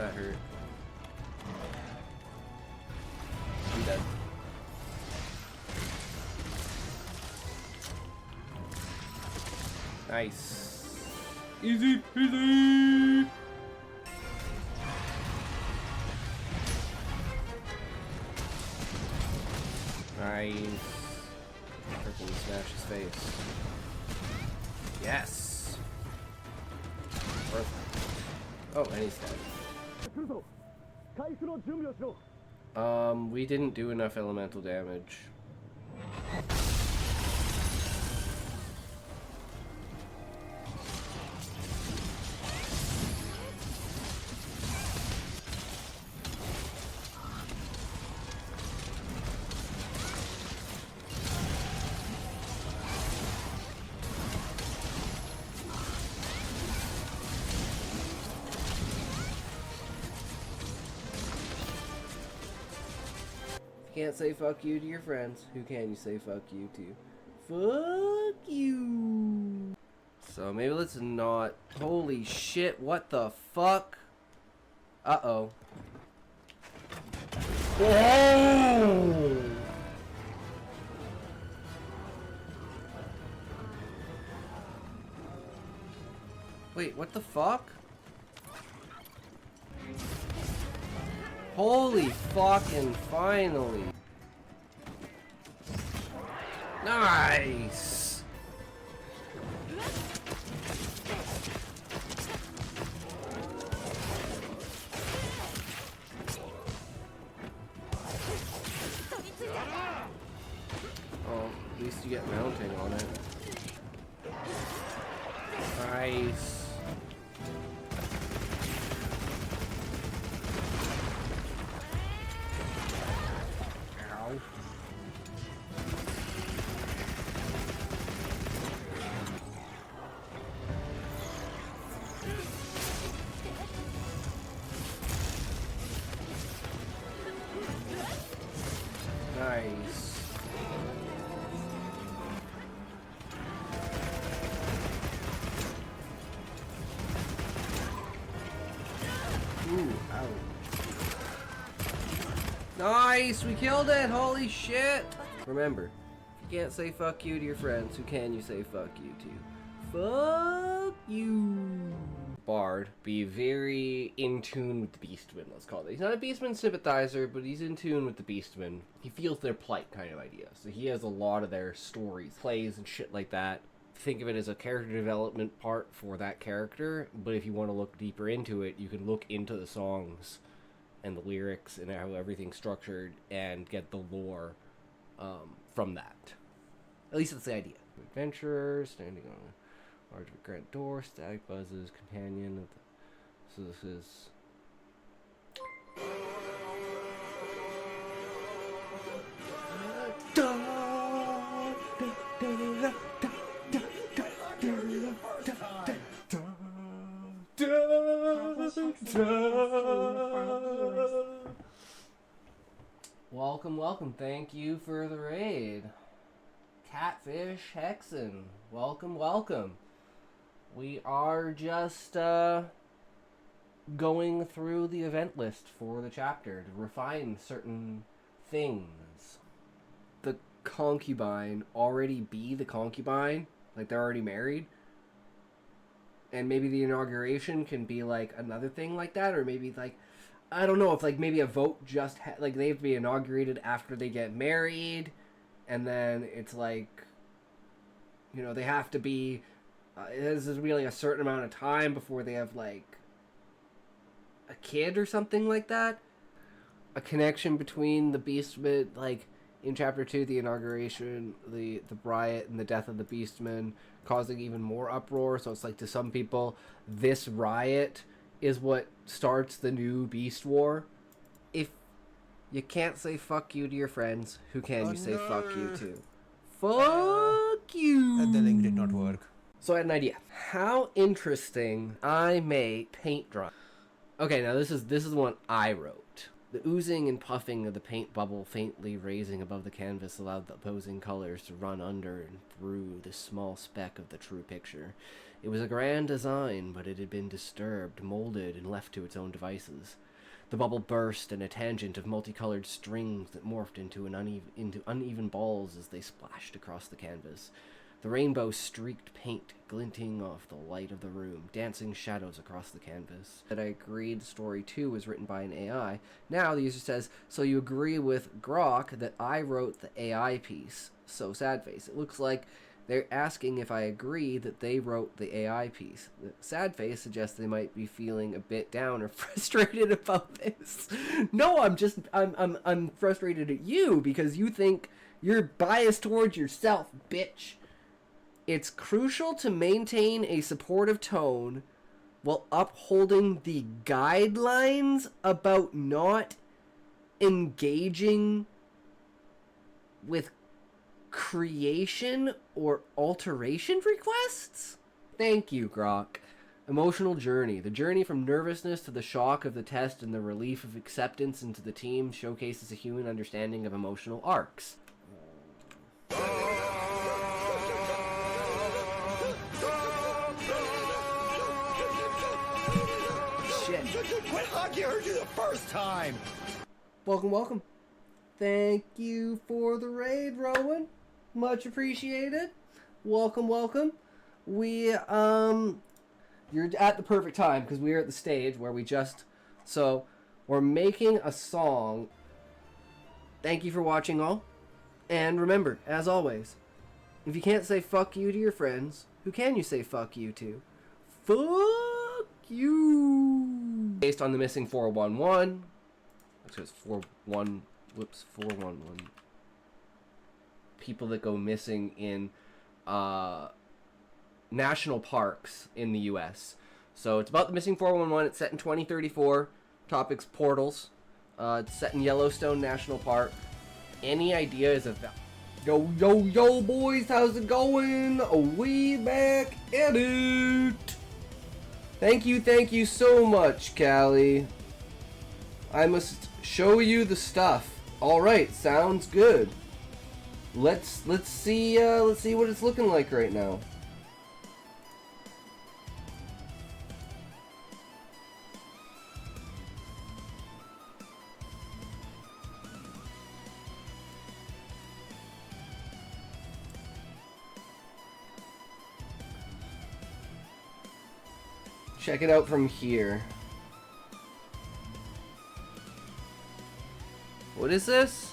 that hurt. I'm dead. Nice. Easy peasy! Nice. Freaking smash his face. Yes! Perfect. Oh, and he's dead. We didn't do enough elemental damage. Can't say fuck you to your friends. Who can you say fuck you to? Fuck you. So maybe let's not. Holy shit, what the fuck? Uh-oh. Whoa! Wait, what the fuck? Holy fucking finally. Nice. Oh, at least you get mounting on it. Nice. Nice. Ooh, ow. Nice! We killed it! Holy shit! Remember, if you can't say fuck you to your friends, who can you say fuck you to? Fuck you! Bard, be very in tune with the Beastmen, let's call it. He's not a Beastman sympathizer, but he's in tune with the Beastmen. He feels their plight kind of idea. So he has a lot of their stories, plays, and shit like that. Think of it as a character development part for that character, but if you want to look deeper into it, you can look into the songs and the lyrics and how everything's structured and get the lore from that. At least that's the idea. Adventurer, standing on a large grand door, static buzzes, companion of the... So this is... Welcome, welcome. Thank you for the raid. Catfish Hexen. Welcome, welcome. We are just going through the event list for the chapter to refine certain things. The concubine already be the concubine, like they're already married, and maybe the inauguration can be like another thing like that, or maybe like, I don't know if like maybe a vote just like they have to be inaugurated after they get married, and then it's like, you know, they have to be this is really a certain amount of time before they have like a kid or something like that. A connection between the Beastmen, like in chapter 2, the inauguration, the riot, and the death of the Beastmen causing even more uproar. So it's like, to some people, this riot is what starts the new Beast War. If you can't say fuck you to your friends, who can you say fuck you to? Fuck you! And the link did not work. So I had an idea. How interesting I make paint dry. Okay, now this is one I wrote. The oozing and puffing of the paint bubble faintly raising above the canvas allowed the opposing colors to run under and through the small speck of the true picture. It was a grand design, but it had been disturbed, molded, and left to its own devices. The bubble burst in a tangent of multicolored strings that morphed into uneven balls as they splashed across the canvas. The rainbow streaked paint glinting off the light of the room, dancing shadows across the canvas. That I agreed story 2 was written by an AI. Now the user says, so you agree with Grok that I wrote the AI piece. So sad face. It looks like they're asking if I agree that they wrote the AI piece. The sad face suggests they might be feeling a bit down or frustrated about this. No, I'm frustrated at you because you think you're biased towards yourself, bitch. It's crucial to maintain a supportive tone while upholding the guidelines about not engaging with creation or alteration requests? Thank you, Grok. Emotional journey. The journey from nervousness to the shock of the test and the relief of acceptance into the team showcases a human understanding of emotional arcs. Shit. What hockey heard you the first time? Welcome, welcome. Thank you for the raid, Rowan. Much appreciated. Welcome, welcome. You're at the perfect time because we are at the stage where we're making a song. Thank you for watching all. And remember, as always, if you can't say fuck you to your friends, who can you say fuck you to? Fuck you. Based on the missing 411. So it's 411 people that go missing in national parks in the US. So it's about the missing 411. It's set in 2034. Topics portals. It's set in Yellowstone National Park. Any idea is a yo boys, how's it going? We back at it. Thank you so much, Callie. I must show you the stuff. All right, sounds good. Let's see what it's looking like right now. Check it out from here. What is this?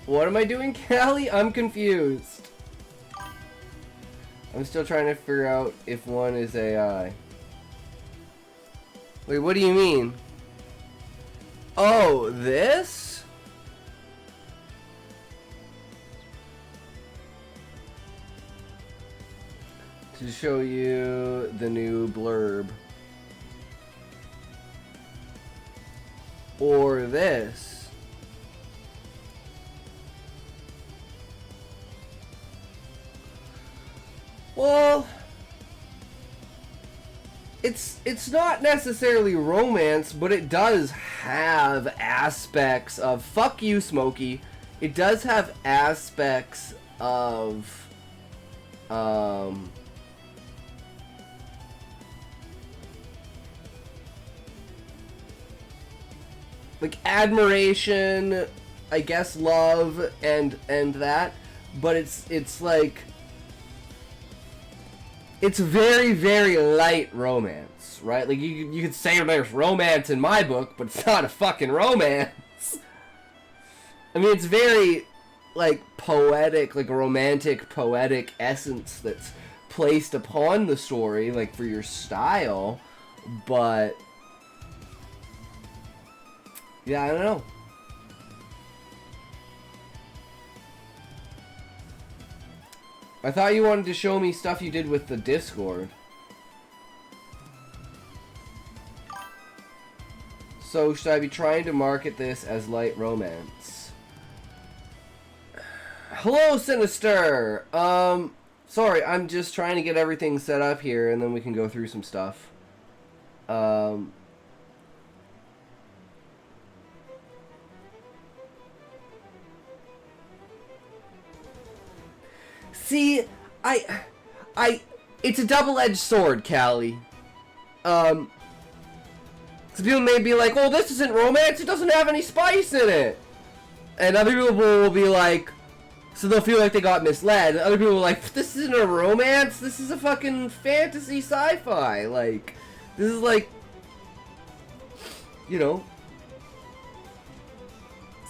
What am I doing, Callie? I'm confused. I'm still trying to figure out if one is AI. Wait, what do you mean? Oh, this? To show you the new blurb. Or this. Well, it's not necessarily romance, but it does have aspects of fuck you, Smokey. It does have aspects of like admiration, I guess love and that, but it's like it's very, very light romance, right? Like, you could say there's romance in my book, but it's not a fucking romance. I mean, it's very, like, poetic, like a romantic, poetic essence that's placed upon the story, like, for your style, but yeah, I don't know. I thought you wanted to show me stuff you did with the Discord. So, should I be trying to market this as light romance? Hello, Sinister! Sorry, I'm just trying to get everything set up here, and then we can go through some stuff. See, it's a double-edged sword, Callie. So people may be like, oh, this isn't romance, it doesn't have any spice in it. And other people will be like, so they'll feel like they got misled. And other people are like, this isn't a romance, this is a fucking fantasy sci-fi. Like, this is like, you know.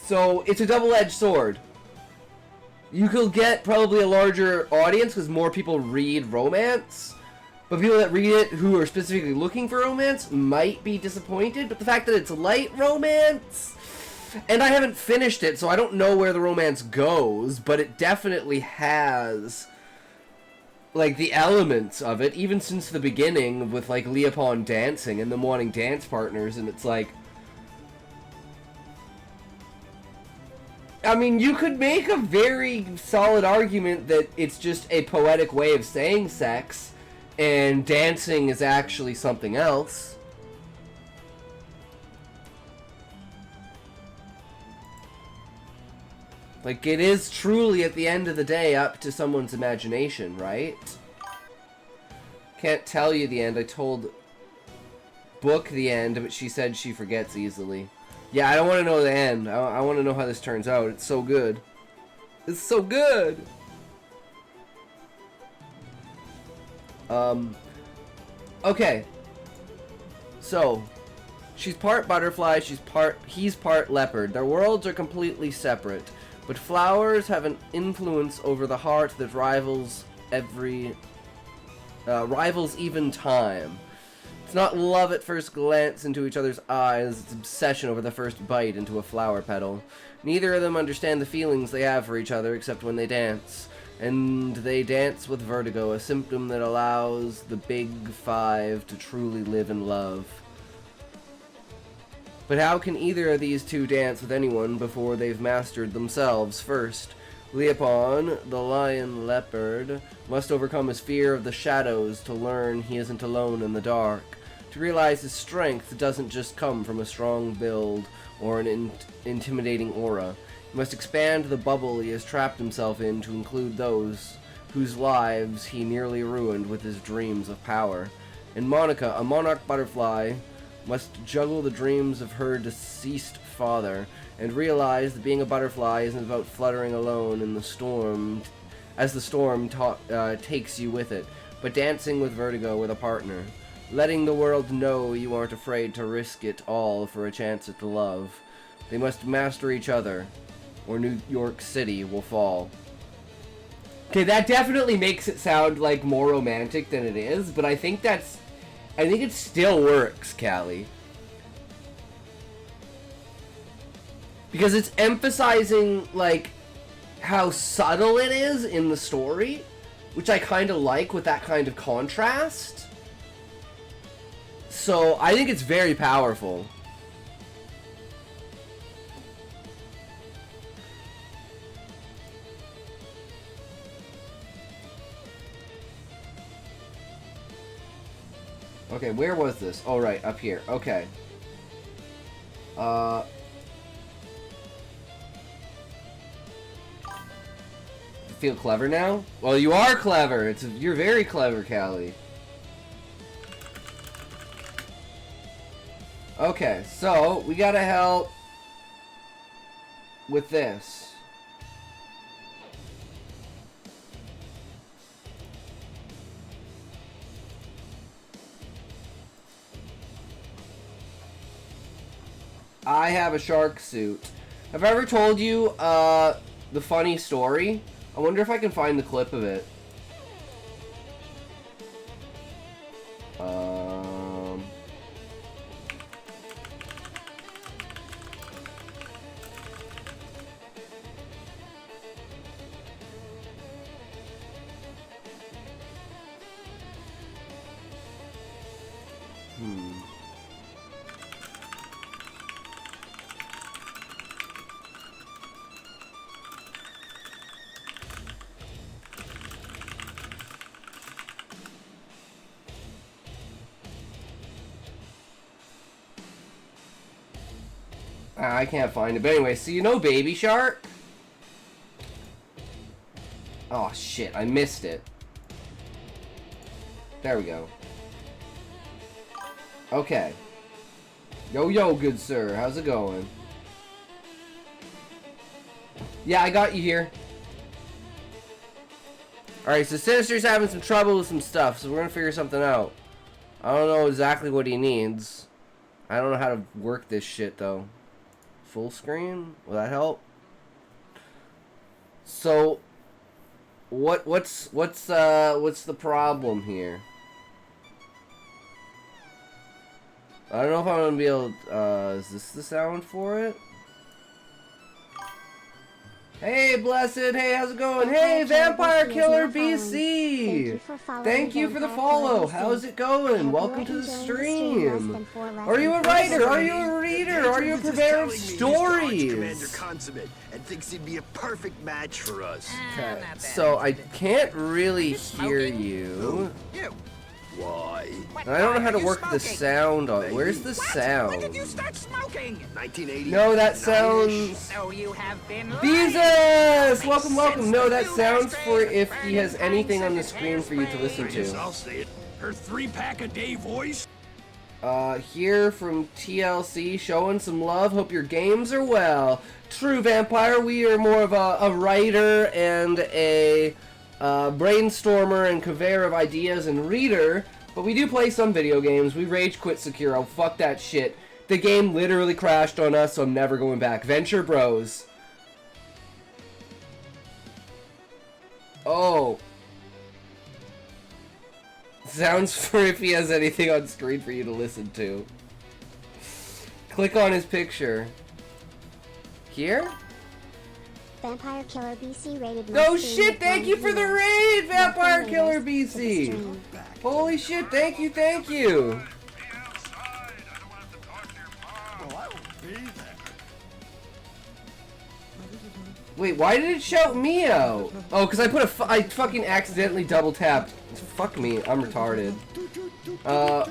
So, it's a double-edged sword. You could get probably a larger audience because more people read romance. But people that read it who are specifically looking for romance might be disappointed. But the fact that it's light romance, and I haven't finished it, so I don't know where the romance goes, but it definitely has, like, the elements of it, even since the beginning with, like, Leopold dancing and them wanting dance partners, and it's like, I mean, you could make a very solid argument that it's just a poetic way of saying sex, and dancing is actually something else. Like, it is truly, at the end of the day, up to someone's imagination, right? Can't tell you the end. I told Book the end, but she said she forgets easily. Yeah, I don't want to know the end. I want to know how this turns out. It's so good. It's so good! Okay. So, she's part butterfly, he's part leopard. Their worlds are completely separate, but flowers have an influence over the heart that rivals even time. It's not love at first glance into each other's eyes, it's obsession over the first bite into a flower petal. Neither of them understand the feelings they have for each other except when they dance. And they dance with vertigo, a symptom that allows the big five to truly live in love. But how can either of these two dance with anyone before they've mastered themselves first? Leopold, the lion leopard, must overcome his fear of the shadows to learn he isn't alone in the dark. To realize his strength doesn't just come from a strong build or an intimidating aura. He must expand the bubble he has trapped himself in to include those whose lives he nearly ruined with his dreams of power. And Monica, a monarch butterfly, must juggle the dreams of her deceased father and realize that being a butterfly isn't about fluttering alone in the storm as the storm takes you with it, but dancing with vertigo with a partner. Letting the world know you aren't afraid to risk it all for a chance at love. They must master each other, or New York City will fall. Okay, that definitely makes it sound like more romantic than it is, but I think it still works, Callie. Because it's emphasizing, like, how subtle it is in the story, which I kind of like with that kind of contrast. So, I think it's very powerful. Okay, where was this? Oh, right, up here. Okay. Feel clever now? Well, you are clever. You're very clever, Callie. Okay, so we gotta help with this. I have a shark suit. Have I ever told you the funny story? I wonder if I can find the clip of it. I can't find it. But anyway, so you know Baby Shark? Oh, shit. I missed it. There we go. Okay. Yo, good sir. How's it going? Yeah, I got you here. Alright, so Sinister's having some trouble with some stuff, so we're gonna figure something out. I don't know exactly what he needs. I don't know how to work this shit, though. Full screen? Will that help? So, what's the problem here? I don't know if I'm gonna be able. Is this the sound for it? Hey, Blessed. Hey, how's it going? Hey, Vampire Killer BC. Thank you for the follow. How's it going? Welcome to the stream. Are you a writer? Are you a reader? Are you a purveyor of stories? Commander Consummate and thinks he'd be a perfect match for us. Okay, so I can't really hear you. You. Why? I don't know how to work the sound on. Where's the sound? When did you start smoking? 1980. No, that sounds. So you have been Jesus! Welcome. No, that sounds for if he has anything on the screen for you to listen Yes, to. I'll say it. Her 3-pack a day voice. Here from TLC, showing some love. Hope your games are well. True Vampire, we are more of a writer and a brainstormer and conveyor of ideas and reader, but we do play some video games. We rage quit Sekiro. Fuck that shit. The game literally crashed on us, so I'm never going back. Venture Bros. Oh. Sounds for if he has anything on screen for you to listen to. Click on his picture. Here? Vampire Killer BC rated. No shit, thank you for the raid, Vampire Killer BC! Holy shit, thank you. Well, I will be there. Wait, why did it shout me out? Oh, because I fucking accidentally double tapped. Fuck me, I'm retarded.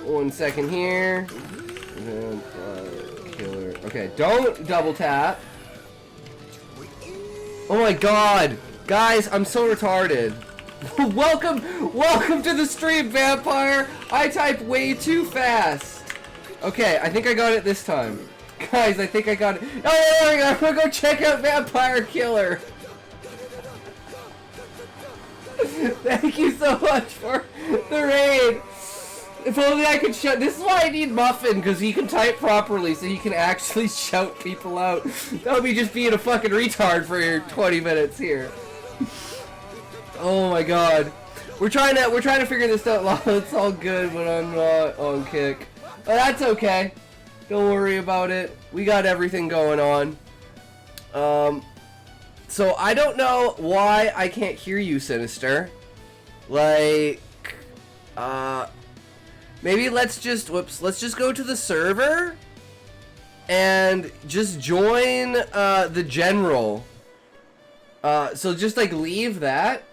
1 second here. Killer. Okay, don't double tap. Oh my god! Guys, I'm so retarded. Welcome to the stream, Vampire! I type way too fast! Okay, I think I got it this time. Guys, I think I got it. Oh, I'm gonna go check out Vampire Killer! Thank you so much for the raid! If only I could shout. This is why I need Muffin, because he can type properly, so he can actually shout people out. That would be just being a fucking retard for your 20 minutes here. Oh my god. We're trying to figure this out. It's all good, but I'm not on kick. But that's okay. Don't worry about it. We got everything going on. So I don't know why I can't hear you, Sinister. Like, maybe let's just go to the server and just join the general. So just like leave that.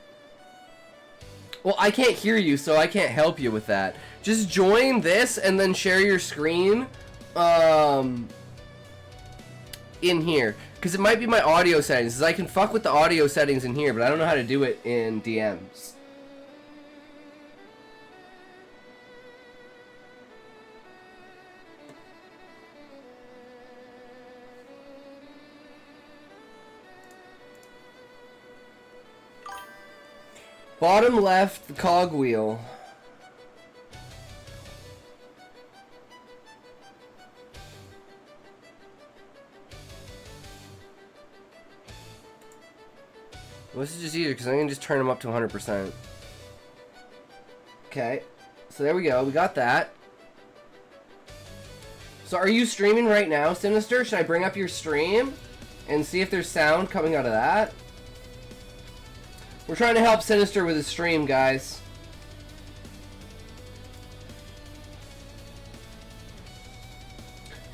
Well, I can't hear you, so I can't help you with that. Just join this and then share your screen in here. Because it might be my audio settings. Because I can fuck with the audio settings in here, but I don't know how to do it in DMs. Bottom left, the cogwheel. Well, this is just easier because I can just turn them up to 100%. Okay, so there we go. We got that. So are you streaming right now, Sinister? Should I bring up your stream and see if there's sound coming out of that? We're trying to help Sinister with his stream, guys.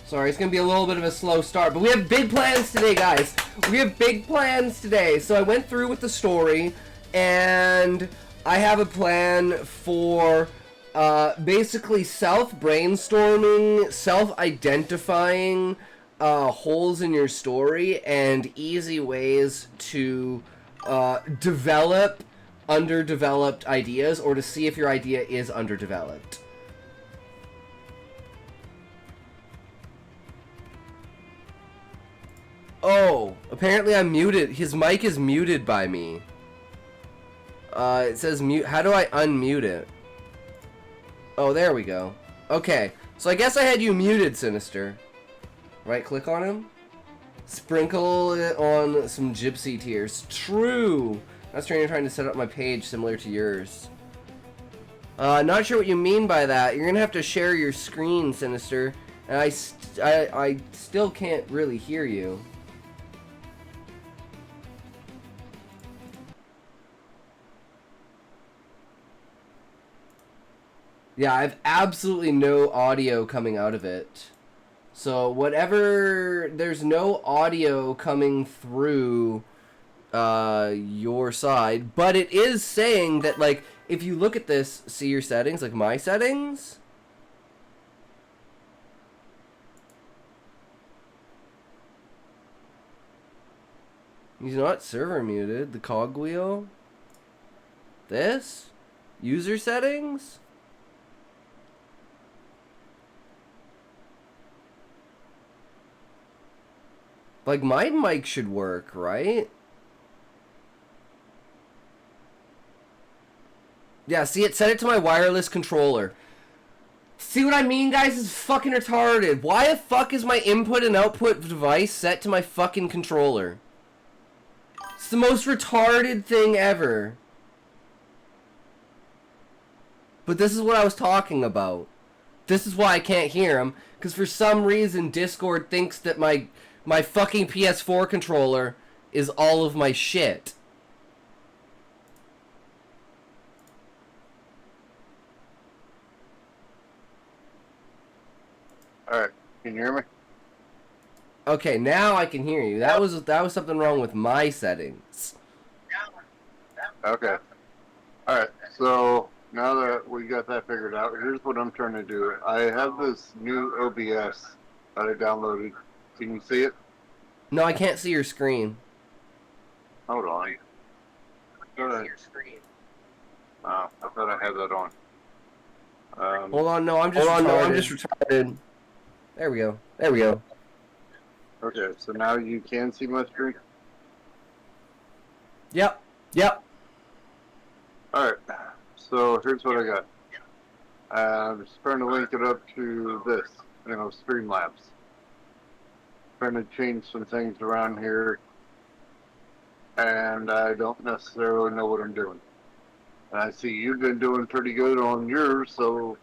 Sorry, it's going to be a little bit of a slow start, but we have big plans today, guys. We have big plans today. So I went through with the story, and I have a plan for basically self-brainstorming, self-identifying holes in your story and easy ways to develop underdeveloped ideas, or to see if your idea is underdeveloped. Oh, apparently I'm muted. His mic is muted by me. It says mute. How do I unmute it? Oh, there we go. Okay, so I guess I had you muted, Sinister. Right click on him. Sprinkle it on some gypsy tears. True! I was trying to set up my page similar to yours. Not sure what you mean by that. You're gonna have to share your screen, Sinister. And I still can't really hear you. Yeah, I have absolutely no audio coming out of it. So whatever, there's no audio coming through your side, but it is saying that, like, if you look at this, see your settings, like my settings. He's not server muted. The cogwheel. This. User settings. Like, my mic should work, right? Yeah, see, it set it to my wireless controller. See what I mean, guys? It's fucking retarded. Why the fuck is my input and output device set to my fucking controller? It's the most retarded thing ever. But this is what I was talking about. This is why I can't hear him. Because for some reason, Discord thinks that my fucking PS4 controller is all of my shit. Alright, can you hear me? Okay, now I can hear you. That was something wrong with my settings. Okay. Alright, so now that we got that figured out, here's what I'm trying to do. I have this new OBS that I downloaded. Can you see it? No, I can't see your screen. Hold on. I thought I had that on. Hold on, no, I'm just retarded. There we go. There we go. Okay, so now you can see my screen? Yep. Yep. Alright, so here's what I got. I'm just trying to link it up to this, Streamlabs. Trying to change some things around here, and I don't necessarily know what I'm doing. And I see you've been doing pretty good on yours, so...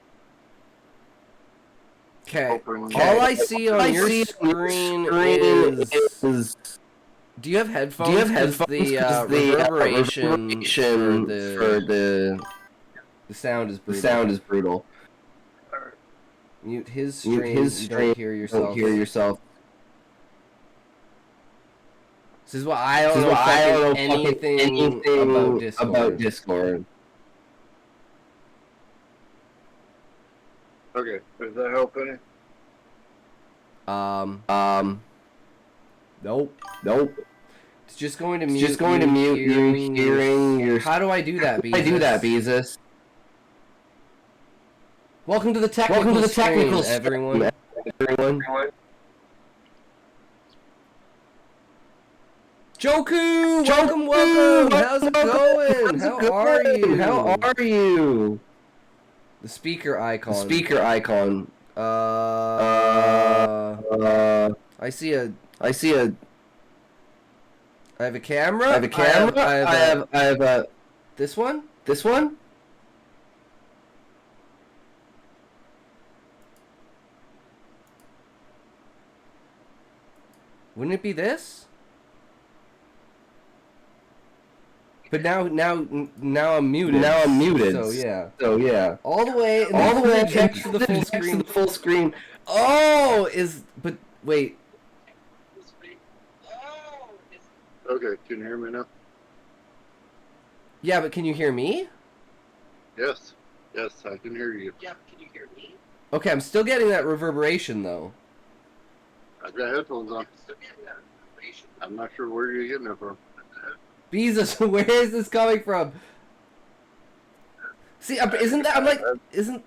Okay. All I see on your screen is... Do you have headphones? The reverberation for the sound is brutal. Mute his stream. You don't hear yourself. This is why I don't know anything about Discord. Okay, does that help any? Nope. It's just going to mute you hearing your... How do I do that, Beezus? Welcome to the technical stream, everyone. Joku! Welcome! How's it going? How are you? The speaker icon. I see a... I have a camera. I have a... This one? Wouldn't it be this? But now I'm muted. So yeah. All the way next to the full screen. Oh, but wait. Okay, can you hear me now? Yeah, but can you hear me? Yes, I can hear you. Yeah, can you hear me? Okay, I'm still getting that reverberation though. I've got headphones on. I'm not sure where you're getting it from. Jesus, where is this coming from? See, isn't that? I'm like, isn't?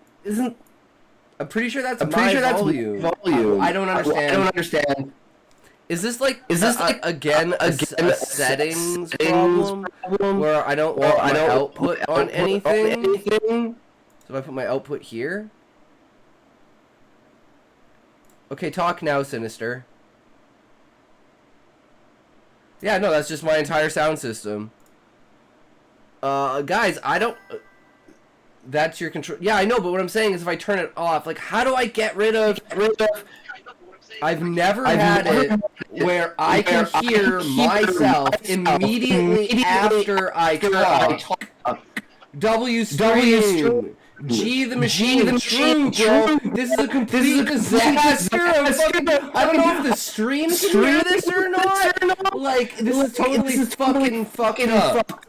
I'm pretty sure that's my volume. I don't understand. I don't understand. Is this like again a settings problem where I don't want my output on anything? So if I put my output here. Okay, talk now, Sinister. Yeah, no, that's just my entire sound system. Guys, I don't... That's your control... Yeah, I know, but what I'm saying is if I turn it off, like, how do I get rid of... I've never had it where I can hear myself immediately after I talk. W stream. G the machine. True, bro. This is a complete disaster. I don't know if the stream can hear this or not. Like, this is totally fucking fucking up.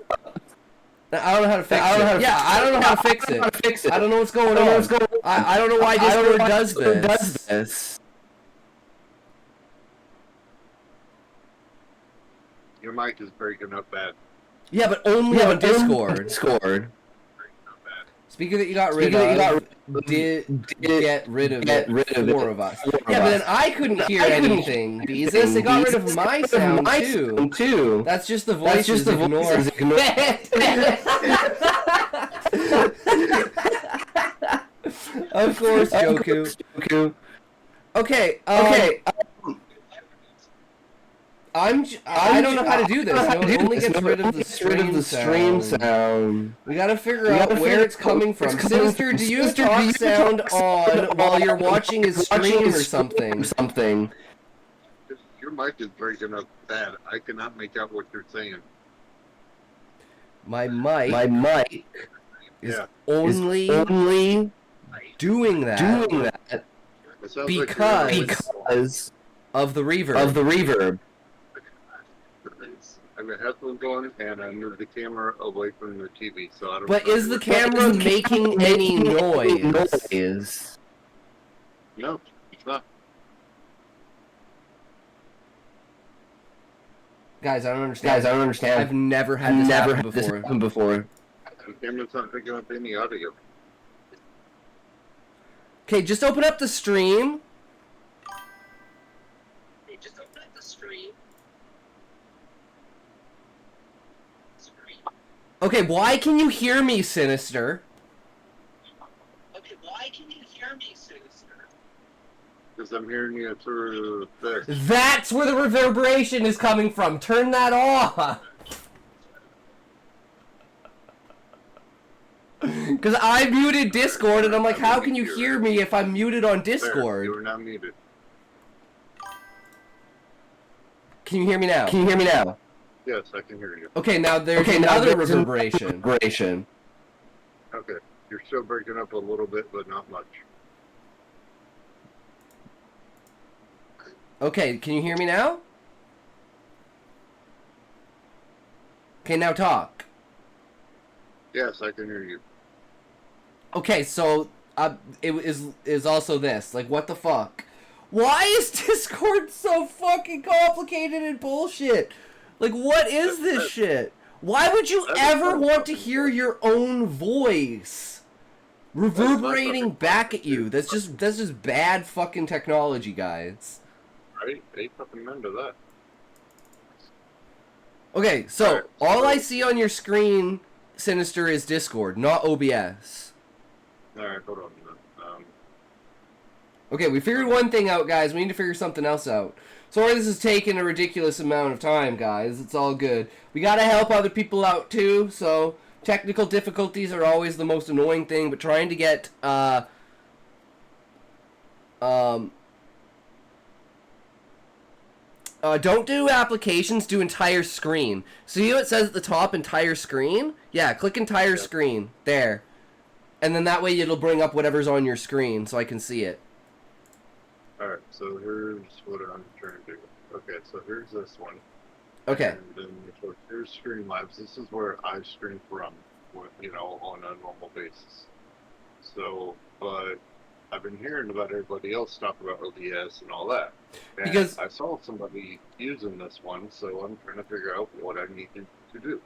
I don't know how to fix it. Yeah, I don't know how to fix it. I don't know what's going on. I don't know why Discord does this. Your mic is breaking up bad. Yeah, but only on Discord. Speaking that you got rid of, did get rid of four of us. Yeah, but then I couldn't hear anything, Jesus. It got rid of my sound, too. That's just the voices ignored. Of course, Goku. Okay, I don't know how to do this. It only gets rid of the stream sound. We gotta figure out where it's coming from. Sinister, do you have talk sound on while you're watching his stream or something? Your mic is breaking up bad. I cannot make out what you're saying. My mic is only doing that because of the reverb. I've got headphones on and I moved the camera away from the TV, so I don't. But is the camera making any noise? No, it's not. Guys, I don't understand. I've never had this happen before. The camera's not picking up any audio. Okay, just open up the stream. Okay, why can you hear me, Sinister? Because I'm hearing you through this. That's where the reverberation is coming from. Turn that off. Because I muted Discord, and I'm like, how can you hear me if I'm muted on Discord? You are not muted. Can you hear me now? Yes, I can hear you. Okay, now there's another reverberation. Okay, you're still breaking up a little bit, but not much. Okay, can you hear me now? Okay, now talk. Yes, I can hear you. Okay, so it is also this. Like, what the fuck? Why is Discord so fucking complicated and bullshit? Like, what is this shit? Why would you ever want to hear your own voice reverberating back at you? That's just bad fucking technology, guys. Right? They fucking into that. Okay, so all I see on your screen, Sinister, is Discord, not OBS. Alright, hold on. Okay, we figured one thing out, guys. We need to figure something else out. Sorry this is taking a ridiculous amount of time, guys. It's all good. We gotta help other people out, too, so technical difficulties are always the most annoying thing, but trying to get, don't do applications, do entire screen. See how it says at the top, entire screen? Yeah, click entire screen. There. And then that way it'll bring up whatever's on your screen so I can see it. Alright, so here's what I'm trying to do. Okay, so here's this one. Okay. And then so here's Streamlabs. This is where I stream from, on a normal basis. So, but I've been hearing about everybody else talk about OBS and all that. And Because I saw somebody using this one, so I'm trying to figure out what I need to do.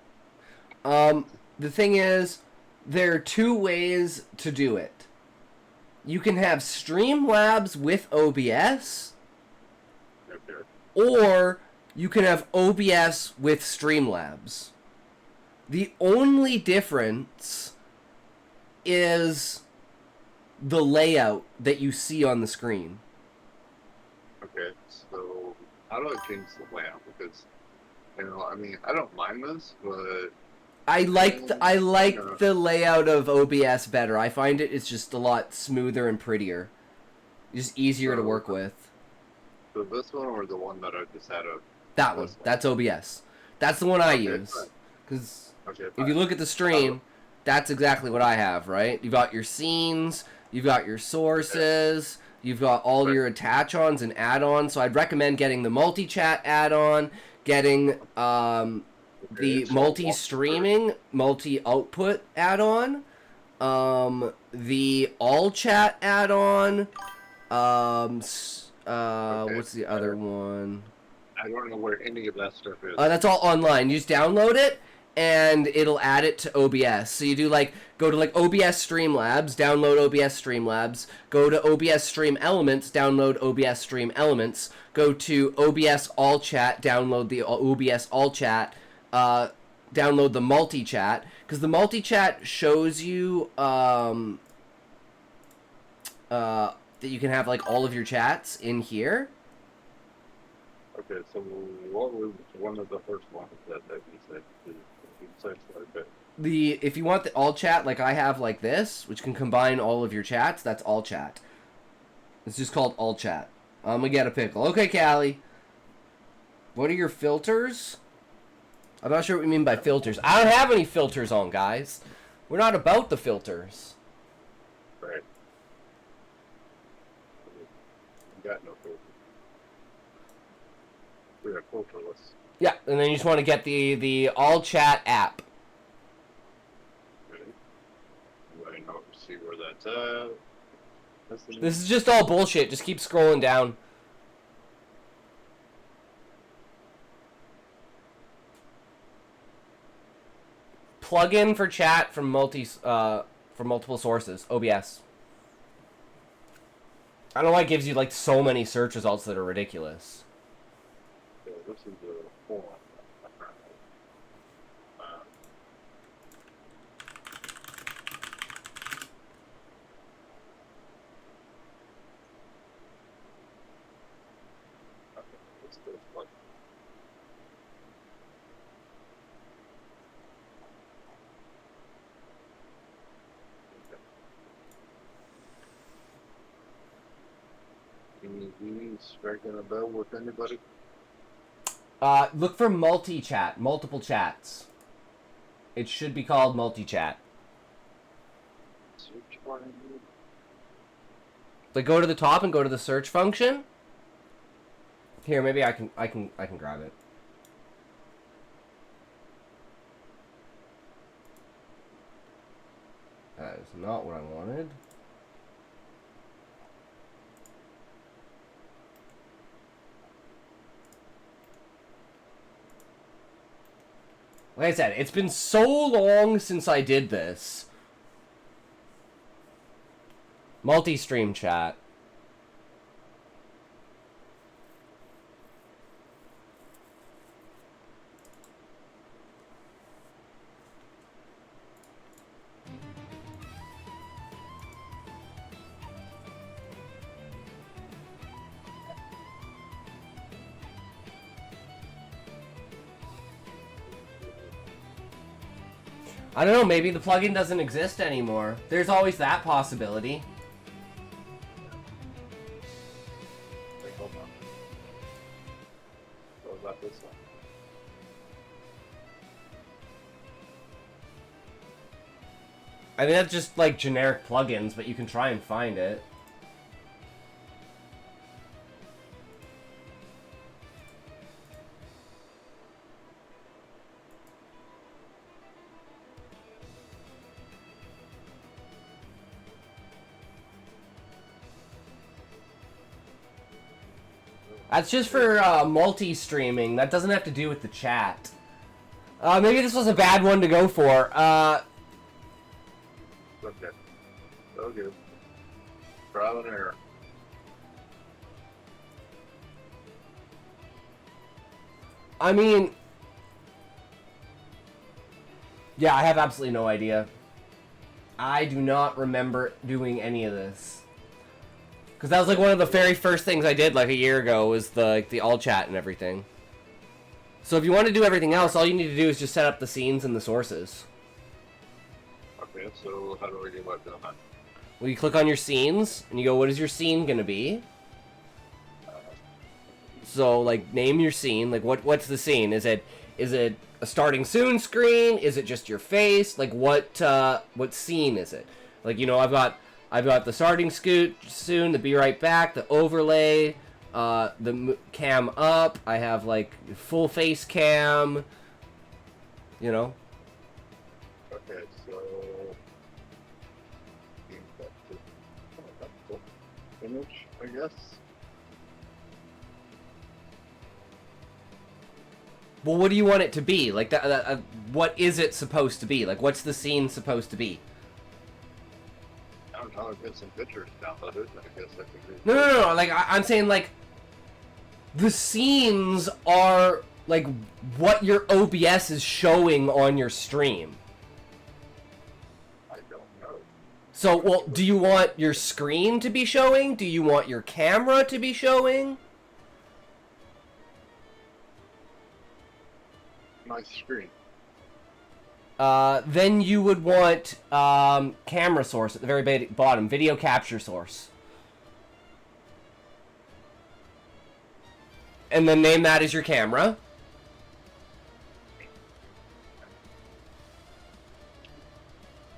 the thing is, there are two ways to do it. You can have Streamlabs with OBS, Okay. or you can have OBS with Streamlabs. The only difference is the layout that you see on the screen. Okay, so how do I change the layout? Because, I mean, I don't mind this, but I like the layout of OBS better. I find it's just a lot smoother and prettier. Just easier to work with. So this one or the one that I just had a... That one. That's OBS. That's the one I use. Fine. Because Okay, if you look at the stream, that's exactly what I have, right? You've got your scenes, you've got your sources, you've got all your attach-ons and add-ons. So I'd recommend getting the multi-chat add-on, getting the multi-streaming, multi-output add-on, the all-chat add-on, what's the other one? I don't know where any of that stuff is. That's all online. You just download it, and it'll add it to OBS. So you do go to OBS Streamlabs, download OBS Streamlabs, go to OBS Stream Elements, download OBS Stream Elements, go to OBS All Chat, download the OBS All Chat, download the multi-chat, because the multi-chat shows you that you can have all of your chats in here. Okay, so what was one of the first ones that you said? You said quite a bit. If you want the all chat like I have like this, which can combine all of your chats, that's all chat. It's just called all chat. I'm gonna get a pickle. Okay, Callie. What are your filters? I'm not sure what you mean by filters. I don't have any filters on, guys. We're not about the filters. Right. You got no filter. We are filterless. Yeah, and then you just want to get the all chat app. Right. I know, see where that's at. This is just all bullshit. Just keep scrolling down. Plug-in for chat from multiple sources. OBS. I don't know why it gives you so many search results that are ridiculous. Yeah, this is the form. Any striking a bell with anybody? Look for multi-chat, multiple chats. It should be called multi-chat. Search bar. Go to the top and go to the search function. Here, maybe I can grab it. That is not what I wanted. Like I said, it's been so long since I did this. Multi-stream chat. I don't know, maybe the plugin doesn't exist anymore. There's always that possibility. Wait, hold on. What about this one? I think that's just generic plugins, but you can try and find it. That's just for multi-streaming. That doesn't have to do with the chat. Maybe this was a bad one to go for. Okay. So good. Trial and error. I mean... Yeah, I have absolutely no idea. I do not remember doing any of this. Because that was like one of the very first things I did like a year ago was the all chat and everything. So if you want to do everything else, all you need to do is just set up the scenes and the sources. Okay, so how do I get what done? Well, you click on your scenes, and you go, what is your scene going to be? So, like, name your scene. Like, what's the scene? Is it a starting soon screen? Is it just your face? Like, what scene is it? Like, you know, I've got the starting soon, the be right back, the overlay, the cam up. I have like full face cam. You know. Okay, so image, I guess. Well, what do you want it to be? Like that what is it supposed to be? Like, what's the scene supposed to be? I don't know, get some pictures downloaded. I guess I could. No. Like I'm saying, like the scenes are like what your OBS is showing on your stream. I don't know. So, well, do you want your screen to be showing? Do you want your camera to be showing? My screen. Then you would want camera source at the very bottom, video capture source. And then name that as your camera.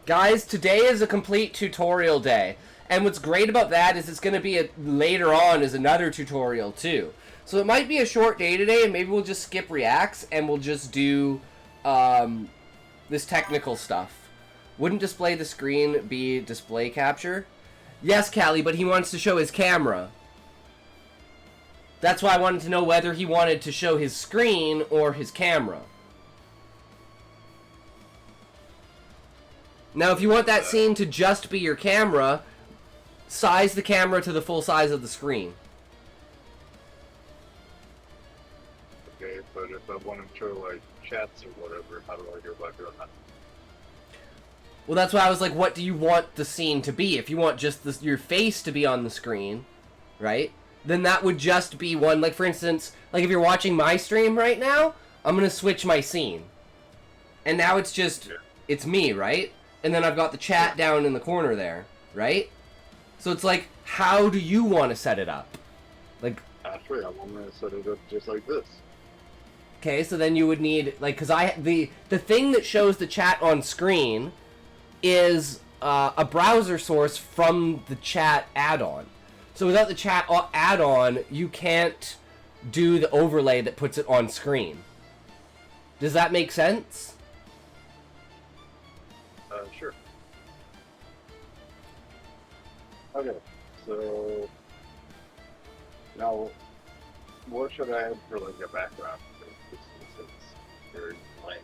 Guys, today is a complete tutorial day. And what's great about that is it's going to be later on is another tutorial too. So it might be a short day today, and maybe we'll just skip reacts and we'll just do this technical stuff. Wouldn't display the screen be display capture? Yes, Callie, but he wants to show his camera. That's why I wanted to know whether he wanted to show his screen or his camera. Now, if you want that scene to just be your camera, size the camera to the full size of the screen. Okay, but if I want to show like chats or whatever, how do I go about doing that? Well, that's why I was like, what do you want the scene to be? If you want just your face to be on the screen, right? Then that would just be one, like for instance, like if you're watching my stream right now, I'm going to switch my scene. And now it's just, it's me, right? And then I've got the chat down in the corner there, right? So it's like, how do you want to set it up? Like, Actually, I want to set it up just like this. okay, so then you would need, like, because the thing that shows the chat on screen is a browser source from the chat add-on. So without the chat add-on, you can't do the overlay that puts it on screen. Does that make sense? Sure. Okay, so now what should I have for like a background? This is very plain.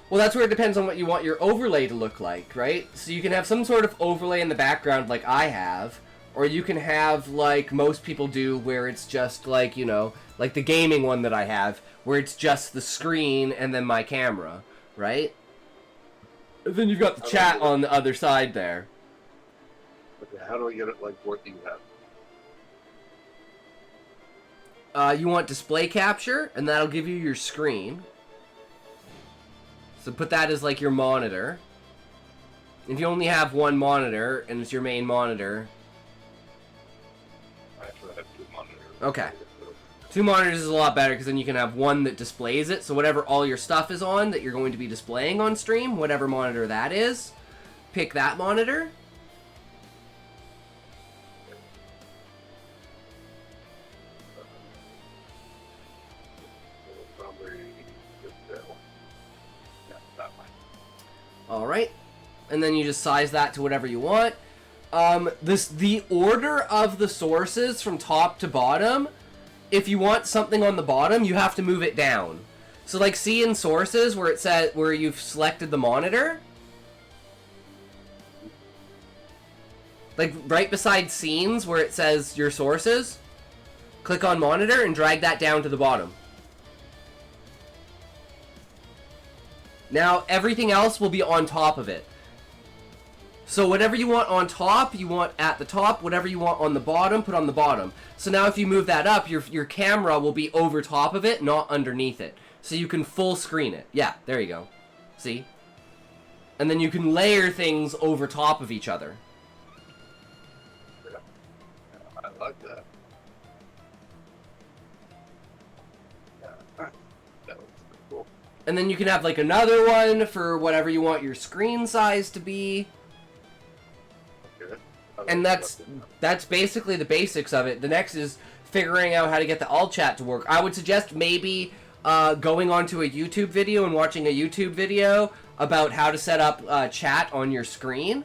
Well, that's where it depends on what you want your overlay to look like, right? So you can have some sort of overlay in the background like I have, or you can have like most people do where it's just like, you know, like the gaming one that I have, where it's just the screen and then my camera, right? And then you've got the chat on the other side there. Okay, how do I get it like what you have? You want display capture, and that'll give you your screen. So put that as like your monitor. If you only have one monitor, and it's your main monitor. I actually have two monitors. Okay. Two monitors is a lot better, because then you can have one that displays it, so whatever all your stuff is on that you're going to be displaying on stream, whatever monitor that is, pick that monitor. Probably just that one. Yeah, that one. Alright. And then you just size that to whatever you want. The order of the sources from top to bottom, if you want something on the bottom, you have to move it down. So like see in sources where it says where you've selected the monitor, like right beside scenes where it says your sources, click on monitor and drag that down to the bottom. Now everything else will be on top of it. So whatever you want on top, you want at the top. Whatever you want on the bottom, put on the bottom. So now if you move that up, your camera will be over top of it, not underneath it. So you can full screen it. Yeah, there you go. See? And then you can layer things over top of each other. Yeah. I like that. Yeah. That looks pretty cool. And then you can have like another one for whatever you want your screen size to be. And that's basically the basics of it. The next is figuring out how to get the alt chat to work. I would suggest maybe going onto a YouTube video and watching a YouTube video about how to set up chat on your screen.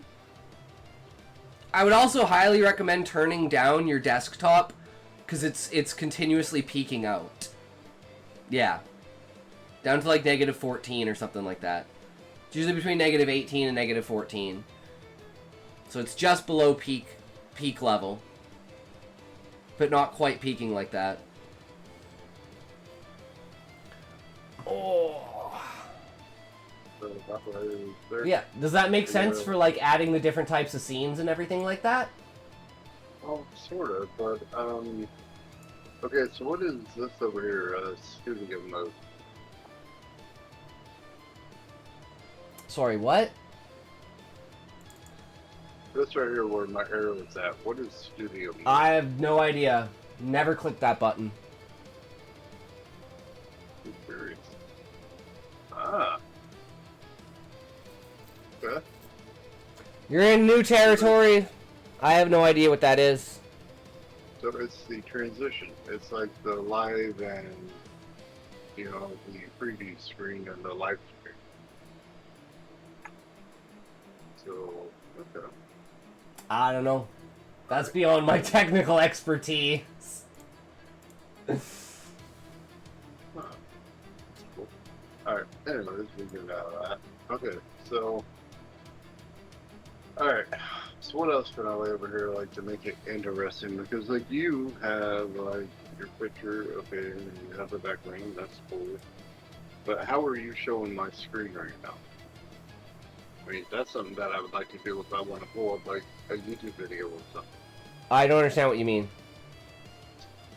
I would also highly recommend turning down your desktop because it's continuously peaking out. Yeah. Down to like -14 or something like that. It's usually between -18 and -14. So it's just below peak level. But not quite peaking like that. Oh. Yeah, does that make sense for like adding the different types of scenes and everything like that? Well, sort of, but okay, so what is this over here? Studio mode. Sorry, what? This right here where my arrow is at. What is studio mode? I have no idea. Never clicked that button. I'm curious. Ah. Okay. You're in new territory. I have no idea what that is. So it's the transition. It's like the live and, you know, the preview screen and the live screen. So, okay. I don't know. That's beyond my technical expertise. Huh. That's cool. Alright, anyways, we get out of that. Okay, so... Alright, so what else can I lay over here, like, to make it interesting? Because, like, you have, like, your picture, okay, and you have the background, that's cool. But how are you showing my screen right now? I mean, that's something that I would like to do if I want to pull up, like, a YouTube video or something. I don't understand what you mean.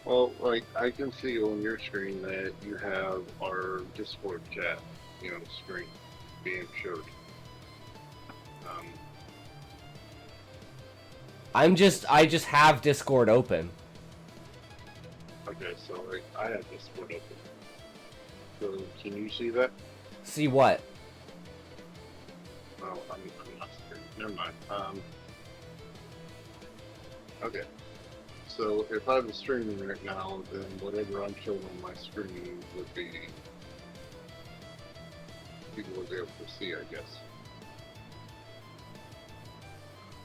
Well, like, I can see on your screen that you have our Discord chat, you know, screen being showed. I just have Discord open. Okay, so, like, I have Discord open. So, can you see that? See what? Well, I'm not sure. Never mind. Okay. So if I was streaming right now, then whatever I'm showing on my screen would be people would be able to see, I guess.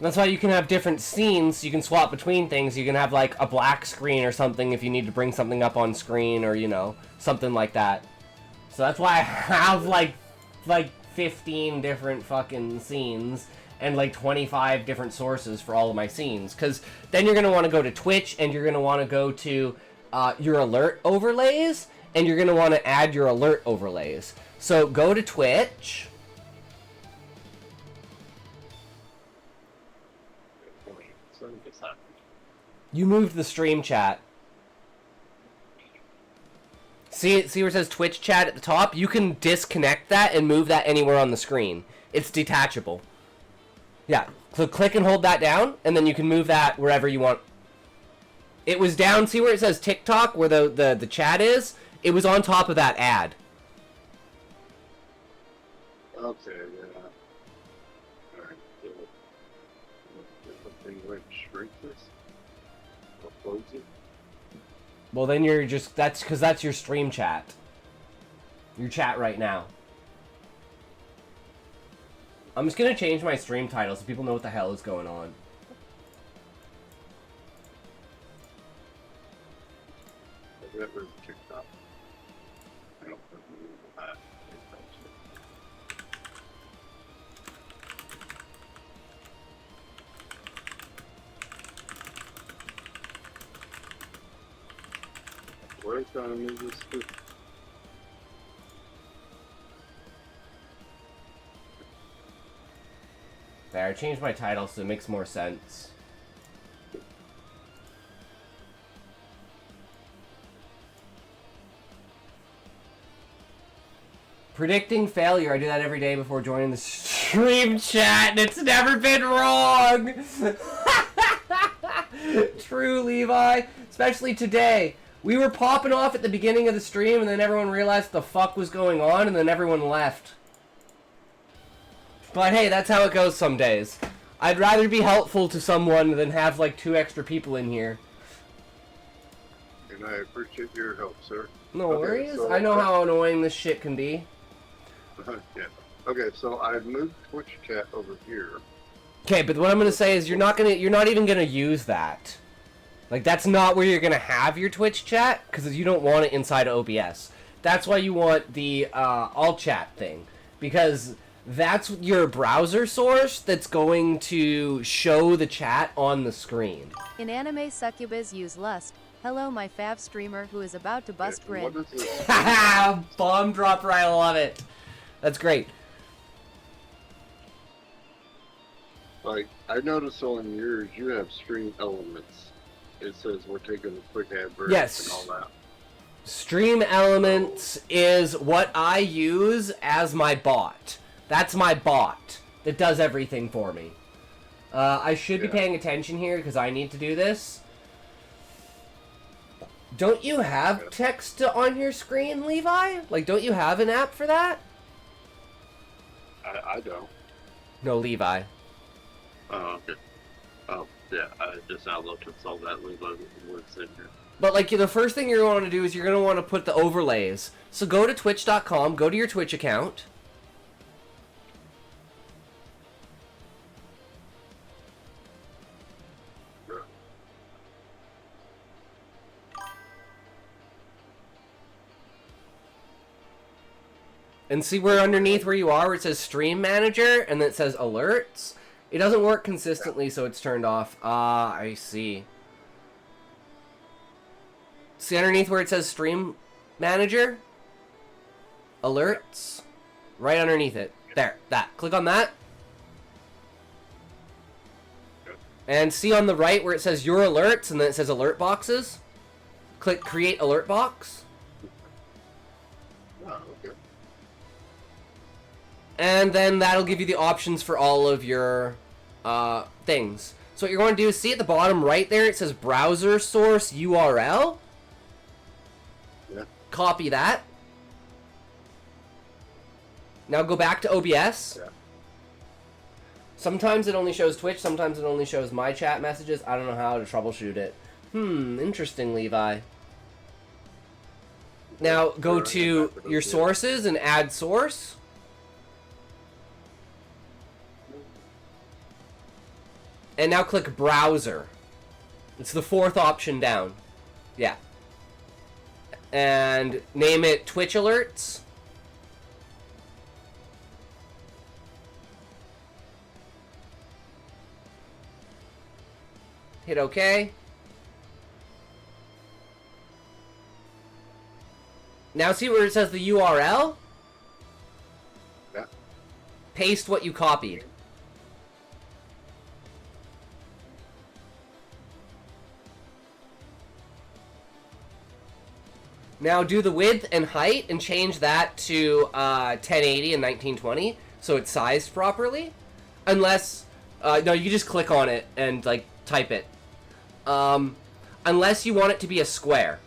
That's why you can have different scenes. You can swap between things. You can have like a black screen or something if you need to bring something up on screen, or you know, something like that. So that's why I have like 15 different fucking scenes and like 25 different sources for all of my scenes, because then you're going to want to go to Twitch and you're going to want to go to your alert overlays, and you're going to want to add your alert overlays. So go to Twitch. You moved the stream chat. See where it says Twitch chat at the top? You can disconnect that and move that anywhere on the screen. It's detachable. Yeah, so click and hold that down, and then you can move that wherever you want. It was down, see where it says TikTok, where the chat is? It was on top of that ad. Okay, yeah. Alright, so something like shrink this? Or close it? Well, then you're just, that's because that's your stream chat. Your chat right now. I'm just gonna change my stream title so people know what the hell is going on. That was TikTok. I don't know that. Where's gonna move this to? There, I changed my title so it makes more sense. Predicting failure. I do that every day before joining the stream chat, and it's never been wrong. True, Levi. Especially today. We were popping off at the beginning of the stream, and then everyone realized what the fuck was going on, and then everyone left. But hey, that's how it goes some days. I'd rather be helpful to someone than have like 2 extra people in here. And I appreciate your help, sir. No worries. So I know how annoying this shit can be. Yeah. Okay, so I moved Twitch chat over here. Okay, but what I'm gonna say is you're not even gonna use that. Like, that's not where you're gonna have your Twitch chat, because you don't want it inside of OBS. That's why you want the all chat thing, because that's your browser source that's going to show the chat on the screen. In anime succubus use lust. Hello, my fav streamer who is about to bust Okay, what grid. is this? Haha, bomb dropper, I love it. That's great. Like, I noticed on yours, you have stream elements. It says we're taking a quick ad break Yes. and all that. Stream Elements is what I use as my bot. That's my bot that does everything for me. I should be paying attention here because I need to do this. Don't you have text on your screen, Levi? Like, don't you have an app for that? I don't. No, Levi. Oh, okay. Oh, yeah, I just outlooked and saw that Levi was in here. But, like, the first thing you're going to want to do is you're going to want to put the overlays. So go to twitch.com, go to your Twitch account. And see where underneath where you are, where it says Stream Manager, and then it says Alerts? It doesn't work consistently, so it's turned off. Ah, I see. See underneath where it says Stream Manager? Alerts? Right underneath it. There, that. Click on that. And see on the right where it says Your Alerts, and then it says Alert Boxes? Click Create Alert Box. Oh, okay. And then that'll give you the options for all of your things. So what you're going to do is see at the bottom right there, it says browser source URL. Yeah. Copy that. Now go back to OBS. Yeah. Sometimes it only shows Twitch, sometimes it only shows my chat messages. I don't know how to troubleshoot it. Interesting, Levi. Now go to your sources and add source. And now click browser. It's the 4th option down. Yeah. And name it Twitch Alerts. Hit OK. Now see where it says the URL? Yeah. Paste what you copied. Now do the width and height and change that to 1080 and 1920 so it's sized properly. Unless, no, you just click on it and like type it. Unless you want it to be a square.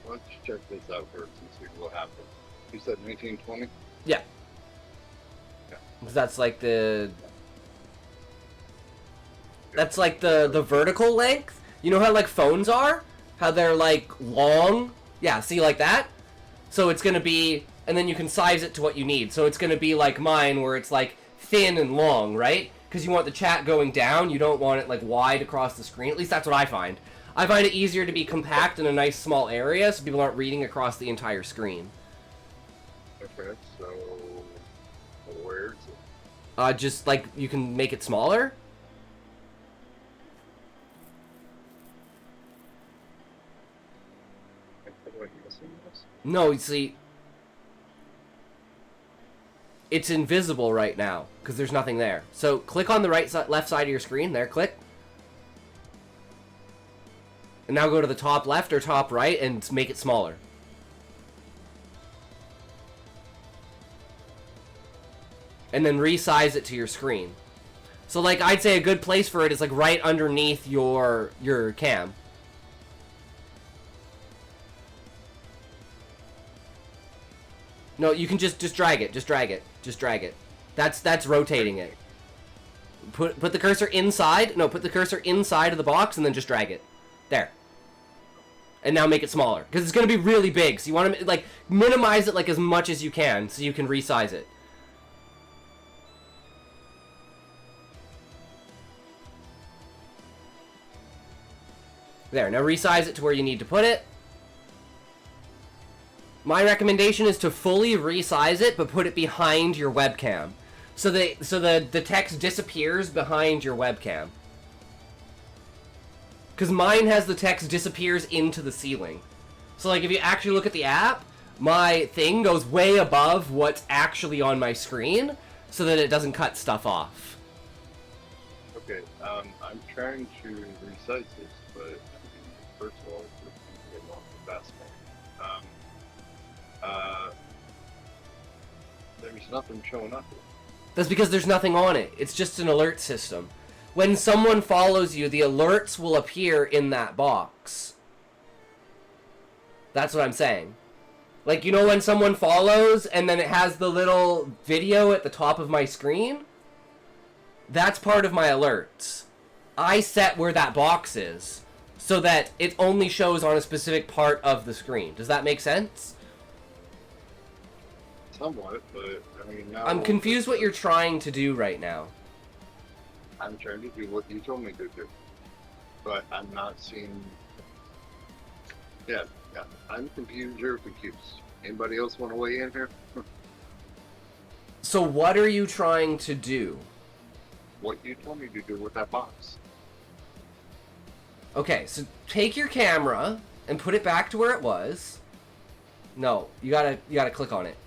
Let's check this out first and see what happens. You said 1920? Yeah. Because that's like the... That's like the vertical length. You know how like phones are? How they're like long? Yeah, see like that? So it's gonna be... And then you can size it to what you need. So it's gonna be like mine where it's like thin and long, right? Because you want the chat going down. You don't want it like wide across the screen. At least that's what I find. I find it easier to be compact in a nice small area so people aren't reading across the entire screen. Okay, so where's it? Just like you can make it smaller. Am I missing this? No, you see, it's invisible right now because there's nothing there. So click on the left side of your screen. There, click. And now go to the top left or top right and make it smaller. And then resize it to your screen. So like I'd say a good place for it is like right underneath your cam. No, you can just drag it. Just drag it. Just drag it. That's rotating it. Put the cursor inside. No, put the cursor inside of the box and then just drag it. There. And now make it smaller because it's going to be really big. So you want to like minimize it like as much as you can so you can resize it. There. Now resize it to where you need to put it. My recommendation is to fully resize it, but put it behind your webcam. So the text disappears behind your webcam. Because mine has the text disappears into the ceiling. So like if you actually look at the app, my thing goes way above what's actually on my screen so that it doesn't cut stuff off. Okay, I'm trying to resize this, but first of all, it's getting off the fast one. There's nothing showing up. That's because there's nothing on it. It's just an alert system. When someone follows you, the alerts will appear in that box. That's what I'm saying. Like, you know when someone follows and then it has the little video at the top of my screen? That's part of my alerts. I set where that box is so that it only shows on a specific part of the screen. Does that make sense? Somewhat, but I mean now... I'm confused what you're trying to do right now. I'm trying to do what you told me to do. But I'm not seeing... Yeah, I'm confused, you're confused. Anybody else want to weigh in here? So what are you trying to do? What you told me to do with that box. Okay, so take your camera and put it back to where it was. No, you gotta click on it.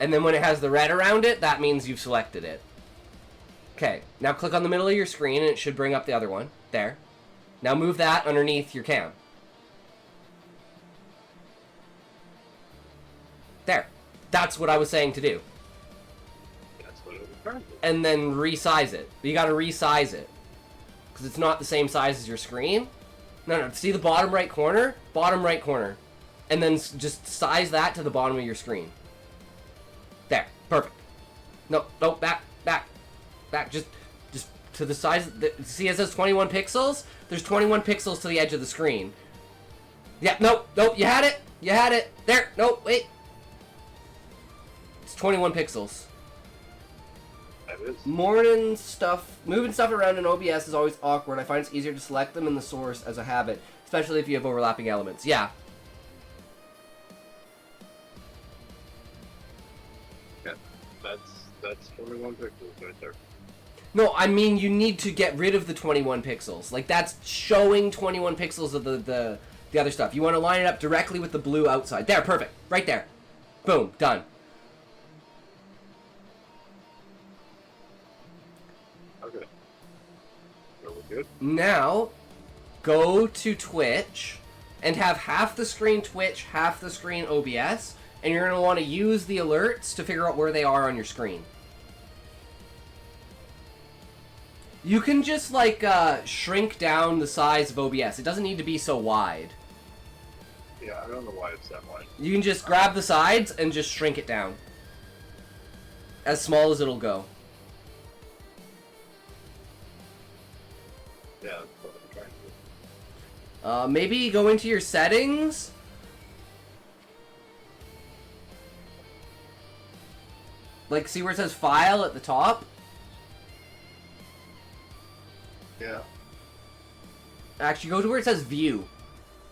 And then when it has the red around it, that means you've selected it. Okay, now click on the middle of your screen and it should bring up the other one. There. Now move that underneath your cam. There. That's what I was saying to do. That's what it was trying to do. And then resize it. But you gotta resize it. Because it's not the same size as your screen. No, see the bottom right corner? Bottom right corner. And then just size that to the bottom of your screen. There. Perfect. No, back. Just to the size. See, it says 21 pixels? There's 21 pixels to the edge of the screen. Yeah, nope, you had it. There, no, wait. It's 21 pixels. That is. Moving stuff around in OBS is always awkward. I find it's easier to select them in the source as a habit, especially if you have overlapping elements. Yeah. Yeah, that's 21 pixels right there. No, I mean you need to get rid of the 21 pixels. Like that's showing 21 pixels of the other stuff. You want to line it up directly with the blue outside. There, perfect. Right there. Boom, done. Okay. So we're good? Now, go to Twitch and have half the screen Twitch, half the screen OBS, and you're going to want to use the alerts to figure out where they are on your screen. You can just, like, shrink down the size of OBS. It doesn't need to be so wide. Yeah, I don't know why it's that wide. You can just grab the sides and just shrink it down. As small as it'll go. Yeah, that's what I'm trying to do. Maybe go into your settings. Like, see where it says File at the top? Yeah. Actually, go to where it says view.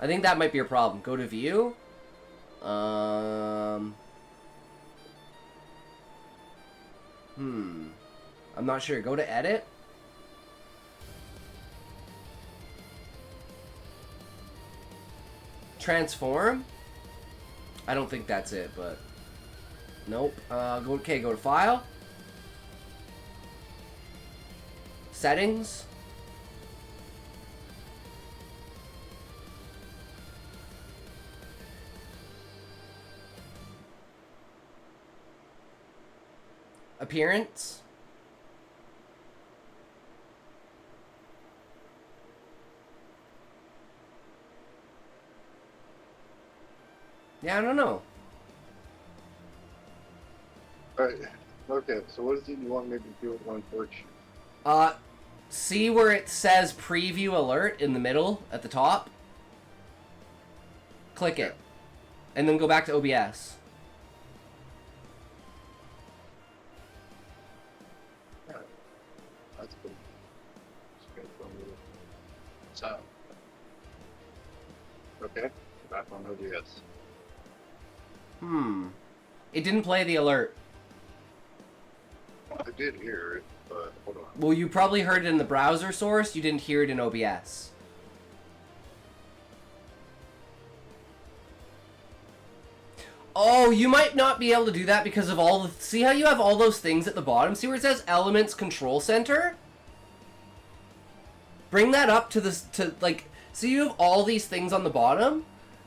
I think that might be your problem. Go to view. I'm not sure. Go to edit. Transform. I don't think that's it, but nope. Go to file. Settings. Appearance. Yeah, I don't know. Alright. Okay, so what is it you want me to do with one torch? See where it says preview alert in the middle at the top? Click it. And then go back to OBS. That's good. So. Okay, back on OBS. It didn't play the alert. I did hear it, but hold on. Well, you probably heard it in the browser source. You didn't hear it in OBS. Oh, you might not be able to do that because of all the... See how you have all those things at the bottom? See where it says Elements Control Center? Bring that up to this... See you have all these things on the bottom?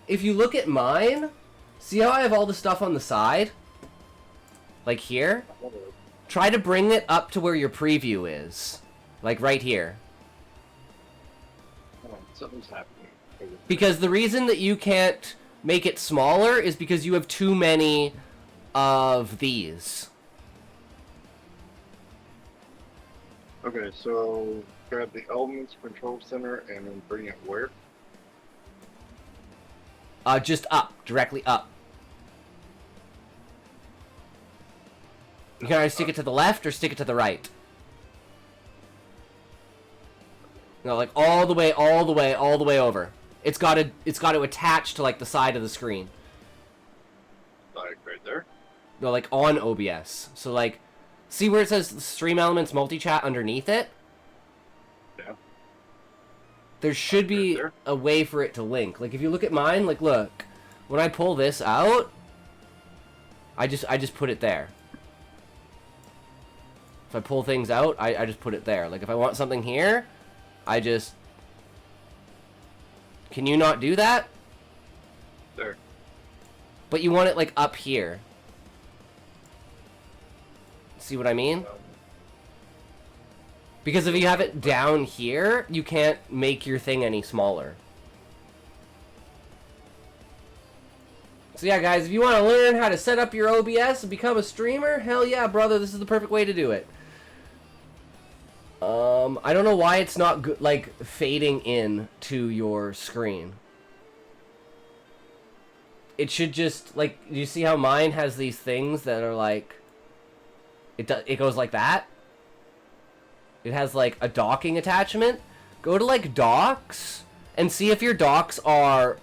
If you look at mine... See how I have all the stuff on the side? Like here? Try to bring it up to where your preview is. Like right here. Oh, something's happening. Because the reason that you can't make it smaller is because you have too many of these. Okay, so grab the Elements Control Center and then bring it where? Just up. Directly up. You can either stick it to the left or stick it to the right. No, like all the way over. It's got to attach to like the side of the screen. Like right there? No, like on OBS. So like, see where it says Stream Elements Multi-Chat underneath it? Yeah. There should be a way for it to link. Like if you look at mine, like look, when I pull this out, I just put it there. If I pull things out, I just put it there. Like if I want something here, I just... Can you not do that? There. But you want it like up here. See what I mean? Because if you have it down here, you can't make your thing any smaller. So yeah, guys, if you want to learn how to set up your OBS and become a streamer, hell yeah, brother, this is the perfect way to do it. I don't know why it's not good, like fading in to your screen. It should just like, you see how mine has these things that are like, it goes like that. It has like a docking attachment. Go to like docks and see if your docks are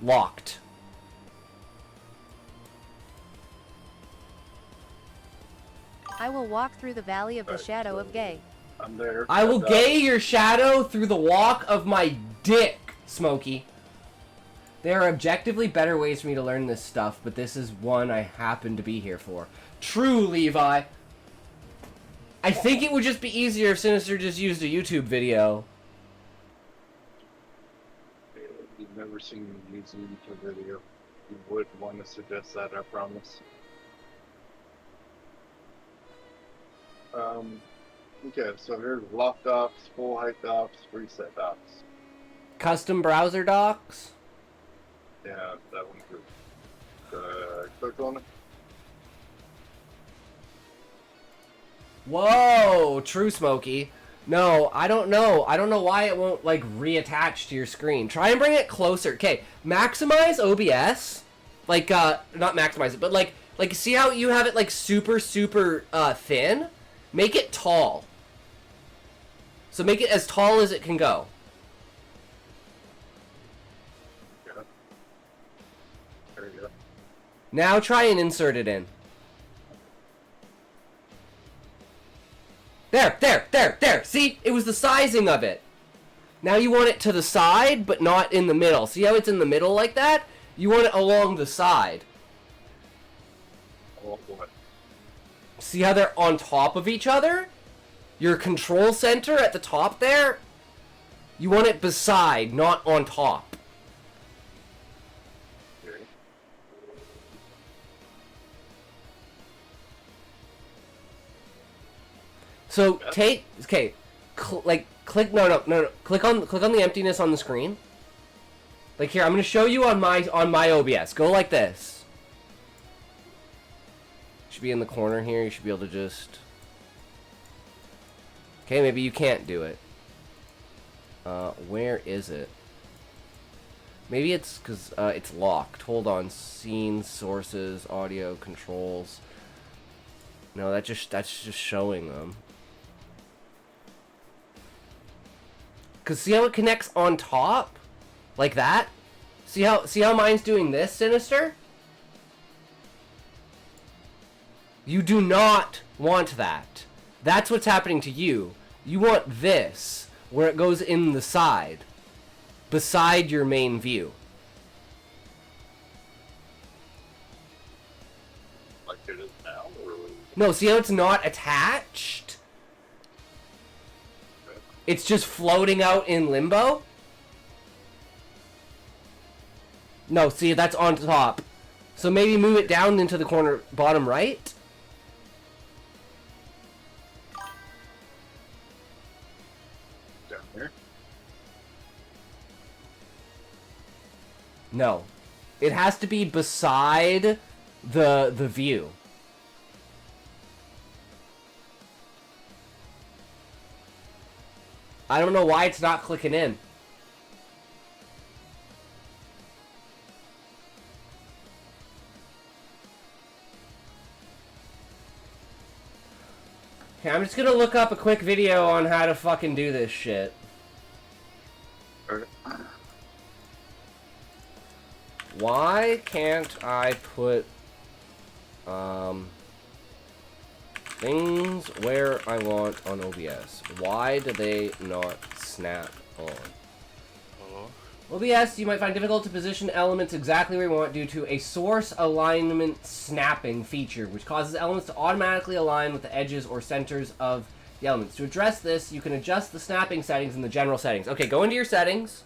locked. I will walk through the valley of the shadow of gay. I'm there. I will gay your shadow through the walk of my dick, Smokey. There are objectively better ways for me to learn this stuff, but this is one I happen to be here for. True, Levi. I think it would just be easier if Sinister just used a YouTube video. You've never seen me use a YouTube video. You would want to suggest that, I promise. Okay, so here's lock docs, full height docs, reset docs. Custom browser docs? Yeah, that one's good. Click on it. Whoa, true, Smokey. No, I don't know. I don't know why it won't, like, reattach to your screen. Try and bring it closer. Okay, maximize OBS. Like, not maximize it, but, like, see how you have it, like, super, super, thin? Make it tall. So make it as tall as it can go. Yeah. There you go. Now try and insert it in. There! See? It was the sizing of it. Now you want it to the side, but not in the middle. See how it's in the middle like that? You want it along the side. Oh, boy. See how they're on top of each other? Your control center at the top there? You want it beside, not on top. Okay. So take click click on the emptiness on the screen. Like here, I'm gonna show you on my OBS. Go like this. Should be in the corner here. You should be able to just. Okay, maybe you can't do it. Where is it? Maybe it's because it's locked. Hold on. Scenes, sources, audio, controls. No, that's just showing them. Cause see how it connects on top, like that. See how mine's doing this, Sinister. You do not want that. That's what's happening to you. You want this, where it goes in the side, beside your main view. Like it is now, or... No, see how it's not attached? It's just floating out in limbo? No, see, that's on top. So maybe move it down into the corner, bottom right? Down here? No. It has to be beside the view. I don't know why it's not clicking in. Okay, I'm just gonna look up a quick video on how to fucking do this shit. Okay. Why can't I put things where I want on OBS? Why do they not snap on? OBS, you might find difficult to position elements exactly where you want due to a source alignment snapping feature, which causes elements to automatically align with the edges or centers of the elements. To address this, you can adjust the snapping settings in the general settings. Okay, go into your settings.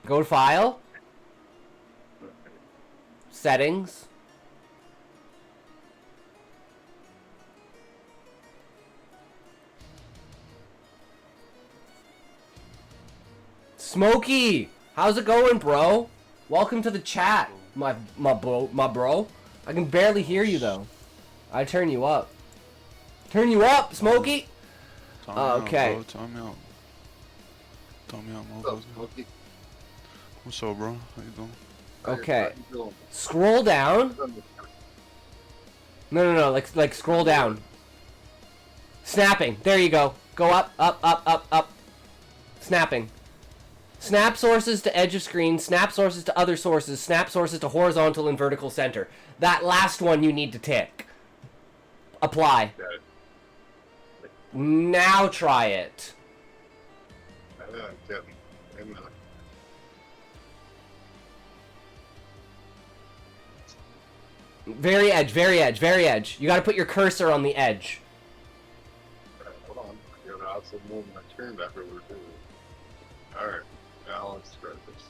Go to File. Settings. Smokey! How's it going, bro? Welcome to the chat, my bro. I can barely hear you, though. I turn you up. Turn you up, Smokey! Okay. Time out. Tell me out, What's up, motherfucker. Smokey? What's up, bro? How you doing? Okay. How you doing? Scroll down. No. Like scroll down. Snapping. There you go. Go up, up. Snapping. Snap sources to edge of screen. Snap sources to other sources. Snap sources to horizontal and vertical center. That last one you need to tick. Apply. Got it. Now try it. Get me. Wait a minute. Very edge. You gotta put your cursor on the edge. Alright, hold on. I gotta also move my turn back over to it. Alright, now let's spread this.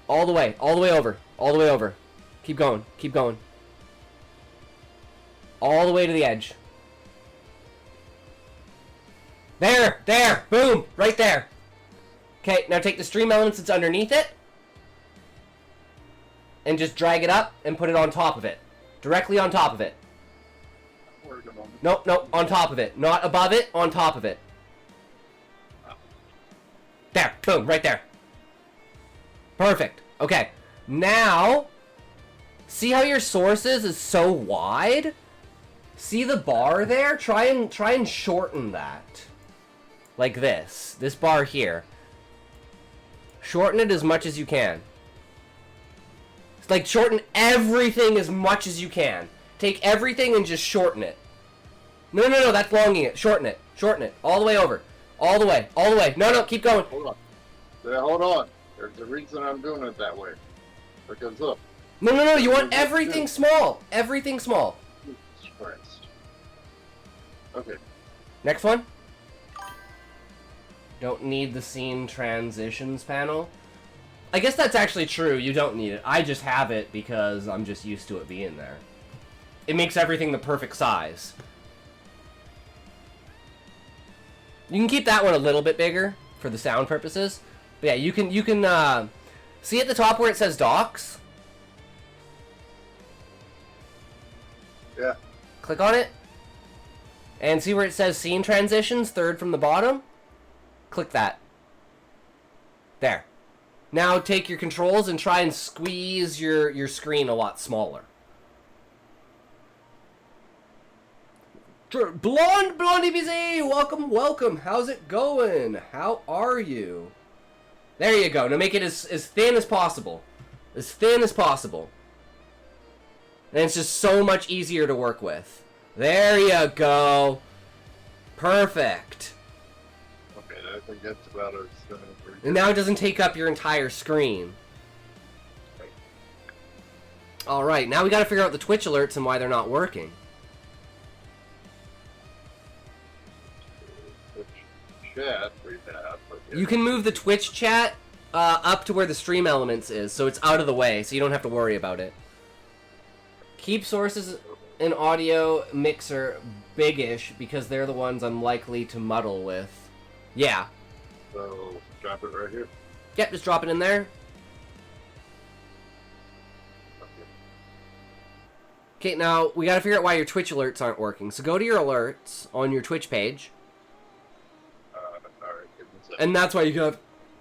All the way over. Keep going. All the way to the edge. There! Boom! Right there. Okay, now take the stream elements that's underneath it and just drag it up and put it on top of it. Directly on top of it. Nope, on top of it. Not above it, on top of it. There, boom, right there. Perfect. Okay, now, see how your sources is so wide? See the bar there? Try and shorten that. Like this. This bar here. Shorten it as much as you can. Like, shorten everything as much as you can. Take everything and just shorten it. No, that's longing it. Shorten it. Shorten it. All the way over. All the way. All the way. No, keep going. Hold on. Yeah, hold on. There's a reason I'm doing it that way. Because look. No, you want everything small. Everything small. Jesus Christ. Okay. Next one. Don't need the scene transitions panel. I guess that's actually true. You don't need it. I just have it because I'm just used to it being there. It makes everything the perfect size. You can keep that one a little bit bigger for the sound purposes. But yeah, you can see at the top where it says docs? Yeah. Click on it. And see where it says scene transitions, third from the bottom? Click that. There. Now take your controls and try and squeeze your screen a lot smaller. Blondie BZ, welcome. How's it going? How are you? There you go. Now make it as thin as possible. As thin as possible. And it's just so much easier to work with. There you go. Perfect. Okay, I think that's about as and now it doesn't take up your entire screen. Alright, now we gotta figure out the Twitch alerts and why they're not working. Chat we have, You can move the Twitch chat up to where the stream elements is, so it's out of the way, so you don't have to worry about it. Keep sources and audio mixer big-ish, because they're the ones I'm likely to muddle with. Yeah. So, drop it right here. Yep, just drop it in there. Okay, now we gotta figure out why your Twitch alerts aren't working. So go to your alerts on your Twitch page. Alright, give me a second. And that's why you can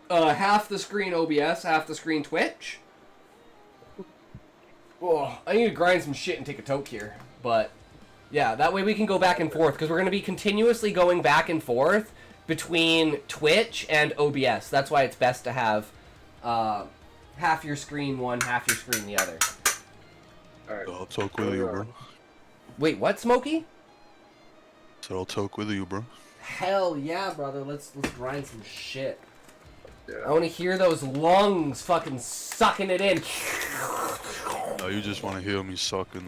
have half the screen OBS, half the screen Twitch. Oh, I need to grind some shit and take a toke here. But, yeah, that way we can go back and forth, because we're going to be continuously going back and forth between Twitch and OBS. That's why it's best to have half your screen one, half your screen the other. Alright. I'll talk with you, bro. Wait, what, Smokey? So I'll talk with you, bro. Hell yeah, brother. Let's grind some shit. Yeah. I want to hear those lungs fucking sucking it in. No, you just want to hear me sucking.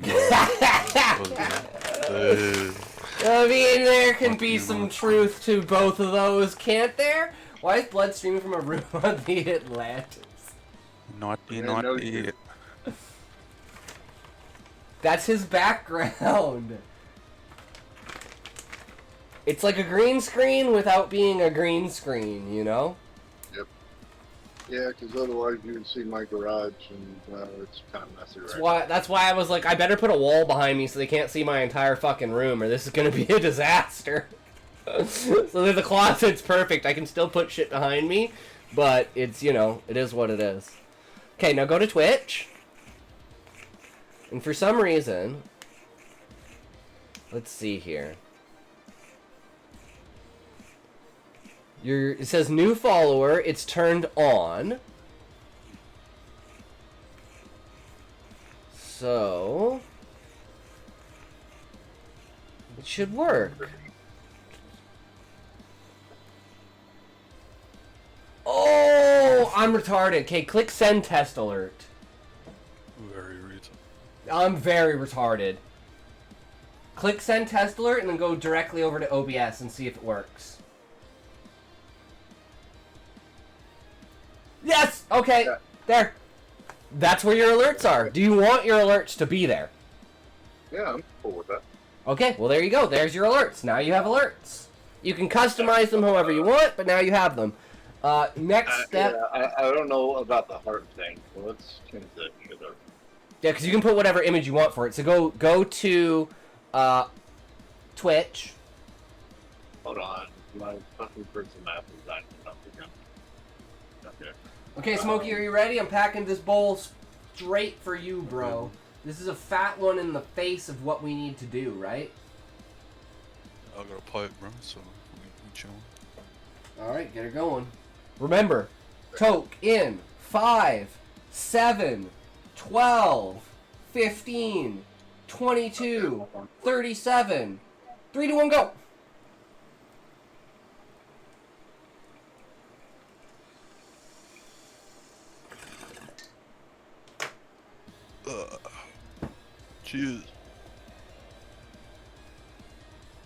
I mean, there can be you, some man. truth to both of those, can't there? Why is blood streaming from a room on the Atlantis? Naughty, Yeah, no, naughty. you- That's his background. It's like a green screen without being a green screen, you know? Yep. Yeah, because otherwise you would see my garage and it's kind of messy That's why I was like, I better put a wall behind me so they can't see my entire fucking room or this is gonna be a disaster. So the closet's perfect. I can still put shit behind me, but it's, you know, it is what it is. Okay, now go to Twitch. And for some reason, let's see here. It says new follower, it's turned on. So it should work. Oh, I'm retarded. Okay, click send test alert. Very retarded. I'm very retarded. Click send test alert and then go directly over to OBS and see if it works. Yes! Okay, Yeah. there. That's where your alerts are. Do you want your alerts to be there? Yeah, I'm cool with that. Okay, well there you go. There's your alerts. Now you have alerts. You can customize them however you want, but now you have them. Next step... Yeah, I don't know about the heart thing, so let's change that shit up. Yeah, because you can put whatever image you want for it. So go to Twitch. Hold on, my fucking person map is acting up again. Okay. Okay, Smokey, are you ready? I'm packing this bowl straight for you, bro. This is a fat one in the face of what we need to do, right? I got a pipe, bro, so we chilling. Alright, get her going. Remember, toke in 5, 7, 12, 15, 22, 37. 3, 2, 1, go! Cheers.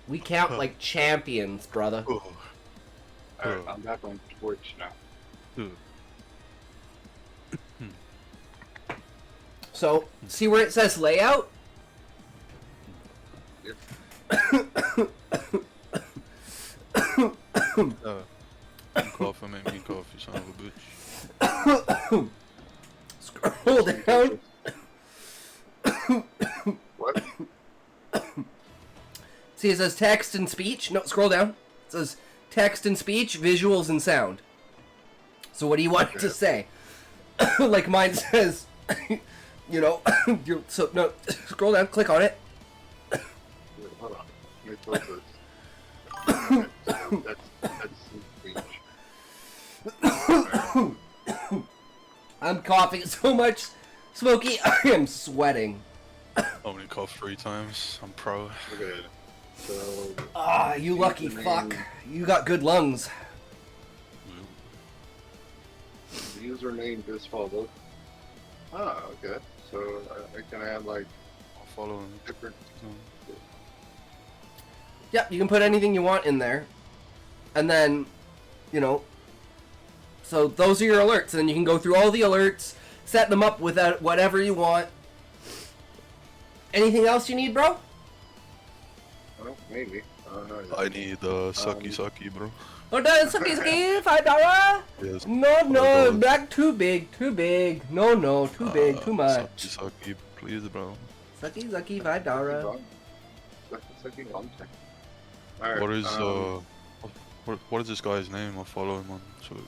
We count like champions, brother. Oh. Alright, I'm back on Twitch now. So, see where it says layout? Yep. Coffee, make me cough, you son of a bitch. Scroll down. What? See, it says text and speech. No, scroll down. It says text and speech, visuals and sound. So what do you want it to say? Like mine says, you know, so no, scroll down, click on it. Wait, hold on. Let me close this. That's some speech. I'm coughing so much, Smokey, I am sweating. I'm gonna cough 3 times. I'm pro. Okay. So, Ah, you lucky fuck. You got good lungs. the username is followed. Ah, okay. So I can add like I'll follow him. different. Yep, you can put anything you want in there. And then, you know, so those are your alerts. And then you can go through all the alerts, set them up with whatever you want. Anything else you need, bro? Well, maybe. I need sucky, bro. Oh, no, sucky, $5. Yes. No, back too big. No, too big, too much. Sucky, please, bro. Sucky, $5. Alright, What is what is this guy's name? I'll follow him on Twitch.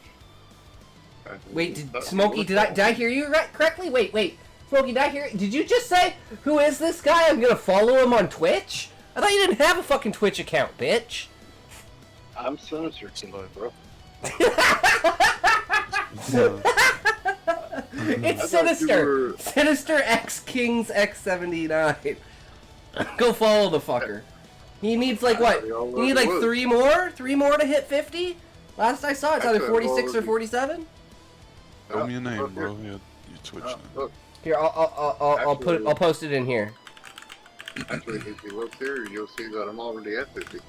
Wait, Smokey, did I hear you correctly? Wait. Smokey, did you just say, who is this guy? I'm gonna follow him on Twitch? I thought you didn't have a fucking Twitch account, bitch. I'm Sinister tonight, bro. It's I thought you Sinister. were- Sinister X Kings X79. Go follow the fucker. He needs like what? You need like would. 3 more? 3 more to hit 50? Last I saw, it's either Actually, 46 or already- 47. Tell me your name, look bro. here. Your Twitch Oh, name. look, Here, I'll post it in here. actually, if you look here, you'll see that I'm already at 50.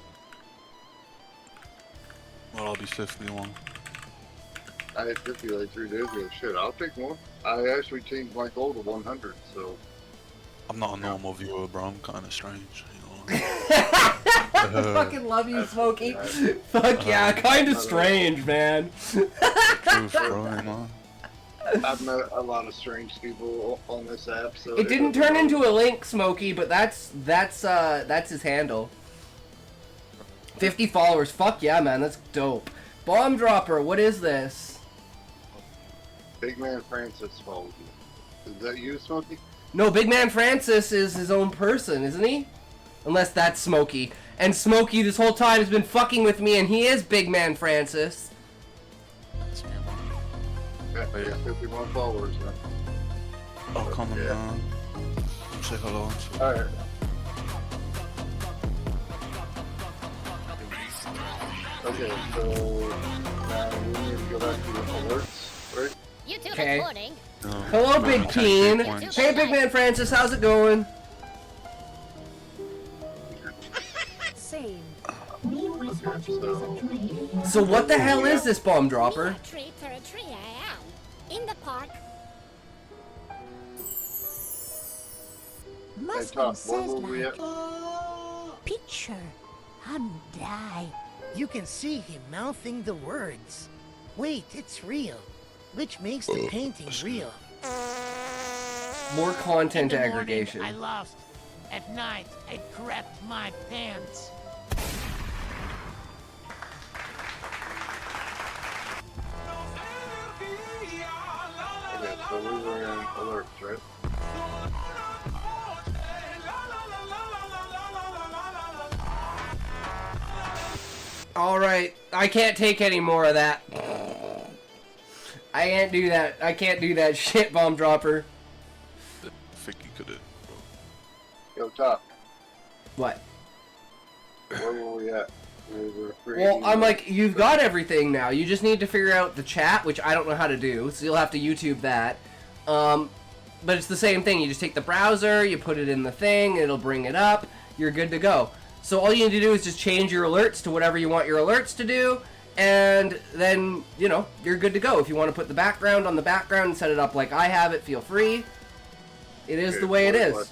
Well, I'll be 51. I had 50 like 3 days ago. Shit, I'll take more. I actually changed my goal to 100, so. I'm not a normal viewer, bro. I'm kind of strange, you know. I fucking love you, Smokey. Fuck yeah, kinda strange, man. Truth, bro, you know. I've met a lot of strange people on this app, so. It didn't turn into a link, Smokey, but that's his handle. 50 followers, fuck yeah, man, that's dope. Bomb dropper, what is this? Big Man Francis followed you. Is that you, Smokey? No, Big Man Francis is his own person, isn't he? Unless that's Smokey. And Smokey this whole time has been fucking with me, and he is Big Man Francis. That's me, bro. Yeah, Yeah. 51 followers now. I'll come and Yeah. say hello. Alright. Okay, so now we need to go back to the alerts, right? You two Okay. recording? No, Hello, maybe Big 10 Teen. points. Hey, Big Man Francis, how's it going? Same. So what the hell is this bomb dropper? Tree territory I am. In the park. Hey, Tom, where were we at? Picture. Die. You can see him mouthing the words. Wait, it's real. Which makes the painting real. More content In the morning, aggregation. I lost. At night, I crapped my pants. So we were in alerts, right? Alright, I can't take any more of that. I can't do that. I can't do that shit, bomb dropper. I think you could have. Yo, Top, What? where were we at? We were Well, I'm like, you've got everything now. You just need to figure out the chat, which I don't know how to do, so you'll have to YouTube that. But it's the same thing. You just take the browser, you put it in the thing, it'll bring it up, you're good to go. So all you need to do is just change your alerts to whatever you want your alerts to do, and then, you know, you're good to go. If you want to put the background on the background and set it up like I have it, feel free. It is the way it is.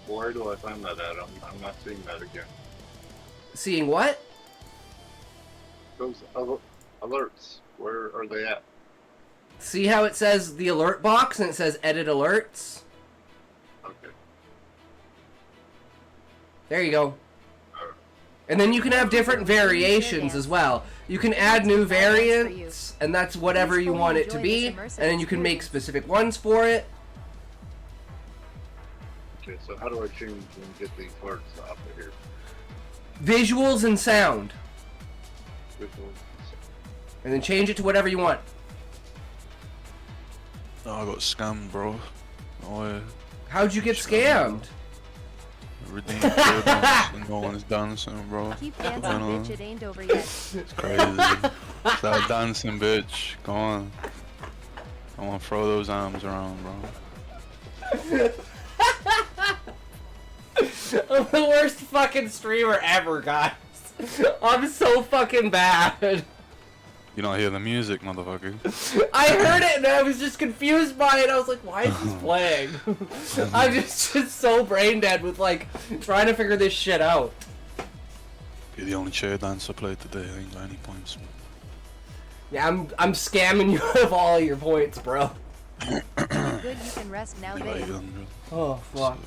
Where do I find that at? I'm not seeing that again. Seeing what? Those alerts, where are they at? See how it says the alert box and it says edit alerts? Okay. There you go. And then you can have different variations as well. You can add new variants, and that's whatever you want it to be, and then you can make specific ones for it. Okay, so how do I change and get these alerts off of here? Visuals and sound. Visuals. And then change it to whatever you want. Oh, I got scammed, bro. Oh, yeah. How'd you get scammed? Redeemed dance and no one's dancing, bro. Keep dancing, bitch, it ain't over yet. It's crazy. Start dancing, bitch. Go on. I want to throw those arms around, bro. I'm the worst fucking streamer ever, guys. I'm so fucking bad. You don't hear the music, motherfucker. I heard it and I was just confused by it. I was like, why is this playing? I'm just so brain dead with like trying to figure this shit out. You're the only chair dancer played today. I ain't got any points. Yeah, I'm scamming you out of all your points, bro. Good, you can rest now, You got babe. 800. Oh fuck.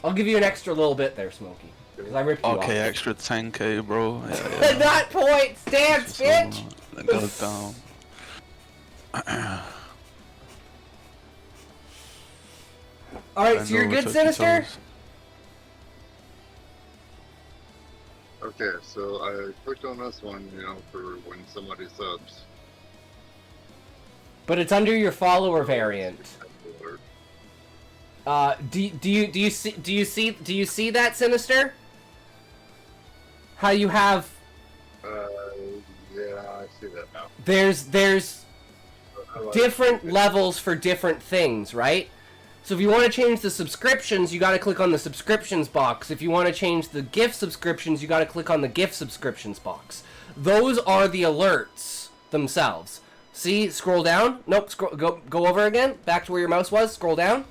I'll give you an extra little bit there, Smokey. Because I ripped you off. Okay, extra 10k, bro. Yeah. Not points, dance, bitch! Let go down. Alright, Bend so you're over, good, touch your Sinister? toes. Okay, so I clicked on this one, you know, for when somebody subs. But it's under your follower variant. Do you see that, Sinister? How you have Yeah, I see that now. there's I like different it. levels for different things, right? So if you want to change the subscriptions, you got to click on the subscriptions box. If you want to change the gift subscriptions, you got to click on the gift subscriptions box. Those are the alerts themselves. See, scroll down. Nope, go over again. Back to where your mouse was. Scroll down.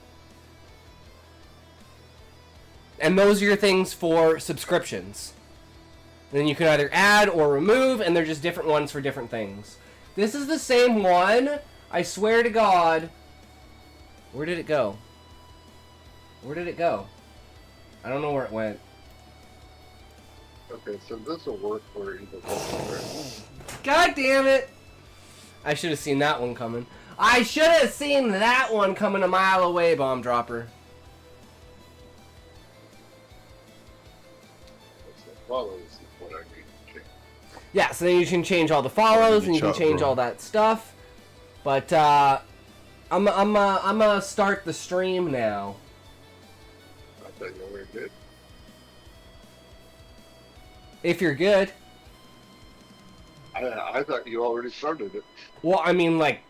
And those are your things for subscriptions. Then you can either add or remove, and they're just different ones for different things. This is the same one. I swear to God. Where did it go? Where did it go? I don't know where it went. Okay, so this will work for either one. God damn it! I should have seen that one coming. I should have seen that one coming a mile away, bomb dropper. So follows is what I need to change. Yeah, so then you can change all the follows and you can change all that stuff. But I'm gonna start the stream now. I thought you already did. If you're good. I thought you already started it. Well, I mean, like,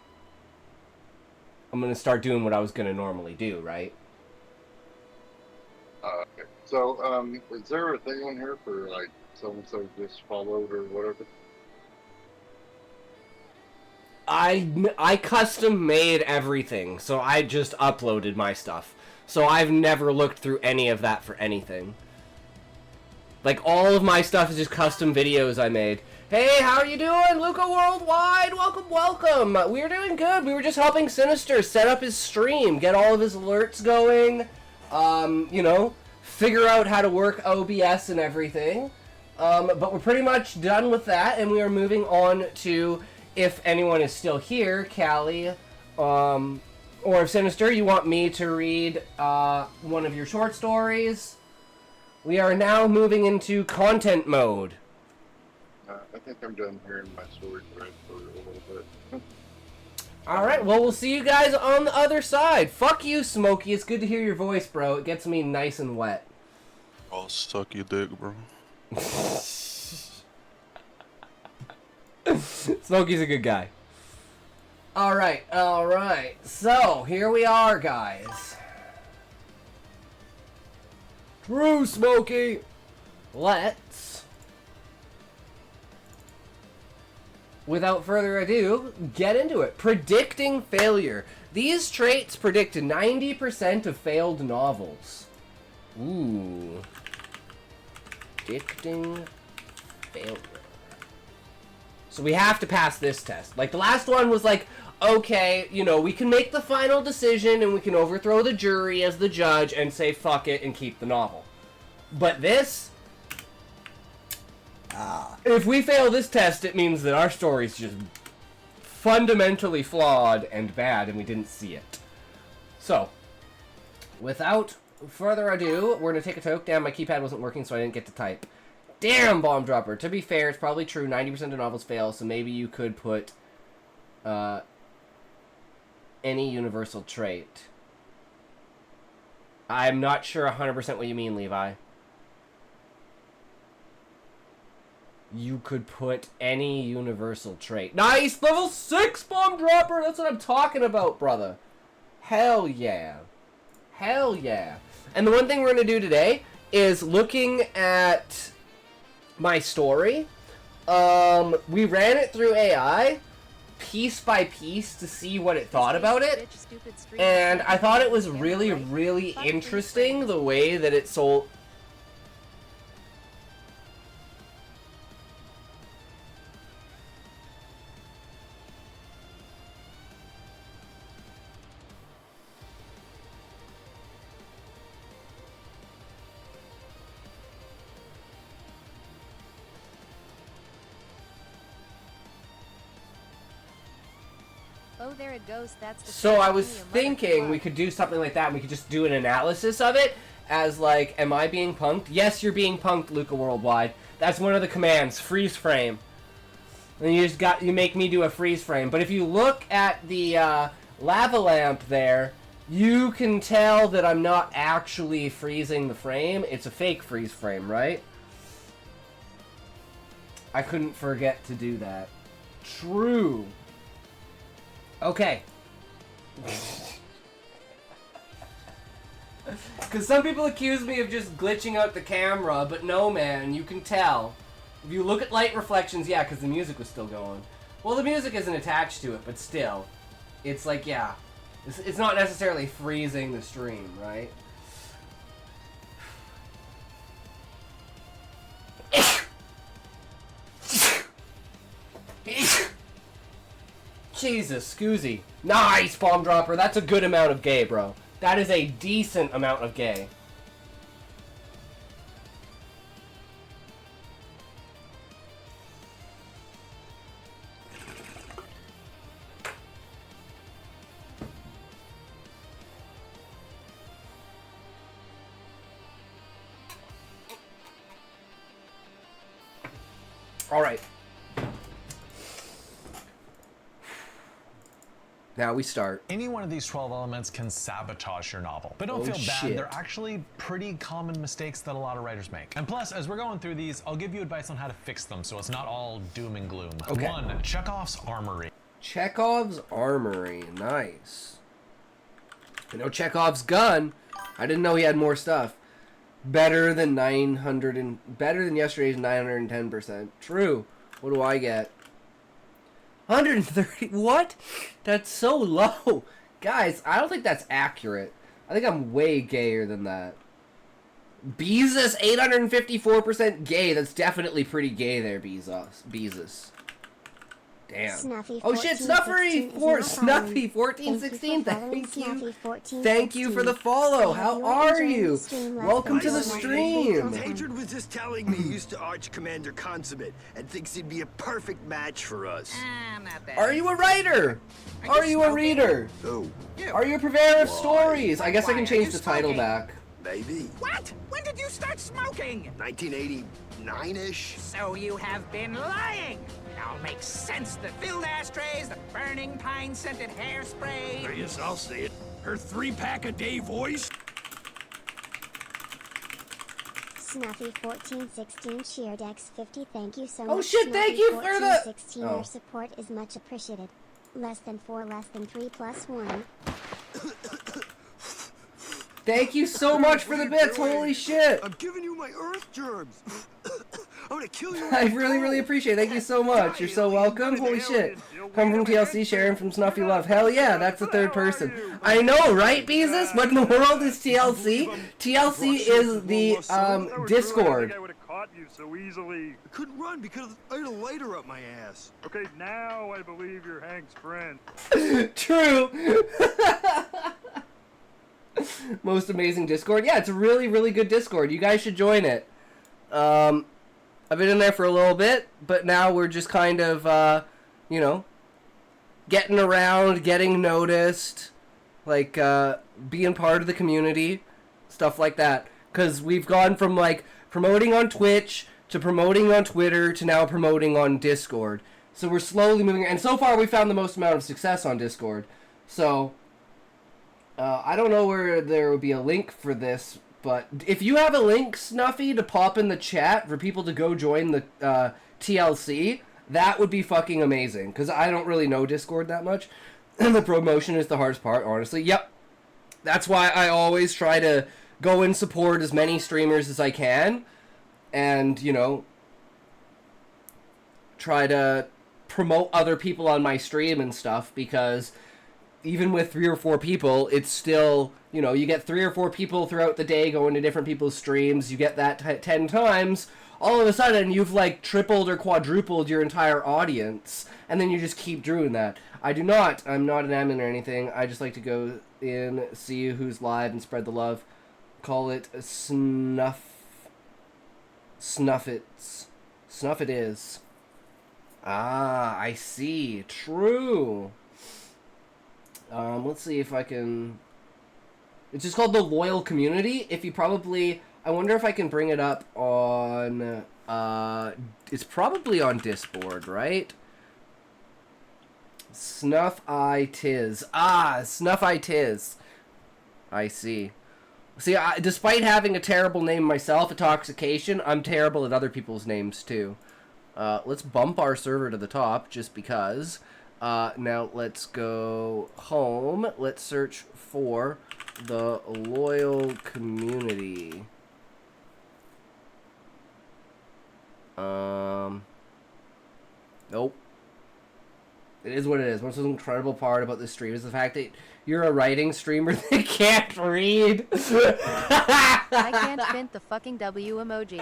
I'm gonna start doing what I was gonna normally do, right? Okay. So, is there a thing on here for like so-and-so just followed or whatever? I custom made everything, so I just uploaded my stuff. So I've never looked through any of that for anything. Like, all of my stuff is just custom videos I made. Hey, how are you doing? Luca Worldwide, welcome, welcome. We're doing good. We were just helping Sinister set up his stream, get all of his alerts going, you know, figure out how to work OBS and everything. But we're pretty much done with that, and we are moving on to, if anyone is still here, Callie, or if Sinister, you want me to read one of your short stories, we are now moving into content mode. I think I'm done hearing my story read for a little bit. Alright, well, we'll see you guys on the other side. Fuck you, Smokey. It's good to hear your voice, bro. It gets me nice and wet. I'll suck your dick, bro. Smokey's a good guy. Alright. So, here we are, guys. True, Smokey. Let's, without further ado, get into it. Predicting failure. These traits predict 90% of failed novels. Ooh. Predicting failure. So we have to pass this test. Like, the last one was like, okay, you know, we can make the final decision and we can overthrow the jury as the judge and say fuck it and keep the novel. But this... if we fail this test, it means that our story's just fundamentally flawed and bad and we didn't see it. So, without further ado, we're going to take a toke. Damn, my keypad wasn't working, so I didn't get to type. Damn, Bomb Dropper. To be fair, it's probably true. 90% of novels fail, so maybe you could put any universal trait. I'm not sure 100% what you mean, Levi. You could put any universal trait. Nice! Level 6 Bomb Dropper! That's what I'm talking about, brother. Hell yeah. Hell yeah. And the one thing we're going to do today is looking at my story. We ran it through AI, piece by piece, to see what it thought about it. And I thought it was really, really interesting the way that it sold... Oh, there it goes. That's the So I was thinking we could do something like that, and we could just do an analysis of it as like, am I being punked? Yes, you're being punked, Luca Worldwide. That's one of the commands, freeze frame. And you make me do a freeze frame. But if you look at the lava lamp there, you can tell that I'm not actually freezing the frame. It's a fake freeze frame, right? I couldn't forget to do that. True. Okay. Because some people accuse me of just glitching out the camera, but no, man, you can tell. If you look at light reflections, yeah, because the music was still going. Well, the music isn't attached to it, but still. It's like, yeah. It's not necessarily freezing the stream, right? Jesus, Scoozy. Nice, Bomb Dropper. That's a good amount of gay, bro. That is a decent amount of gay. All right. Now we start. Any one of these 12 elements can sabotage your novel. But don't feel bad, shit. they're actually pretty common mistakes that a lot of writers make. And plus, as we're going through these, I'll give you advice on how to fix them so it's not all doom and gloom. Okay. 1. Chekhov's Armory. Chekhov's Armory. Nice. I know Chekhov's gun. I didn't know he had more stuff. Better than better than yesterday's 910%. True. What do I get? 130. What? That's so low. Guys, I don't think that's accurate. I think I'm way gayer than that. Beezus, 854% gay. That's definitely pretty gay there, Beezus. Damn. Snuffy Oh shit, 1416 Snuffy is now 1416. following. Thank you for the follow. How are you? Welcome to the stream. Hatred was just telling me he used to Arch Commander Consummate and thinks he'd be a perfect match for us. Not that. Are you a writer? Are you a reader? Oh, Are you a purveyor of stories? I guess I can change the title back. maybe. What? When did you start smoking? 1989-ish? So you have been lying. It all makes sense. The filled ashtrays, the burning pine-scented hairspray. Yes, I'll see it. Her 3-pack-a-day voice? Snuffy 1416 Sheerdex 50. Thank you so much. Oh shit, thank you for the... 1416, your support is much appreciated. Less than 4, less than 3, plus 1. Thank you so much for the bits, holy shit! I'm giving you my earth germs. I'm gonna kill you. I really appreciate it. Thank you so much. You're so welcome. Holy shit. Come from TLC, Sharon from Snuffy Love. Hell yeah, that's the third person. I know, right, Beezus? What in the world is TLC? TLC is the, Discord. I would have caught you so easily. I couldn't run because I had a lighter up my ass. Okay, now I believe you're Hank's friend. True. Most amazing Discord. Yeah, it's a really good Discord. You guys should join it. I've been in there for a little bit, but now we're just kind of, you know, getting around, getting noticed, like, being part of the community, stuff like that. Because we've gone from, like, promoting on Twitch to promoting on Twitter to now promoting on Discord. So we're slowly moving, and so far we found the most amount of success on Discord. So, I don't know where there would be a link for this, but if you have a link, Snuffy, to pop in the chat for people to go join the TLC, that would be fucking amazing, because I don't really know Discord that much, and the promotion is the hardest part, honestly. Yep, that's why I always try to go and support as many streamers as I can, and, you know, try to promote other people on my stream and stuff, because even with 3 or 4 people, it's still, you know, you get 3 or 4 people throughout the day going to different people's streams, you get that 10 times, all of a sudden you've like tripled or quadrupled your entire audience, and then you just keep doing that. I'm not an admin or anything, I just like to go in, see who's live, and spread the love. Call it Snuff it is. Ah, I see. True. Let's see if I can... It's just called the Loyal Community. If you probably... I wonder if I can bring it up on... it's probably on Discord, right? Snuff-I-Tiz. Ah, Snuff-I-Tiz. I see. See, despite having a terrible name myself, Intoxication, I'm terrible at other people's names, too. Let's bump our server to the top, just because... now let's go home. Let's search for the Loyal Community. Nope. It is what it is. What's the incredible part about this stream is the fact that you're a writing streamer that can't read. I can't print the fucking W emoji.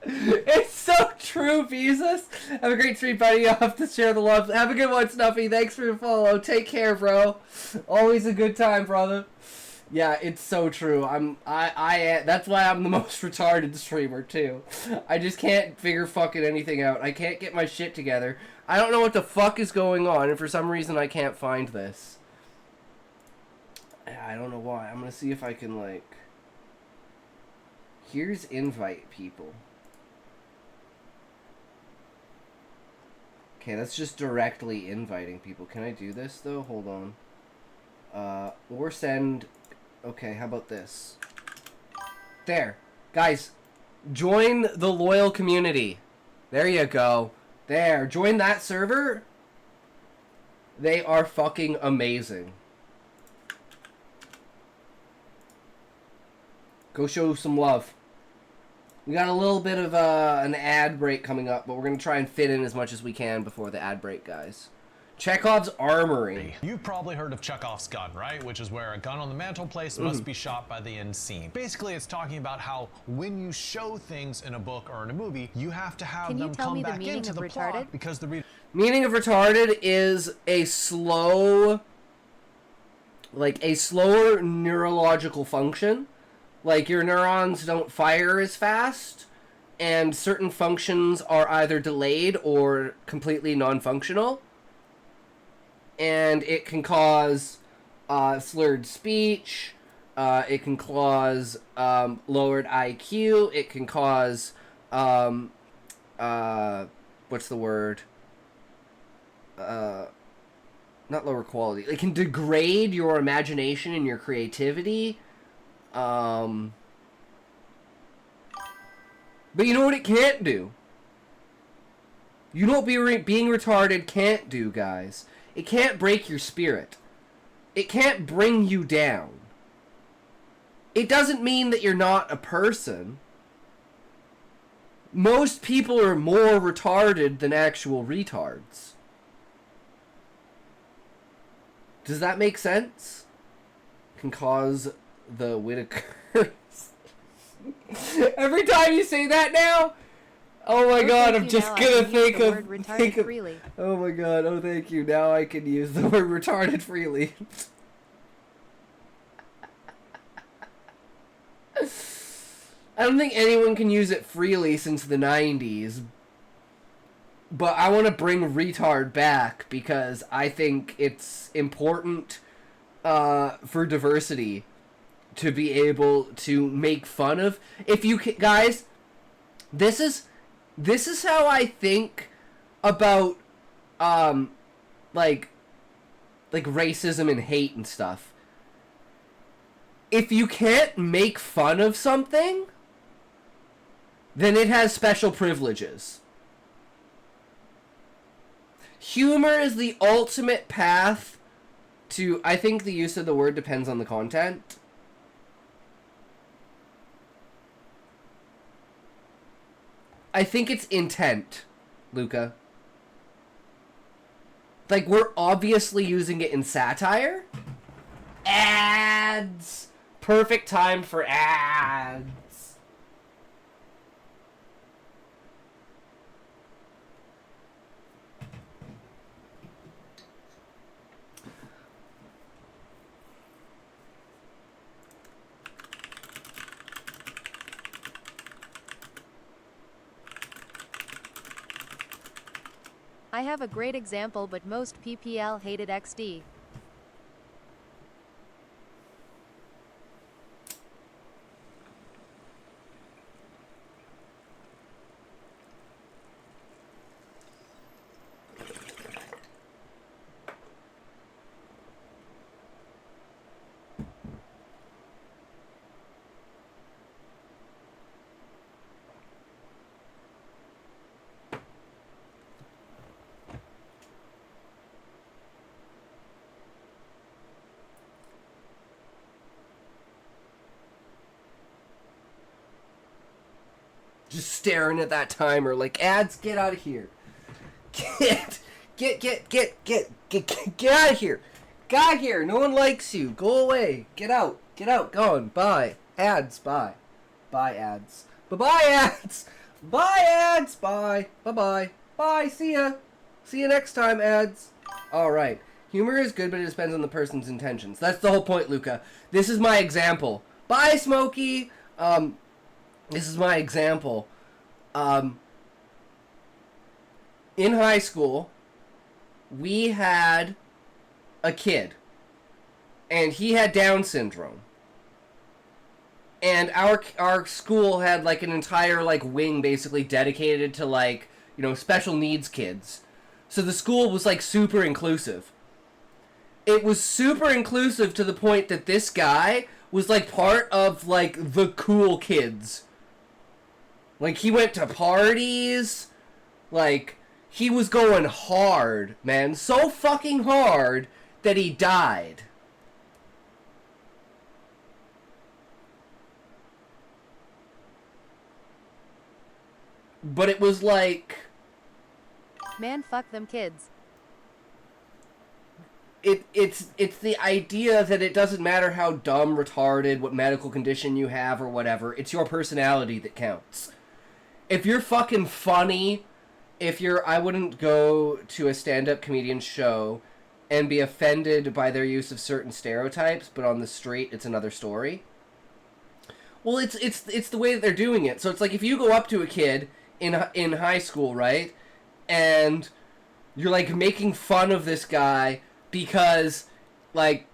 It's so true, Beezus. Have a great stream, buddy. I'll have to share the love. Have a good one, Snuffy. Thanks for your follow. Take care, bro. Always a good time, brother. Yeah, it's so true. That's why I'm the most retarded streamer, too. I just can't figure fucking anything out. I can't get my shit together. I don't know what the fuck is going on, and for some reason I can't find this. I don't know why. I'm gonna see if I can, like... Here's invite people. Okay, that's just directly inviting people. Can I do this, though? Hold on. Or send... Okay, how about this? There. Guys, join the Loyal Community. There you go. There. Join that server. They are fucking amazing. Go show some love. We got a little bit of an ad break coming up, but we're going to try and fit in as much as we can before the ad break, guys. Chekhov's armory. You've probably heard of Chekhov's gun, right? Which is where a gun on the mantelpiece must be shot by the end scene. Basically, it's talking about how when you show things in a book or in a movie, you have to have them come back into the plot because the reader... Meaning of retarded is a slow, like a slower neurological function. Like your neurons don't fire as fast, and certain functions are either delayed or completely non-functional. And it can cause slurred speech, it can cause lowered IQ, it can cause, what's the word? Not lower quality. It can degrade your imagination and your creativity. But you know what it can't do? You know what being retarded can't do, guys? It can't break your spirit. It can't bring you down. It doesn't mean that you're not a person. Most people are more retarded than actual retards. Does that make sense? Can cause the Whitakers. Every time you say that now, oh my god, I'm just gonna think of... Oh my god, oh thank you, now I can use the word retarded freely. I don't think anyone can use it freely since the 90s. But I want to bring retard back because I think it's important for diversity to be able to make fun of. If you guys, this is how I think about like racism and hate and stuff. If you can't make fun of something, then it has special privileges. Humor is the ultimate path to... I think the use of the word depends on the content. I think it's intent, Luca. Like, we're obviously using it in satire. Ads! Perfect time for ads. I have a great example, but most PPL hated XD. Just staring at that timer like, ads, get out of here. Get out of here. Get out of here. No one likes you. Go away. Get out. Get out. Gone. Bye. Ads. Bye. Bye, ads. Bye-bye, ads. Bye, ads. Bye. Bye-bye. Bye. See ya. See you next time, ads. Alright. Humor is good, but it depends on the person's intentions. That's the whole point, Luca. This is my example. Bye, Smokey. This is my example. In high school, we had a kid, and he had Down syndrome. And our school had like an entire like wing basically dedicated to like, you know, special needs kids. So the school was like super inclusive. It was super inclusive to the point that this guy was like part of like the cool kids. Like, he went to parties. Like, he was going hard, man. So fucking hard that he died. But it was like... Man, fuck them kids. it's the idea that it doesn't matter how dumb, retarded, what medical condition you have or whatever. It's your personality that counts. If you're fucking funny, I wouldn't go to a stand-up comedian show and be offended by their use of certain stereotypes, but on the street it's another story. Well, it's the way that they're doing it. So it's like if you go up to a kid in high school, right, and you're like making fun of this guy because, like,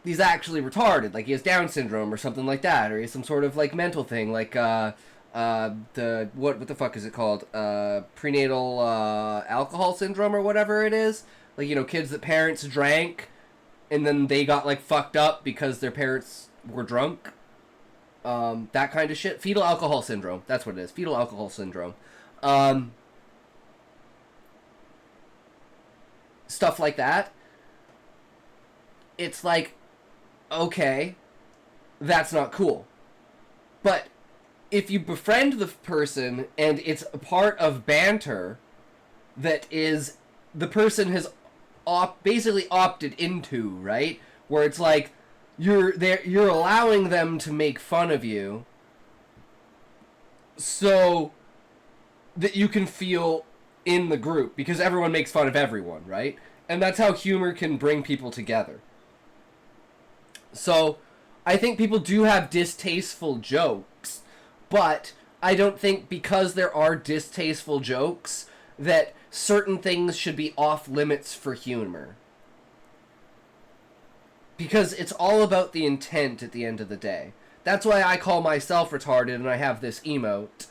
he's actually retarded, like he has Down syndrome or something like that, or he has some sort of, like, mental thing, like, what the fuck is it called? Prenatal, alcohol syndrome or whatever it is. Like, you know, kids that parents drank, and then they got, like, fucked up because their parents were drunk. That kind of shit. Fetal alcohol syndrome. That's what it is. Fetal alcohol syndrome. Stuff like that. It's like, okay, that's not cool. But if you befriend the person and it's a part of banter that is the person has basically opted into, right? Where it's like you're allowing them to make fun of you so that you can feel in the group, because everyone makes fun of everyone, right? And that's how humor can bring people together. So I think people do have distasteful jokes, but I don't think because there are distasteful jokes that certain things should be off limits for humor. Because it's all about the intent at the end of the day. That's why I call myself retarded and I have this emote.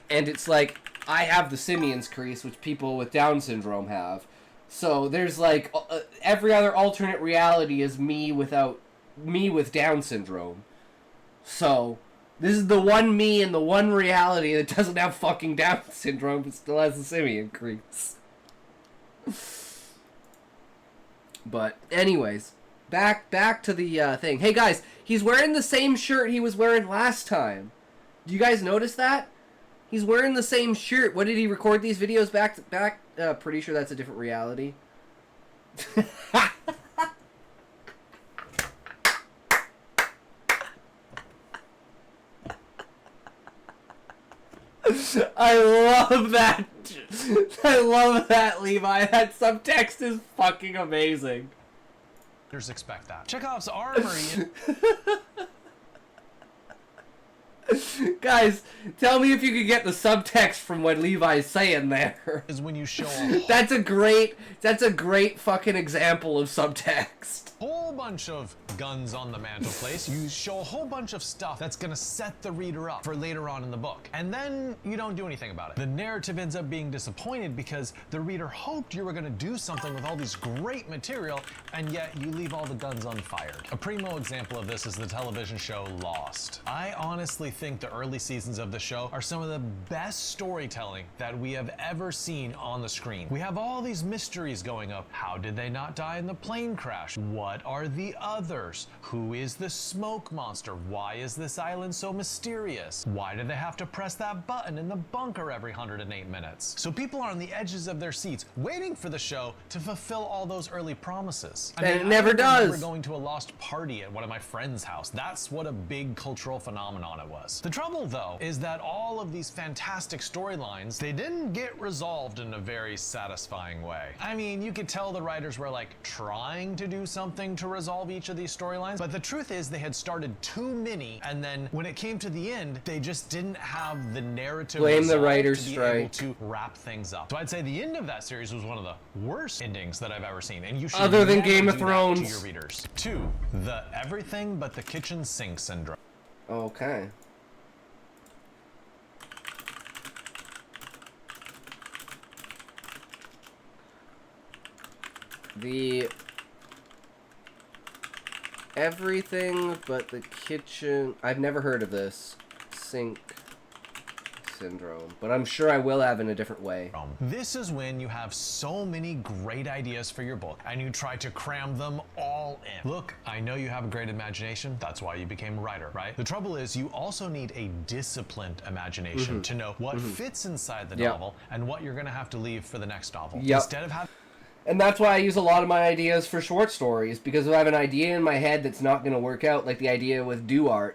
And it's like, I have the simian's crease, which people with Down syndrome have. So there's like, every other alternate reality is me with Down syndrome. So this is the one me in the one reality that doesn't have fucking Down syndrome but still has the simian crease. But anyways, back to the thing. Hey guys, he's wearing the same shirt he was wearing last time. Do you guys notice that? He's wearing the same shirt. What did he record these videos back? Pretty sure that's a different reality. I love that. I love that, Levi. That subtext is fucking amazing. Expect that. Chekhov's armory. Guys, tell me if you could get the subtext from what Levi's saying there. Is when you show that's a great fucking example of subtext. Whole bunch of guns on the mantelpiece. You show a whole bunch of stuff that's gonna set the reader up for later on in the book. And then you don't do anything about it. The narrative ends up being disappointed because the reader hoped you were gonna do something with all these great material, and yet you leave all the guns unfired. A primo example of this is the television show Lost. I honestly think the early seasons of the show are some of the best storytelling that we have ever seen on the screen. We have all these mysteries going up. How did they not die in the plane crash? What are the others? Who is the smoke monster? Why is this island so mysterious? Why do they have to press that button in the bunker every 108 minutes? So people are on the edges of their seats waiting for the show to fulfill all those early promises. And it never does. We're going to a lost party at one of my friend's house. That's what a big cultural phenomenon it was. The trouble though is that all of these fantastic storylines, they didn't get resolved in a very satisfying way. I mean, you could tell the writers were like trying to do something to resolve each of these storylines, but the truth is they had started too many, and then when it came to the end, they just didn't have the narrative blame the writer's to be strike able to wrap things up. So I'd say the end of that series was one of the worst endings that I've ever seen, and you should other than never Game of do that Thrones to your readers. 2, the everything but the kitchen sink syndrome. Okay. The everything but the kitchen. I've never heard of this sink syndrome, but I'm sure I will have in a different way. This is when you have so many great ideas for your book and you try to cram them all in. Look, I know you have a great imagination. That's why you became a writer, right? The trouble is you also need a disciplined imagination to know what fits inside the novel and what you're going to have to leave for the next novel. Instead of having And that's why I use a lot of my ideas for short stories, because if I have an idea in my head that's not going to work out, like the idea with Duarte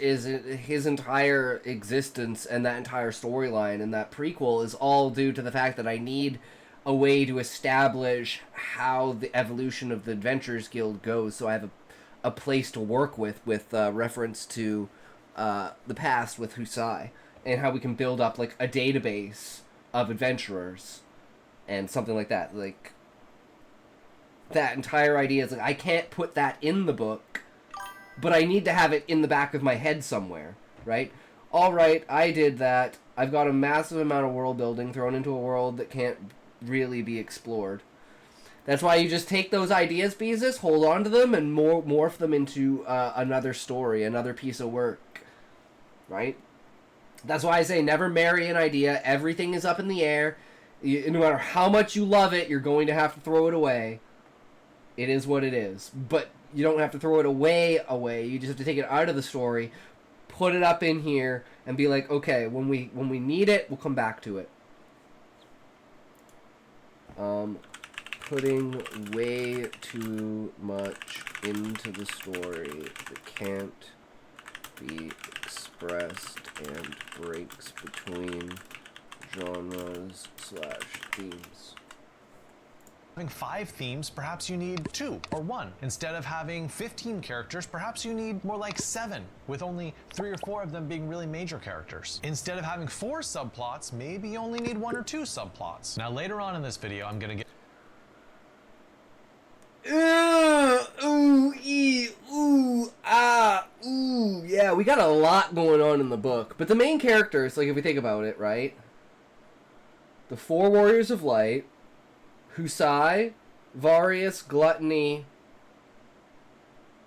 is his entire existence and that entire storyline and that prequel is all due to the fact that I need a way to establish how the evolution of the Adventurers Guild goes, so I have a place to work with reference to the past with Husai, and how we can build up like a database of adventurers and something like that. Like, that entire idea is like, I can't put that in the book, but I need to have it in the back of my head somewhere, right? All right, I did that. I've got a massive amount of world building thrown into a world that can't really be explored. That's why you just take those ideas, Beezus, hold on to them, and morph them into another story, another piece of work, right? That's why I say never marry an idea. Everything is up in the air. No matter how much you love it, you're going to have to throw it away. It is what it is. But you don't have to throw it away. You just have to take it out of the story, put it up in here, and be like, okay, when we need it, we'll come back to it. Putting way too much into the story that can't be expressed and breaks between genres/themes. Having 5 themes, perhaps you need 2 or 1. Instead of having 15 characters, perhaps you need more like 7, with only 3 or 4 of them being really major characters. Instead of having 4 subplots, maybe you only need 1 or 2 subplots. Now later on in this video, I'm gonna get yeah, we got a lot going on in the book. But the main characters, like if we think about it, right? The 4 Warriors of Light, Husai, Varius, Gluttony,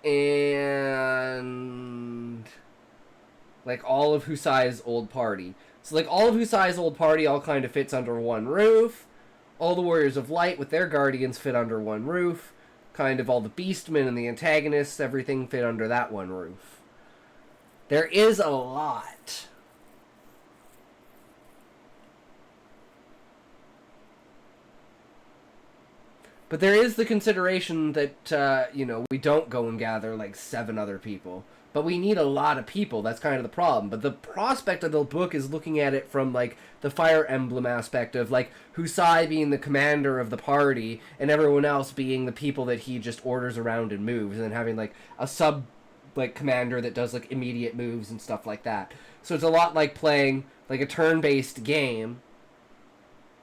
and like all of Husai's old party. So like all of Husai's old party all kind of fits under one roof. All the Warriors of Light with their guardians fit under one roof. Kind of all the beastmen and the antagonists, everything fit under that one roof. There is a lot. But there is the consideration that, we don't go and gather like 7 other people. But we need a lot of people. That's kind of the problem. But the prospect of the book is looking at it from, like, the Fire Emblem aspect of, like, Husai being the commander of the party and everyone else being the people that he just orders around and moves. And then having, like, a commander that does, like, immediate moves and stuff like that. So it's a lot like playing, like, a turn-based game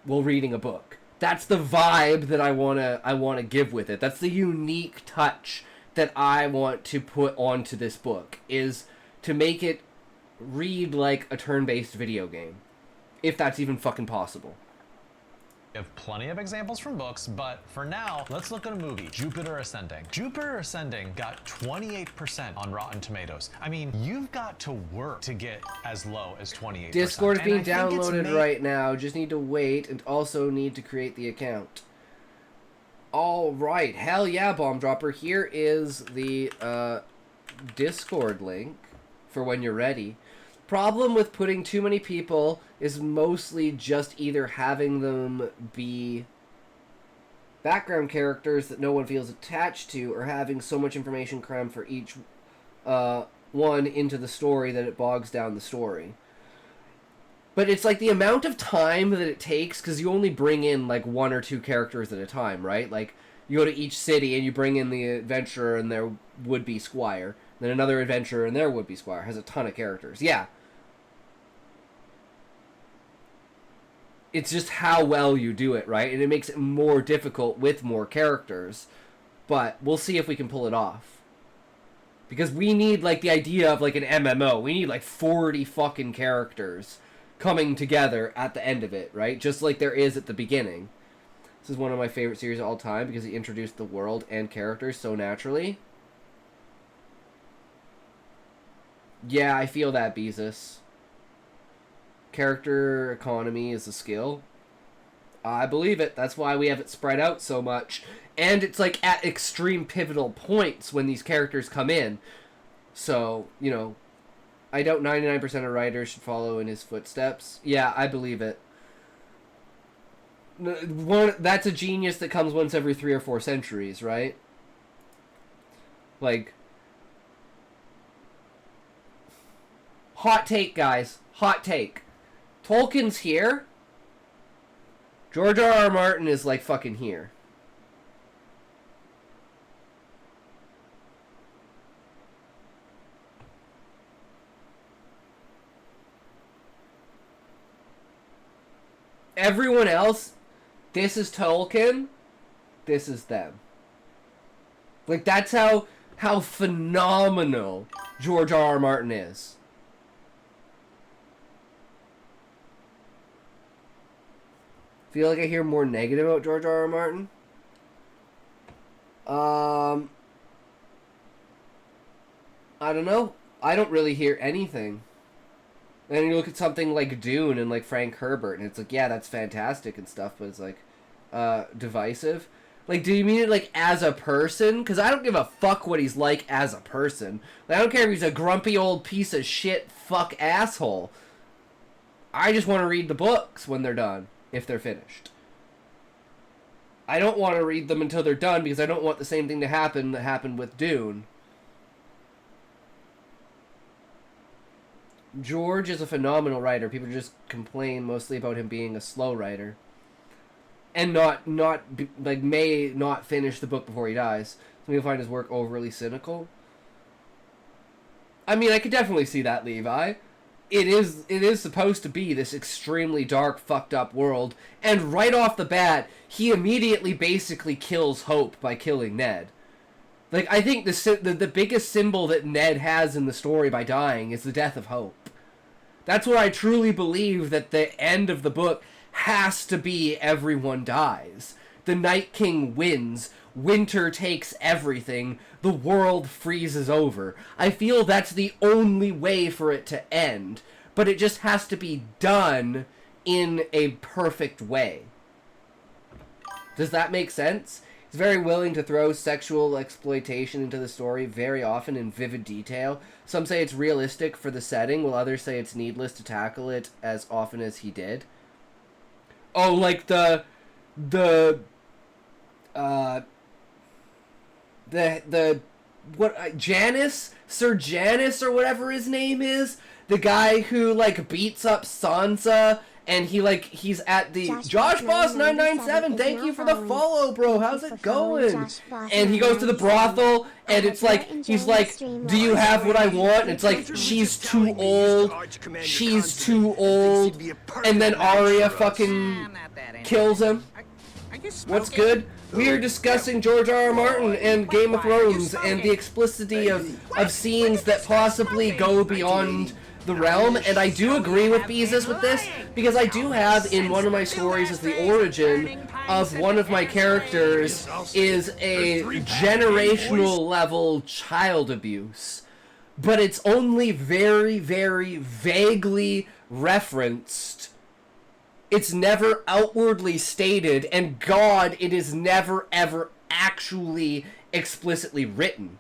while reading a book. That's the vibe that I wanna give with it. That's the unique touch that I want to put onto this book, is to make it read like a turn-based video game. If that's even fucking possible. We have plenty of examples from books, but for now, let's look at a movie, Jupiter Ascending. Jupiter Ascending got 28% on Rotten Tomatoes. I mean, you've got to work to get as low as 28%. Discord's being downloaded right now. Just need to wait and also need to create the account. All right, hell yeah, Bomb Dropper. Here is the Discord link for when you're ready. Problem with putting too many people is mostly just either having them be background characters that no one feels attached to, or having so much information crammed for each one into the story that it bogs down the story. But it's like the amount of time that it takes, because you only bring in like 1 or 2 characters at a time, right? Like, you go to each city and you bring in the adventurer and their would-be squire. Then another adventurer and their would-be squire. Has a ton of characters. Yeah. It's just how well you do it, right? And it makes it more difficult with more characters. But we'll see if we can pull it off. Because we need, like, the idea of, like, an MMO. We need, like, 40 fucking characters coming together at the end of it, right? Just like there is at the beginning. This is one of my favorite series of all time because he introduced the world and characters so naturally. Yeah, I feel that, Beezus. Character economy is a skill. I believe it. That's why we have it spread out so much. And it's like at extreme pivotal points when these characters come in. So, I doubt 99% of writers should follow in his footsteps. Yeah, I believe it. That's a genius that comes once every 3 or 4 centuries, right? Like, hot take, guys. Hot take. Tolkien's here. George R.R. Martin is like fucking here. Everyone else, this is Tolkien, this is them. Like, that's how phenomenal George R.R. Martin is. Feel like I hear more negative about George R.R. Martin? I don't know. I don't really hear anything. And you look at something like Dune and like Frank Herbert, and it's like, yeah, that's fantastic and stuff, but it's like, divisive. Like, do you mean it like as a person? Because I don't give a fuck what he's like as a person. Like, I don't care if he's a grumpy old piece of shit fuck asshole. I just want to read the books when they're done, if they're finished. I don't want to read them until they're done because I don't want the same thing to happen that happened with Dune. George is a phenomenal writer. People just complain mostly about him being a slow writer. And may not finish the book before he dies. Some people find his work overly cynical. I mean, I could definitely see that, Levi. It is supposed to be this extremely dark, fucked up world. And right off the bat, he immediately basically kills Hope by killing Ned. Like, I think the biggest symbol that Ned has in the story by dying is the death of Hope. That's what I truly believe, that the end of the book has to be everyone dies. The Night King wins, winter takes everything, the world freezes over. I feel that's the only way for it to end, but it just has to be done in a perfect way. Does that make sense? He's very willing to throw sexual exploitation into the story very often in vivid detail. Some say it's realistic for the setting, while others say it's needless to tackle it as often as he did. Oh, like the Janus? Sir Janus or whatever his name is? The guy who, like, beats up Sansa, and he's at the... Josh Boss 997, thank you for the follow, bro. How's it going? And he goes to the brothel, and it's like, he's like, do you have what I want? And it's like, she's too old. She's too old. And then Arya fucking kills him. What's good? We are discussing George R.R. Martin and Game of Thrones and the explicitity of scenes that possibly go beyond the realm, and I do agree with Beezus with this, because I do have in one of my stories as the origin of one of my characters is a generational level child abuse, but it's only very, very vaguely referenced. It's never outwardly stated, and God, it is never ever actually explicitly written.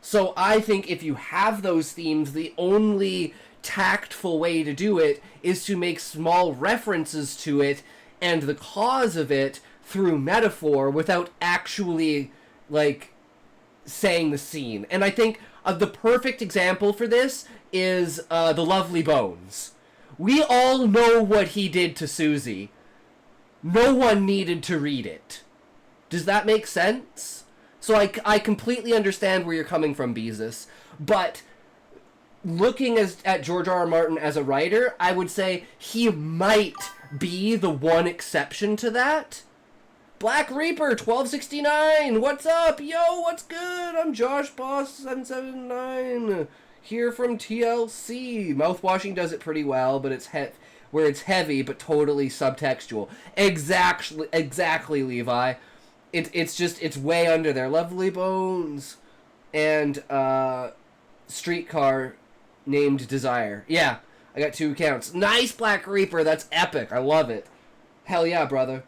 So I think if you have those themes, the only tactful way to do it is to make small references to it and the cause of it through metaphor without actually, like, saying the scene. And I think the perfect example for this is The Lovely Bones. We all know what he did to Susie. No one needed to read it. Does that make sense? So I completely understand where you're coming from, Beezus. But looking at George R.R. Martin as a writer, I would say he might be the one exception to that. Black Reaper 1269, what's up? Yo, what's good? I'm Josh Boss 779 here from TLC. Mouthwashing does it pretty well, but it's where it's heavy but totally subtextual. Exactly, Levi. It's way under there. Lovely Bones and Streetcar named Desire. Yeah, I got 2 accounts. Nice, Black Reaper. That's epic. I love it. Hell yeah, brother.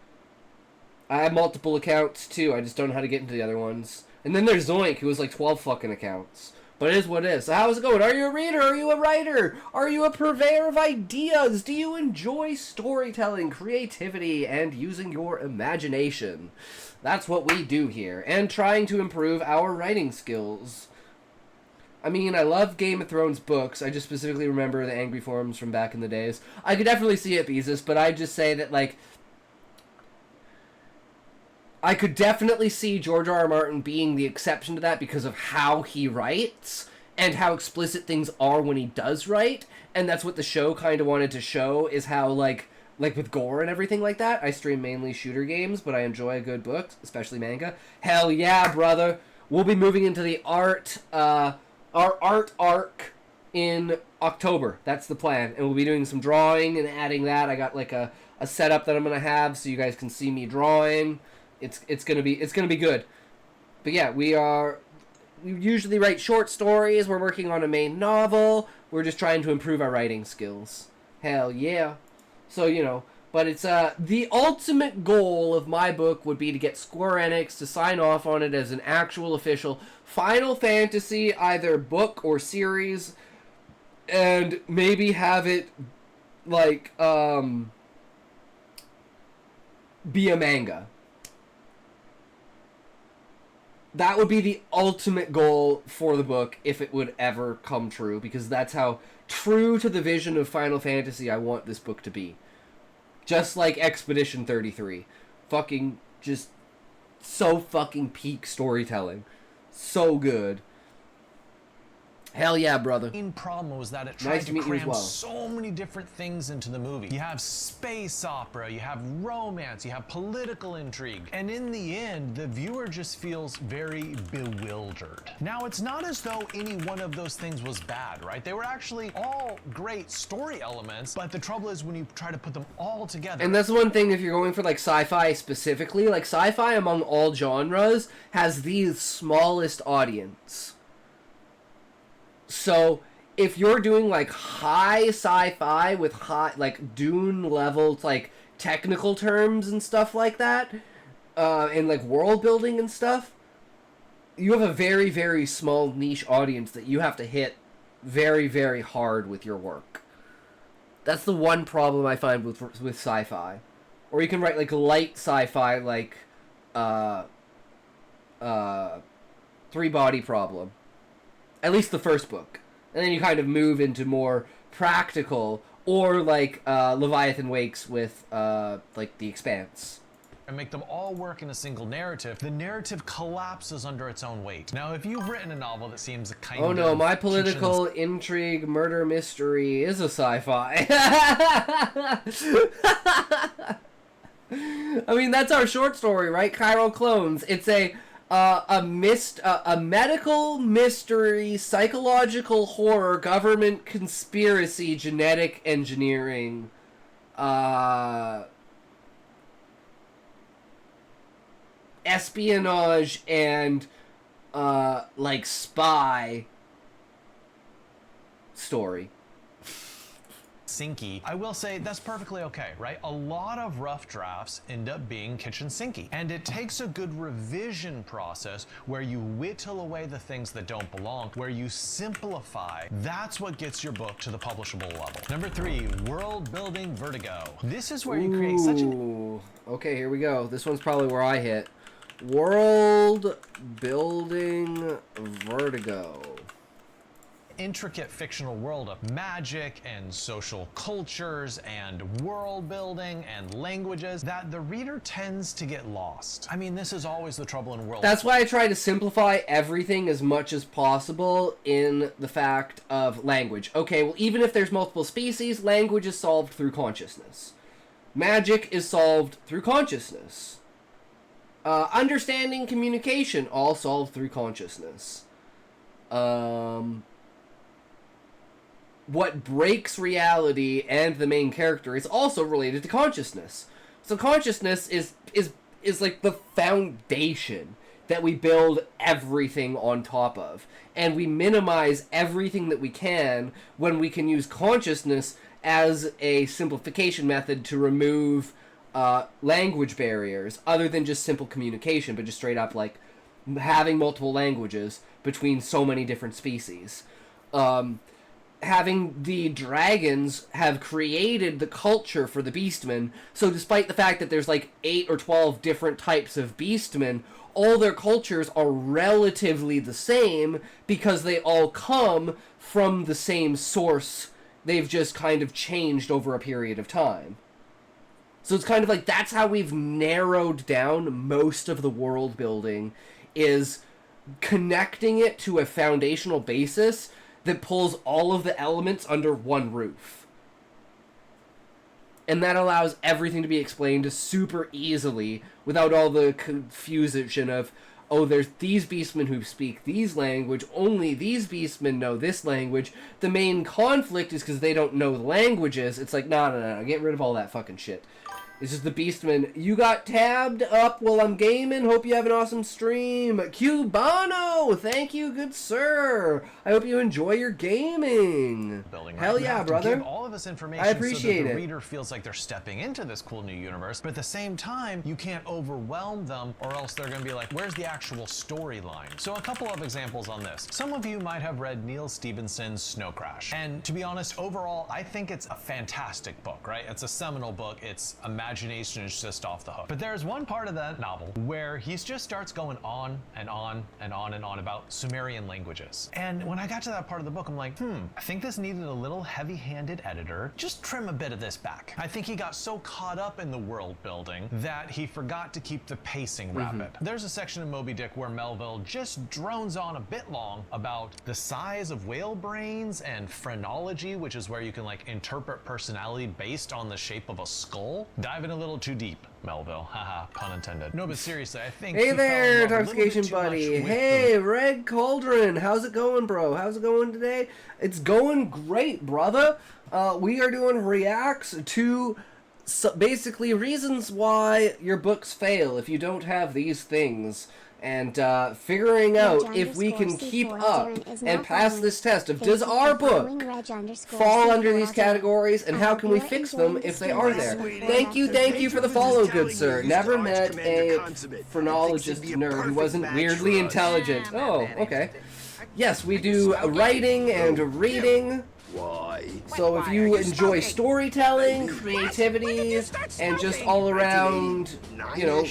I have multiple accounts too. I just don't know how to get into the other ones. And then there's Zoink, who has like 12 fucking accounts. But it is what it is. So how's it going? Are you a reader? Are you a writer? Are you a purveyor of ideas? Do you enjoy storytelling, creativity, and using your imagination? That's what we do here. And trying to improve our writing skills. I mean, I love Game of Thrones books. I just specifically remember the angry forums from back in the days. I could definitely see it, Beezus, but I'd just say that, like, I could definitely see George R. R. Martin being the exception to that because of how he writes and how explicit things are when he does write. And that's what the show kind of wanted to show, is how, like with gore and everything like that. I stream mainly shooter games, but I enjoy a good book, especially manga. Hell yeah, brother. We'll be moving into the our art arc in October. That's the plan. And we'll be doing some drawing and adding that. I got like a setup that I'm going to have so you guys can see me drawing. It's gonna be good. But yeah, we usually write short stories. We're working on a main novel. We're just trying to improve our writing skills. Hell yeah. So, you know, but it's the ultimate goal of my book would be to get Square Enix to sign off on it as an actual official Final Fantasy either book or series, and maybe have it like be a manga. That would be the ultimate goal for the book if it would ever come true, because that's how true to the vision of Final Fantasy I want this book to be. Just like Expedition 33. Fucking just so fucking peak storytelling. So good. Hell yeah, brother. The main problem was that it tried to cram so many different things into the movie. You have space opera, you have romance, you have political intrigue, and in the end, the viewer just feels very bewildered. Now, it's not as though any one of those things was bad, right? They were actually all great story elements, but the trouble is when you try to put them all together. And that's one thing if you're going for like sci-fi specifically, like sci-fi among all genres has the smallest audience. So, if you're doing, like, high sci-fi with high, like, Dune level, like, technical terms and stuff like that, and, like, world building and stuff, you have a very, very small niche audience that you have to hit very, very hard with your work. That's the one problem I find with sci-fi. Or you can write, like, light sci-fi, like, Three Body Problem. At least the first book. And then you kind of move into more practical, or like Leviathan Wakes with like The Expanse. And make them all work in a single narrative, the narrative collapses under its own weight. Now, if you've written a novel that seems kind of... Oh no, my political intrigue murder mystery is a sci-fi. I mean, that's our short story, right? Chiral Clones. It's a medical mystery, psychological horror, government conspiracy, genetic engineering, espionage, and like spy story. Sinky. I will say that's perfectly okay, right? A lot of rough drafts end up being kitchen sinky, and it takes a good revision process where you whittle away the things that don't belong, where you simplify. That's what gets your book to the publishable level. Number 3, world building vertigo. This is where you create such an... Okay, here we go. This one's probably where I hit. World building vertigo. Intricate fictional world of magic and social cultures and world building and languages that the reader tends to get lost. I mean, this is always the trouble in world. That's why I try to simplify everything as much as possible in the fact of language. Okay, well, even if there's multiple species, language is solved through consciousness. Magic is solved through consciousness. Understanding, communication, all solved through consciousness. What breaks reality and the main character is also related to consciousness. So consciousness is like the foundation that we build everything on top of. And we minimize everything that we can when we can use consciousness as a simplification method to remove language barriers, other than just simple communication, but just straight up like having multiple languages, between so many different species. Having the dragons have created the culture for the beastmen, so despite the fact that there's like 8 or 12 different types of beastmen, all their cultures are relatively the same because they all come from the same source. They've just kind of changed over a period of time. So it's kind of like that's how we've narrowed down most of the world building, is connecting it to a foundational basis that pulls all of the elements under one roof. And that allows everything to be explained super easily without all the confusion of, oh, there's these beastmen who speak these language, only these beastmen know this language. The main conflict is because they don't know the languages. It's like, no, get rid of all that fucking shit. It's just the beastmen. You got tabbed up while I'm gaming. Hope you have an awesome stream. Cubano, thank you, good sir. I hope you enjoy your gaming. Hell yeah, brother. Give all of this information I appreciate so that the it. reader feels like they're stepping into this cool new universe, but at the same time, you can't overwhelm them, or else they're going to be like, where's the actual storyline? So a couple of examples on this. Some of you might have read Neil Stephenson's Snow Crash, and to be honest, overall, I think it's a fantastic book, right? It's a seminal book. It's imagination is just off the hook. But there's one part of that novel where he just starts going on and on and on and on about Sumerian languages. And when I got to that part of the book, I'm like, I think this needed a little heavy-handed editor. Just trim a bit of this back. I think he got so caught up in the world building that he forgot to keep the pacing rapid. There's a section in Moby Dick where Melville just drones on a bit long about the size of whale brains and phrenology, which is where you can like interpret personality based on the shape of a skull. Diving a little too deep, Melville. Haha, pun intended. No, but seriously, I think. Hey there, Intoxication Buddy. Hey, Red Cauldron. How's it going, bro? How's it going today? It's going great, brother. We are doing reacts to basically reasons why your books fail if you don't have these things. And figuring out if we can keep up and pass this test of does our book fall under these categories, and how can we fix them if they are there. Thank you for the follow, good sir. Never met a phrenologist nerd who wasn't weirdly intelligent. Oh, okay. Yes, we do writing and reading. So if you enjoy storytelling, creativity, and just all around, you know,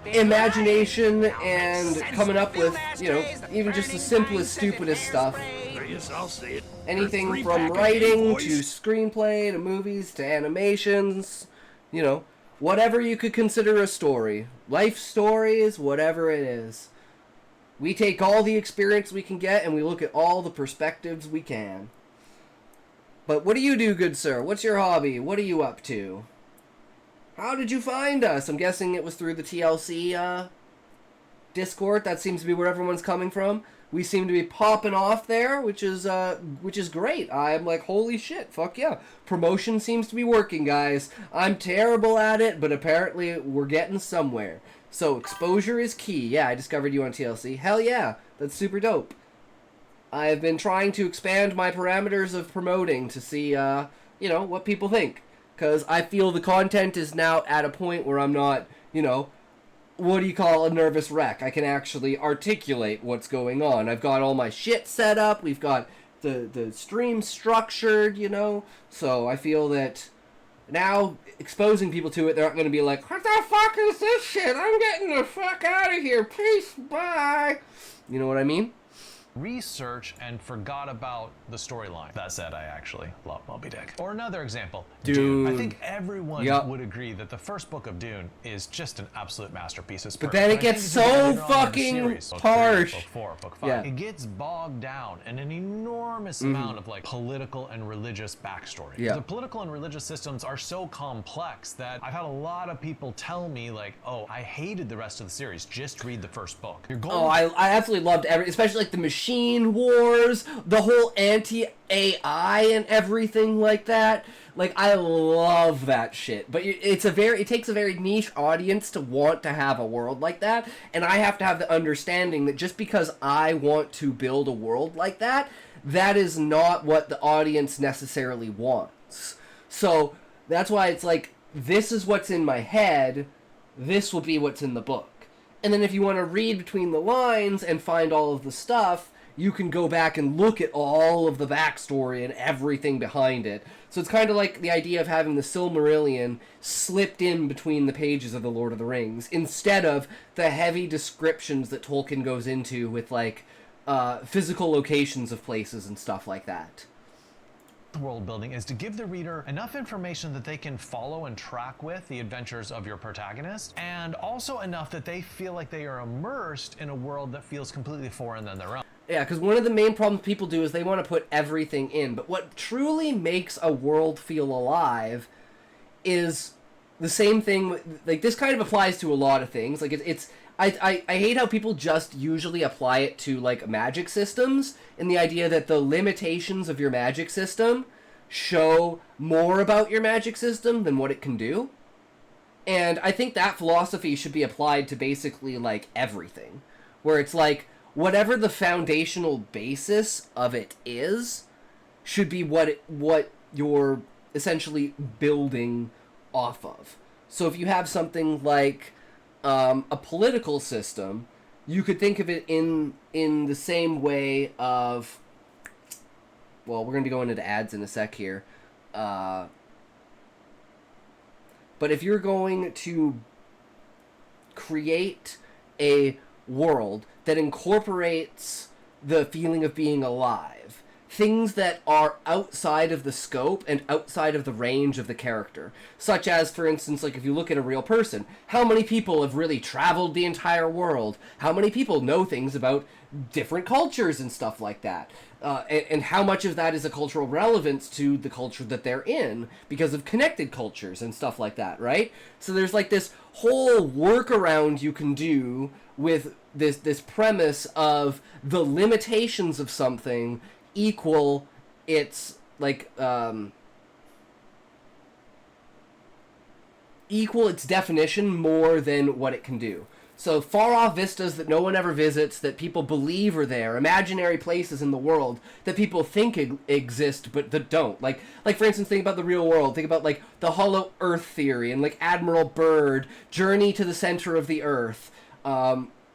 imagination and coming up with, you know, even just the simplest, stupidest stuff. Anything from writing to screenplay to movies to animations, you know, whatever you could consider a story. Life stories, whatever it is. We take all the experience we can get and we look at all the perspectives we can. But what do you do, good sir? What's your hobby? What are you up to? How did you find us? I'm guessing it was through the TLC Discord. That seems to be where everyone's coming from. We seem to be popping off there, which is great. I'm like, holy shit, fuck yeah. Promotion seems to be working, guys. I'm terrible at it, but apparently we're getting somewhere. So exposure is key. Yeah, I discovered you on TLC. Hell yeah, that's super dope. I've been trying to expand my parameters of promoting to see, you know, what people think. Because I feel the content is now at a point where I'm not, you know, what do you call a nervous wreck? I can actually articulate what's going on. I've got all my shit set up. We've got the stream structured, you know. So I feel that now exposing people to it, they're not going to be like, what the fuck is this shit? I'm getting the fuck out of here. Peace, bye. You know what I mean? Research and forgot about the storyline. That said, I actually love Moby Dick. Or another example, Dune. I think everyone would agree that the first book of Dune is just an absolute masterpiece. It's but then it gets so fucking harsh. Book 4, book 5. Yeah. It gets bogged down in an enormous amount of like political and religious backstory. Yeah. The political and religious systems are so complex that I've had a lot of people tell me like, oh, I hated the rest of the series. Just read the first book. Oh, I absolutely loved especially like the machine wars, the whole anti-AI and everything like that. Like, I love that shit. But it takes a very niche audience to want to have a world like that, and I have to have the understanding that just because I want to build a world like that, that is not what the audience necessarily wants. So that's why it's like, this is what's in my head, this will be what's in the book. And then if you want to read between the lines and find all of the stuff, you can go back and look at all of the backstory and everything behind it. So it's kind of like the idea of having the Silmarillion slipped in between the pages of The Lord of the Rings, instead of the heavy descriptions that Tolkien goes into with, like, physical locations of places and stuff like that. World building is to give the reader enough information that they can follow and track with the adventures of your protagonist, and also enough that they feel like they are immersed in a world that feels completely foreign than their own. Yeah, because one of the main problems people do is they want to put everything in, but what truly makes a world feel alive is the same thing. Like, this kind of applies to a lot of things. Like, I hate how people just usually apply it to, like, magic systems, and the idea that the limitations of your magic system show more about your magic system than what it can do. And I think that philosophy should be applied to basically, like, everything. Where it's like, whatever the foundational basis of it is, should be what you're essentially building off of. So if you have something like a political system, you could think of it in the same way of, well, we're going to go into the ads in a sec here. But if you're going to create a world that incorporates the feeling of being alive, things that are outside of the scope and outside of the range of the character, such as, for instance, like if you look at a real person, how many people have really traveled the entire world? How many people know things about different cultures and stuff like that? And how much of that is a cultural relevance to the culture that they're in because of connected cultures and stuff like that, right? So there's like this whole workaround you can do with this premise of the limitations of something equal its, like, equal its definition more than what it can do. So far-off vistas that no one ever visits, that people believe are there, imaginary places in the world that people think exist but that don't. Like for instance, think about the real world. Think about, like, the Hollow Earth theory and, like, Admiral Byrd, Journey to the Center of the Earth,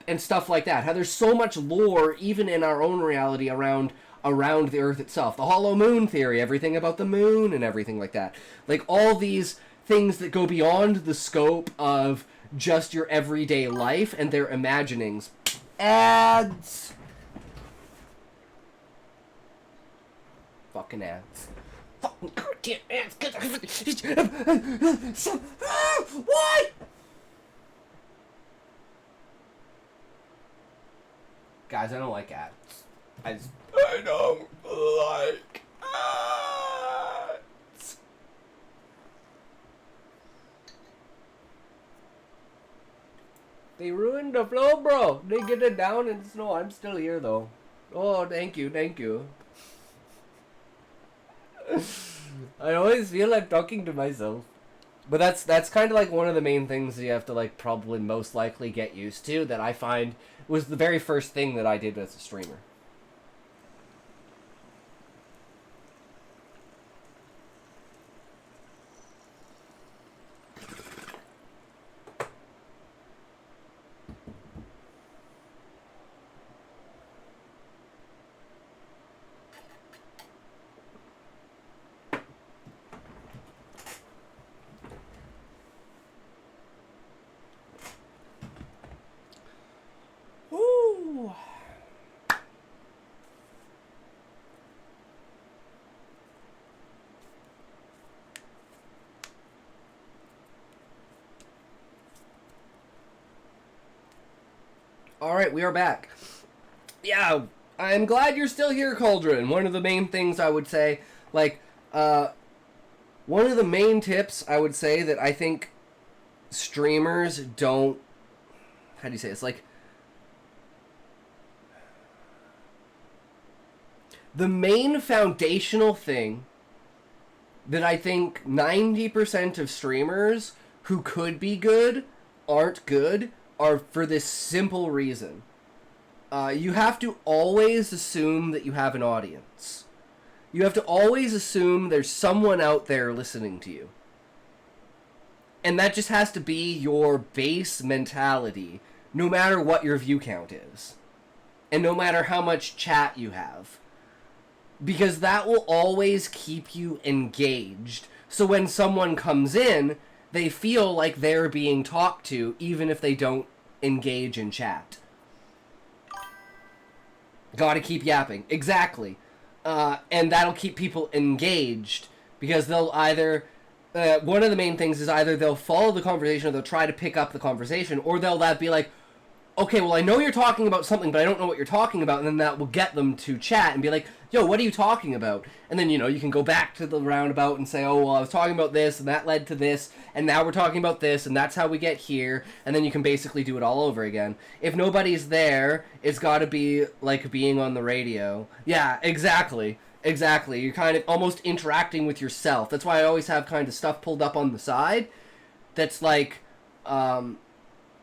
and stuff like that. How there's so much lore, even in our own reality, around the Earth itself. The Hollow Moon theory, everything about the moon and everything like that. Like, all these things that go beyond the scope of just your everyday life and their imaginings. Ads! Fucking ads. Fucking goddamn ads! What? Guys, I don't like ads. I don't like ads. They ruined the flow, bro. They get it down in the snow. I'm still here, though. Oh, thank you, thank you. I always feel like talking to myself. But that's kind of like one of the main things you have to, like, probably most likely get used to, that I find was the very first thing that I did as a streamer. Woo! Alright, we are back. Yeah, I'm glad you're still here, Cauldron. One of the main things I would say, like, one of the main tips I would say that I think streamers don't, how do you say it? It's like, the main foundational thing that I think 90% of streamers who could be good aren't good are for this simple reason. You have to always assume that you have an audience. You have to always assume there's someone out there listening to you. And that just has to be your base mentality no matter what your view count is. And no matter how much chat you have. Because that will always keep you engaged. So when someone comes in, they feel like they're being talked to, even if they don't engage in chat. Gotta keep yapping. Exactly. And that'll keep people engaged. Because they'll either... one of the main things is either they'll follow the conversation or they'll try to pick up the conversation. Or they'll be like, okay, well, I know you're talking about something, but I don't know what you're talking about. And then that will get them to chat and be like, yo, what are you talking about? And then, you can go back to the roundabout and say, oh, well, I was talking about this, and that led to this, and now we're talking about this, and that's how we get here. And then you can basically do it all over again. If nobody's there, it's got to be like being on the radio. Yeah, exactly. Exactly. You're kind of almost interacting with yourself. That's why I always have kind of stuff pulled up on the side that's like...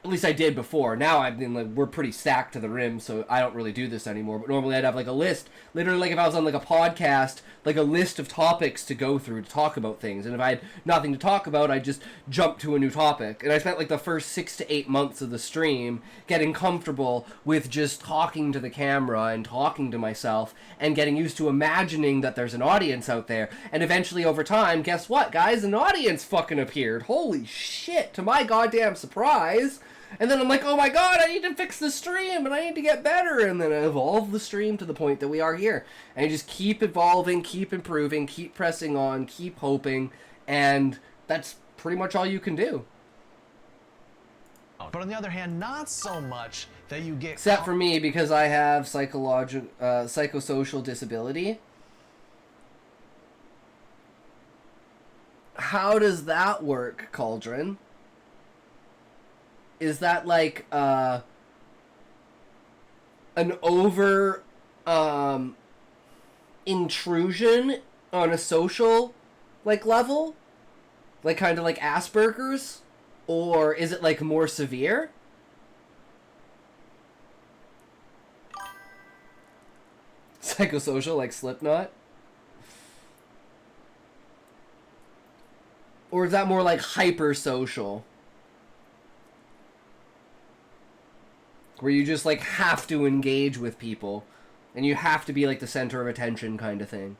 at least I did before. Now I've been like, we're pretty stacked to the rim, so I don't really do this anymore. But normally I'd have like a list, literally like if I was on like a podcast, like a list of topics to go through to talk about things. And if I had nothing to talk about, I'd just jump to a new topic. And I spent like the first 6 to 8 months of the stream getting comfortable with just talking to the camera and talking to myself and getting used to imagining that there's an audience out there. And eventually over time, guess what, guys? An audience fucking appeared. Holy shit, to my goddamn surprise. And then I'm like, oh my god, I need to fix the stream, and I need to get better. And then I evolve the stream to the point that we are here. And you just keep evolving, keep improving, keep pressing on, keep hoping, and that's pretty much all you can do. But on the other hand, not so much that you get... Except for me, because I have psychosocial disability. How does that work, Cauldron? Is that like an over intrusion on a social like level? Like kind of like Asperger's? Or is it like more severe? Psychosocial like Slipknot? Or is that more like hypersocial? Where you just, like, have to engage with people. And you have to be, like, the center of attention kind of thing.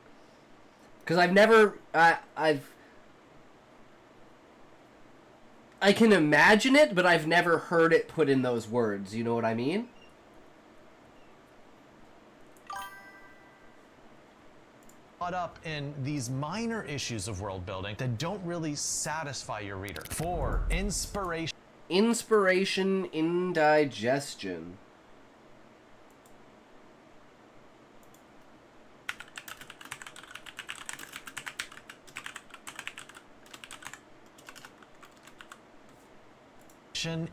Because I've never... I can imagine it, but I've never heard it put in those words. You know what I mean? Caught up in these minor issues of world building that don't really satisfy your reader. For inspiration... Inspiration, indigestion.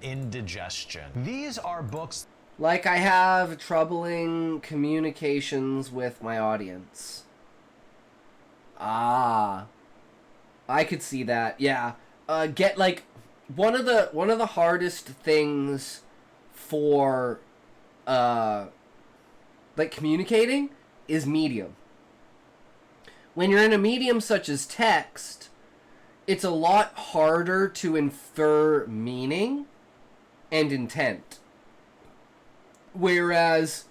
Indigestion. These are books... Like I have troubling communications with my audience. Ah. I could see that, yeah. Get, like... One of the hardest things for like communicating is medium. When you're in a medium such as text, it's a lot harder to infer meaning and intent. Whereas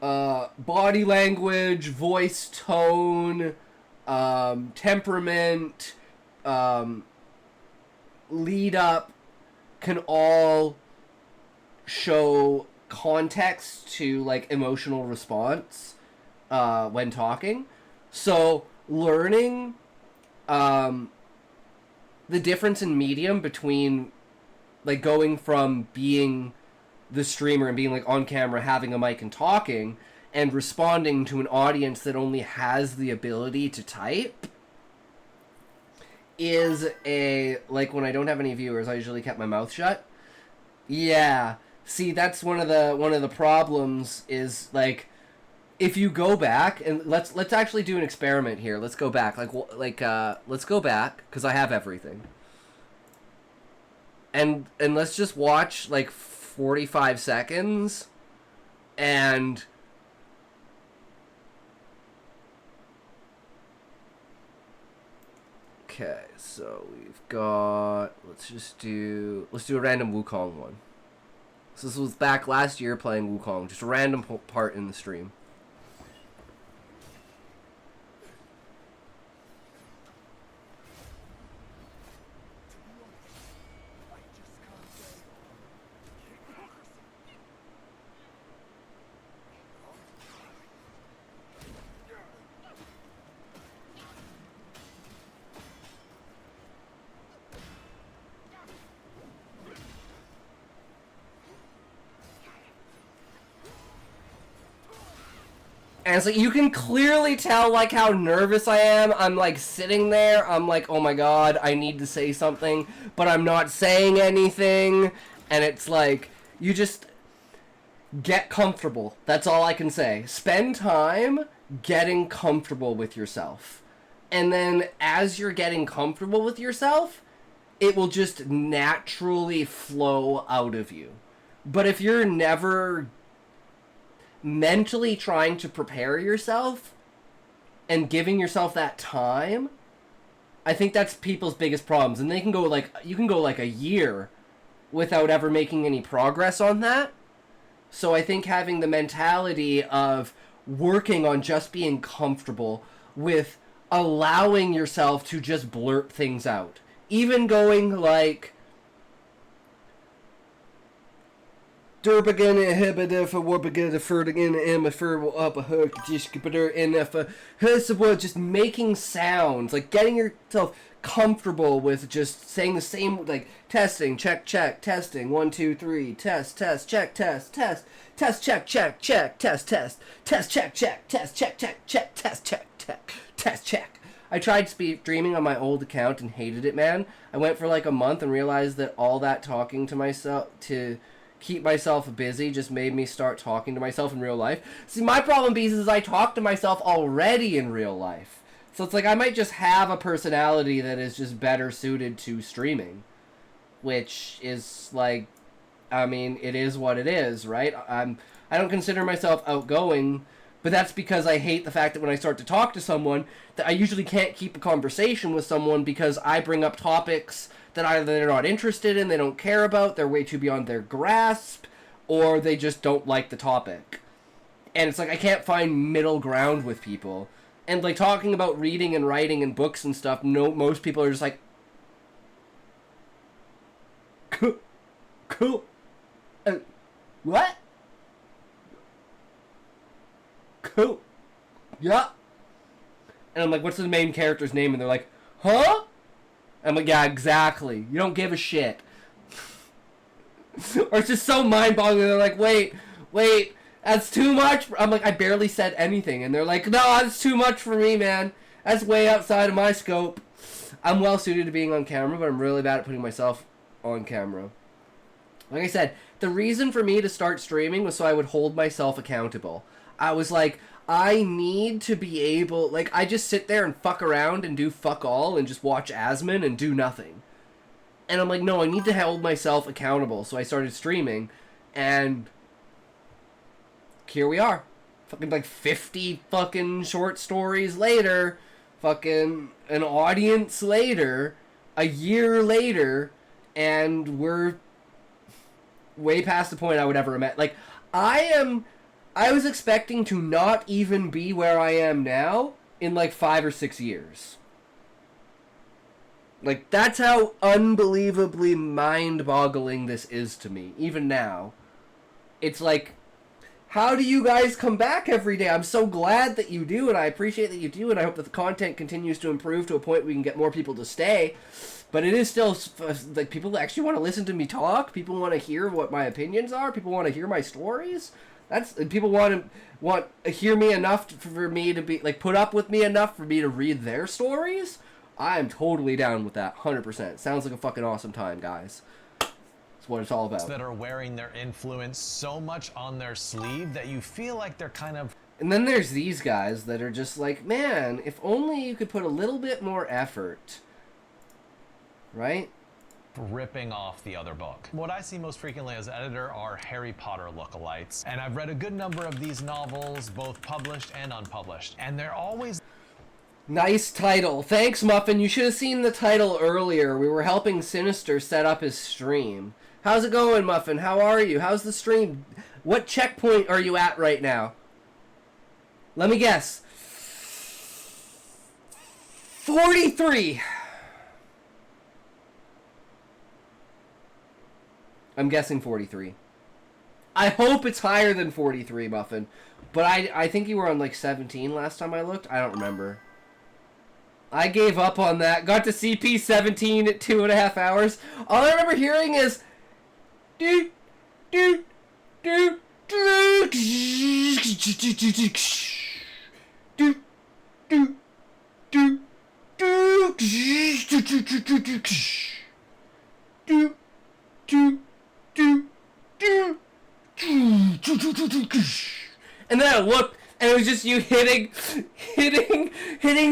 body language, voice tone, temperament, lead up can all show context to like emotional response when talking. So learning the difference in medium between like going from being the streamer and being like on camera, having a mic and talking, and responding to an audience that only has the ability to type is a, like, when I don't have any viewers, I usually kept my mouth shut. Yeah. See, that's one of the problems is, like, if you go back, and let's actually do an experiment here. Let's go back. Let's go back, because I have everything. And let's just watch, like, 45 seconds, and... Okay, so we've got... Let's do a random Wukong one. So this was back last year playing Wukong, just a random part in the stream. And it's like, you can clearly tell, like, how nervous I am. I'm, like, sitting there. I'm like, oh my god, I need to say something. But I'm not saying anything. And it's like, you just get comfortable. That's all I can say. Spend time getting comfortable with yourself. And then, as you're getting comfortable with yourself, it will just naturally flow out of you. But if you're never mentally trying to prepare yourself and giving yourself that time, I think that's people's biggest problems. And they can go like, you can go like a year without ever making any progress on that. So I think having the mentality of working on just being comfortable with allowing yourself to just blurt things out. Even going like, Durbagan inhibitor for Warbagan further in M for up a hook discupator in a just making sounds, like getting yourself comfortable with just saying the same, like testing, check, testing, 1, 2, 3, test, check, test, check, test, check, test, check. I tried streaming on my old account and hated it, man. I went for like a month and realized that all that talking to myself to keep myself busy just made me start talking to myself in real life. See, my problem is I talk to myself already in real life. So it's like I might just have a personality that is just better suited to streaming. Which is like, I mean, it is what it is, right? I don't consider myself outgoing, but that's because I hate the fact that when I start to talk to someone, that I usually can't keep a conversation with someone because I bring up topics that either they're not interested in, they don't care about, they're way too beyond their grasp, or they just don't like the topic. And it's like, I can't find middle ground with people. And like talking about reading and writing and books and stuff, most people are just like, cool. What? Cool. Yeah. And I'm like, what's the main character's name? And they're like, huh? I'm like, yeah, exactly. You don't give a shit. Or it's just so mind-boggling. They're like, wait, that's too much. I'm like, I barely said anything. And they're like, no, that's too much for me, man. That's way outside of my scope. I'm well suited to being on camera, but I'm really bad at putting myself on camera. Like I said, the reason for me to start streaming was so I would hold myself accountable. I was like, I need to be able, like, I just sit there and fuck around and do fuck all and just watch Asmon and do nothing. And I'm like, no, I need to hold myself accountable. So I started streaming, and here we are. Fucking like 50 fucking short stories later, fucking an audience later, a year later, and we're way past the point I would ever imagine. Like, I was expecting to not even be where I am now in like 5 or 6 years. Like, that's how unbelievably mind-boggling this is to me, even now. It's like, how do you guys come back every day? I'm so glad that you do, and I appreciate that you do, and I hope that the content continues to improve to a point where we can get more people to stay. But it is still, like, people actually want to listen to me talk. People want to hear what my opinions are. People want to hear my stories. People want to hear me enough for me to be, like, put up with me enough for me to read their stories. I am totally down with that, 100%. Sounds like a fucking awesome time, guys. That's what it's all about. That are wearing their influence so much on their sleeve that you feel like they're kind of... And then there's these guys that are just like, man, if only you could put a little bit more effort. Right? Ripping off the other book. What I see most frequently as editor are Harry Potter lookalikes, and I've read a good number of these novels, both published and unpublished, and they're always... Nice title. Thanks, Muffin. You should have seen the title earlier. We were helping Sinister set up his stream. How's it going, Muffin? How are you? How's the stream? What checkpoint are you at right now? Let me guess. 43. I'm guessing 43. I hope it's higher than 43, Muffin. But I think you were on like 17 last time I looked. I don't remember. I gave up on that. Got to CP 17 at 2.5 hours. All I remember hearing is... Do, do, do, do, do, do, do, do, do, do, do, do. And then I looked, and it was just you hitting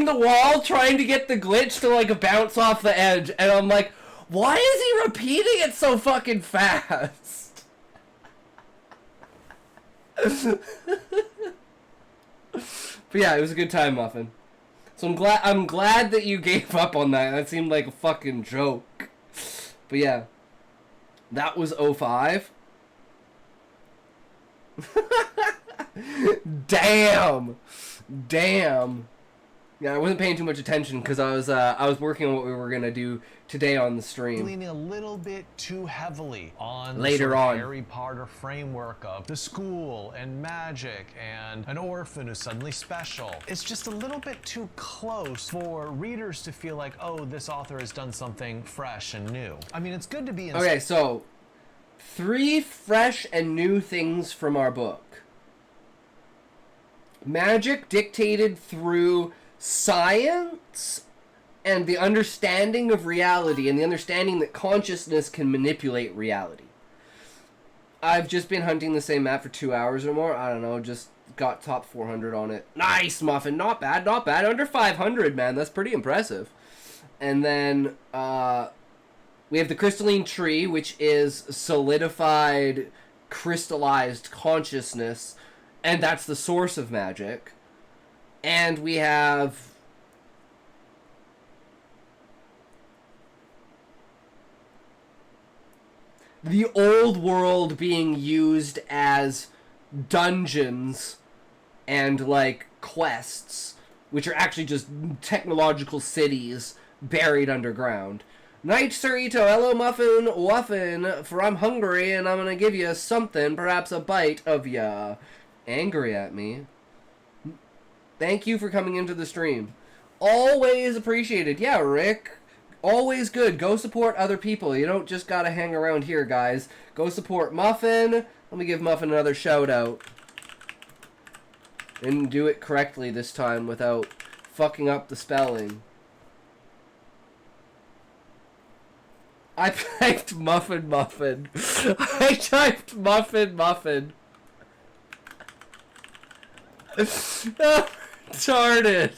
the wall, trying to get the glitch to like bounce off the edge. And I'm like, why is he repeating it so fucking fast? But yeah, it was a good time, Muffin. So I'm glad that you gave up on that. That seemed like a fucking joke. But yeah, that was 05. Damn. Yeah, I wasn't paying too much attention because I was working on what we were gonna do today on the stream. Leaning a little bit too heavily on later the on Harry Potter framework of the school and magic and an orphan who's suddenly special. It's just a little bit too close for readers to feel like, oh, this author has done something fresh and new. I mean, it's good to be okay, so 3 fresh and new things from our book. Magic dictated through science and the understanding of reality and the understanding that consciousness can manipulate reality. I've just been hunting the same map for 2 hours or more. I don't know, just got top 400 on it. Nice, Muffin. Not bad, not bad. Under 500, man. That's pretty impressive. And then we have the crystalline tree, which is solidified, crystallized consciousness, and that's the source of magic. And we have the old world being used as dungeons and like quests, which are actually just technological cities buried underground. Night, Sir Ito. Hello, Muffin. Wuffin. For I'm hungry and I'm gonna give you something, perhaps a bite of ya. Angry at me. Thank you for coming into the stream. Always appreciated. Yeah, Rick. Always good. Go support other people. You don't just gotta hang around here, guys. Go support Muffin. Let me give Muffin another shout out. And do it correctly this time without fucking up the spelling. I typed Muffin Muffin. I typed Muffin Muffin. Retarded.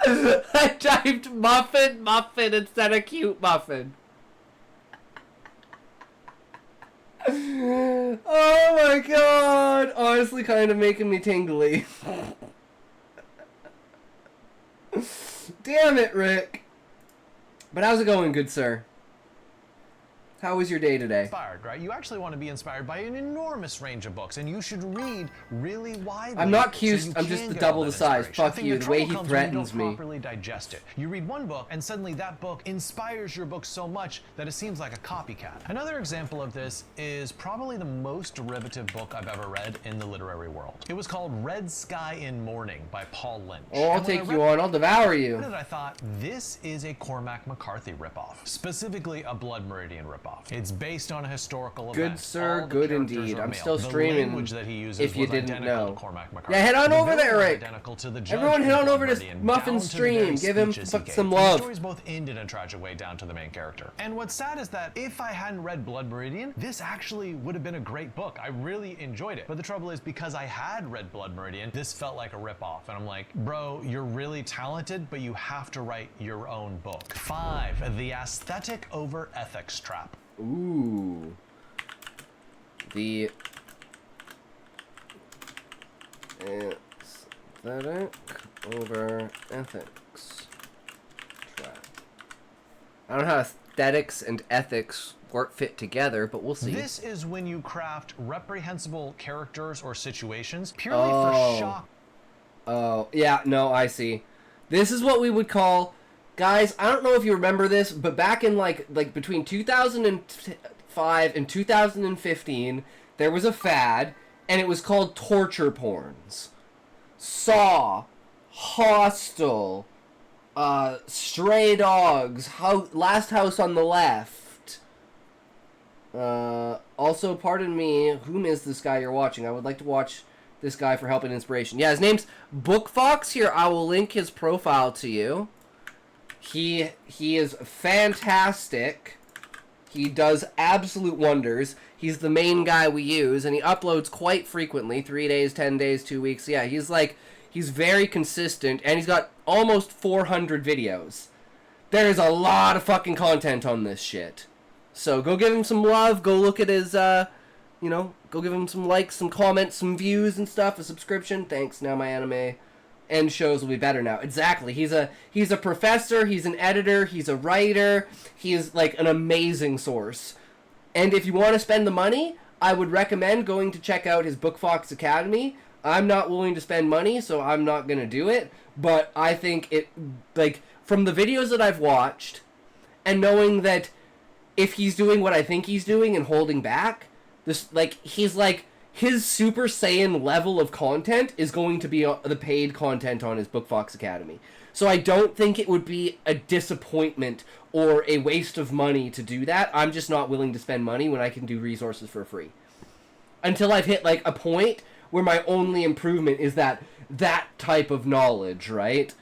I typed Muffin Muffin instead of Cute Muffin. Oh my god. Honestly kind of making me tingly. Damn it, Rick. But how's it going, good sir? How was your day today? Inspired, right? You actually want to be inspired by an enormous range of books, and you should read really widely. I'm not cute. I'm just the double the size. Fuck you. The way he threatens me. You don't properly digest it. You read one book, and suddenly that book inspires your book so much that it seems like a copycat. Another example of this is probably the most derivative book I've ever read in the literary world. It was called Red Sky in Morning by Paul Lynch. Oh, I'll take you on. I'll devour you. I thought, this is a Cormac McCarthy ripoff, specifically a Blood Meridian ripoff. It's based on a historical event. Good sir, good indeed. I'm still streaming. If you didn't know. Yeah, head on over there, Rick. Everyone head on over to Muffin's stream. Give him some love. The stories both end in a tragic way down to the main character. And what's sad is that if I hadn't read Blood Meridian, this actually would have been a great book. I really enjoyed it. But the trouble is, because I had read Blood Meridian, this felt like a ripoff. And I'm like, bro, you're really talented, but you have to write your own book. 5. The aesthetic over ethics trap. Ooh. The aesthetic over ethics trap. I don't know how to aesthetics and ethics weren't fit together, but we'll see. This is when you craft reprehensible characters or situations purely for shock. Oh, yeah, no, I see. This is what we would call... Guys, I don't know if you remember this, but back in, like between 2005 and 2015, there was a fad, and it was called torture porns. Saw, Hostel, Stray Dogs, Last House on the Left. Also, pardon me, whom is this guy you're watching? I would like to watch this guy for help and inspiration. Yeah, his name's Bookfox. Here, I will link his profile to you. He is fantastic. He does absolute wonders. He's the main guy we use, and he uploads quite frequently. 3 days, 10 days, 2 weeks. Yeah, he's very consistent, and he's got almost 400 videos. There's a lot of fucking content on this shit. So go give him some love. Go look at his, go give him some likes, some comments, some views and stuff, a subscription. Thanks, now my anime and shows will be better now. Exactly. He's a professor, he's an editor, he's a writer. He is like an amazing source. And if you want to spend the money, I would recommend going to check out his Bookfox Academy. I'm not willing to spend money, so I'm not going to do it. But I think it, like, from the videos that I've watched, and knowing that if he's doing what I think he's doing and holding back, this, like, he's like, his Super Saiyan level of content is going to be the paid content on his Bookfox Academy. So I don't think it would be a disappointment or a waste of money to do that. I'm just not willing to spend money when I can do resources for free. Until I've hit, like, a point where my only improvement is that type of knowledge, right?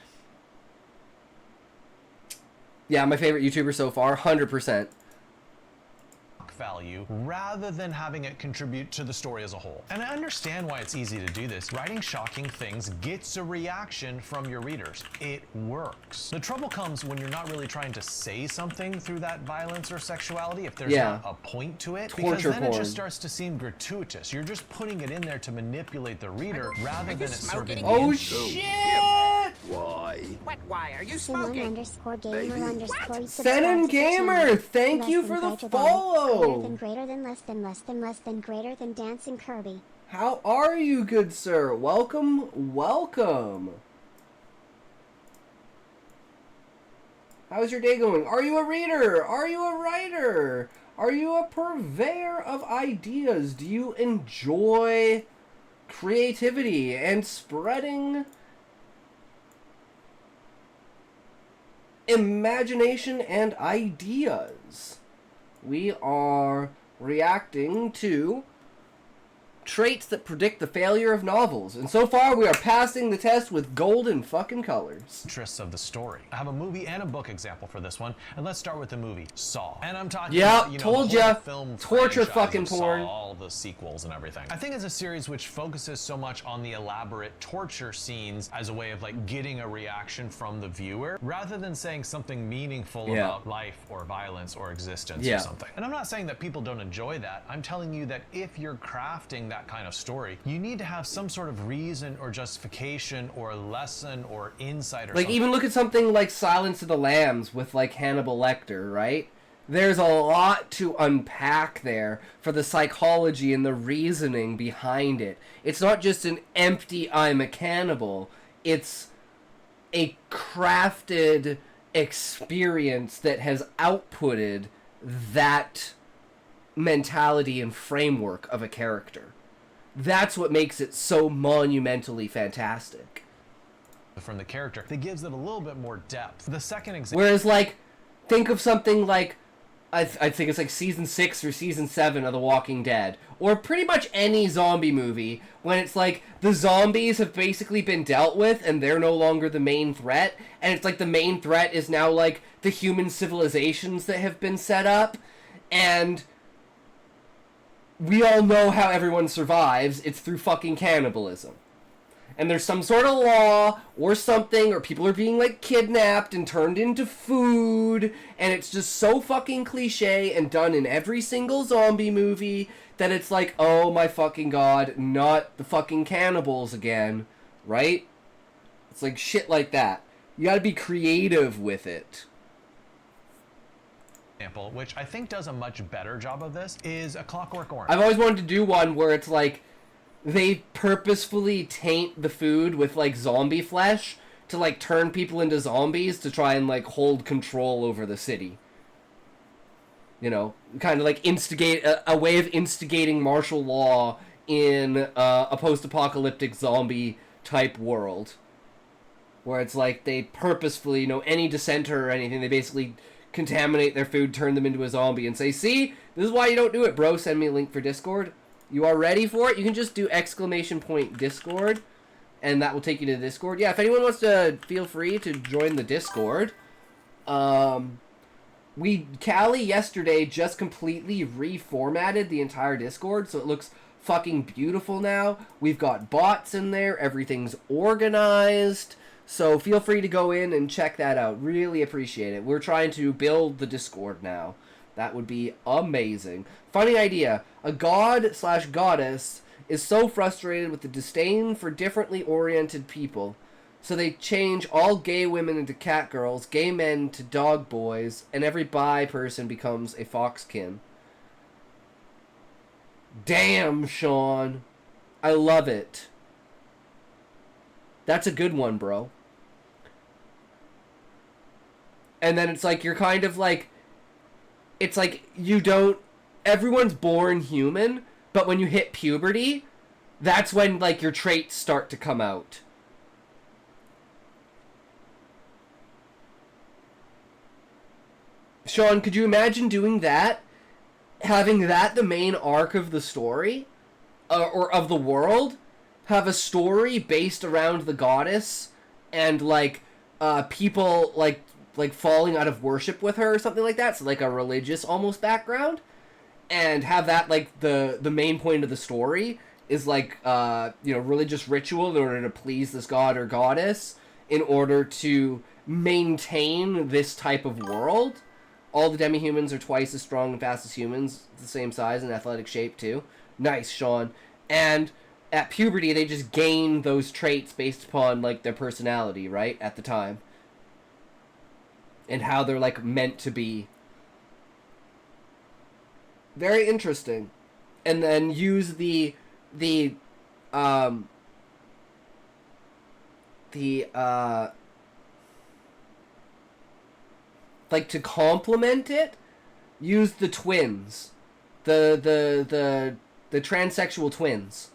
Yeah, my favorite YouTuber so far, 100%. Value rather than having it contribute to the story as a whole. And I understand why it's easy to do this. Writing shocking things gets a reaction from your readers. It works. The trouble comes when you're not really trying to say something through that violence or sexuality, if there's not a point to it, because then it just starts to seem gratuitous. You're just putting it in there to manipulate the reader rather than it serving the Oh intro. shit! Why? What, why are you smoking? Senin Gamer, thank you for the follow! Greater than, less than, less than, less than, greater than Dancing Kirby. How are you, good sir? Welcome, welcome. How's your day going? Are you a reader? Are you a writer? Are you a purveyor of ideas? Do you enjoy creativity and spreading imagination and ideas? We are reacting to traits that predict the failure of novels. And so far, we are passing the test with golden fucking colors. Interests of the story. I have a movie and a book example for this one, and let's start with the movie Saw. And I'm talking about, told the whole ya. film Torture franchise fucking of Saw, porn. all the sequels and everything. I think it's a series which focuses so much on the elaborate torture scenes as a way of like getting a reaction from the viewer, rather than saying something meaningful about life or violence or existence or something. And I'm not saying that people don't enjoy that. I'm telling you that if you're crafting that kind of story, you need to have some sort of reason or justification or lesson or insight or like, something. even look at something like Silence of the Lambs with, like, Hannibal Lecter, right? There's a lot to unpack there for the psychology and the reasoning behind it. It's not just an empty I'm a cannibal. It's a crafted experience that has outputted that mentality and framework of a character. That's what makes it so monumentally fantastic. From the character that gives it a little bit more depth. The second example. Whereas, like, think of something like, I think it's like season 6 or season 7 of The Walking Dead, or pretty much any zombie movie, when it's like the zombies have basically been dealt with and they're no longer the main threat, and it's like the main threat is now like the human civilizations that have been set up, and we all know how everyone survives. It's through fucking cannibalism. And there's some sort of law or something, or people are being, like, kidnapped and turned into food, and it's just so fucking cliche and done in every single zombie movie that it's like, oh my fucking god, not the fucking cannibals again, right? It's like shit like that. You gotta be creative with it. example, which I think does a much better job of this, is A Clockwork Orange. I've always wanted to do one where it's like they purposefully taint the food with like zombie flesh to like turn people into zombies to try and like hold control over the city. You know, kind of like instigate a way of instigating martial law in a post-apocalyptic zombie type world, where it's like they purposefully, you know, any dissenter or anything, they basically contaminate their food, turn them into a zombie, and say, see, this is why you don't do it, bro. Send me a link for Discord. You are ready for it? You can just do !Discord, and that will take you to Discord. Yeah, if anyone wants to, feel free to join the Discord. Callie yesterday just completely reformatted the entire Discord, so it looks fucking beautiful now. We've got bots in there, everything's organized, so feel free to go in and check that out. Really appreciate it. We're trying to build the Discord now. That would be amazing. Funny idea. A god/goddess is so frustrated with the disdain for differently oriented people, so they change all gay women into cat girls, gay men to dog boys, and every bi person becomes a foxkin. Damn, Sean. I love it. That's a good one, bro. And then it's like, you're kind of like, it's like you don't, everyone's born human, but when you hit puberty, that's when like your traits start to come out. Sean, could you imagine doing that? Having that the main arc of the story? Or of the world? Have a story based around the goddess and, like, people, like falling out of worship with her or something like that. So, like, a religious, almost, background. And have that, like, the main point of the story is, like, you know, religious ritual in order to please this god or goddess in order to maintain this type of world. All the demi-humans are twice as strong and fast as humans, the same size and athletic shape, too. Nice, Sean. And at puberty, they just gain those traits based upon, like, their personality, right? At the time. And how they're, like, meant to be. Very interesting. And then use like, to complement it, use the twins. The transsexual twins.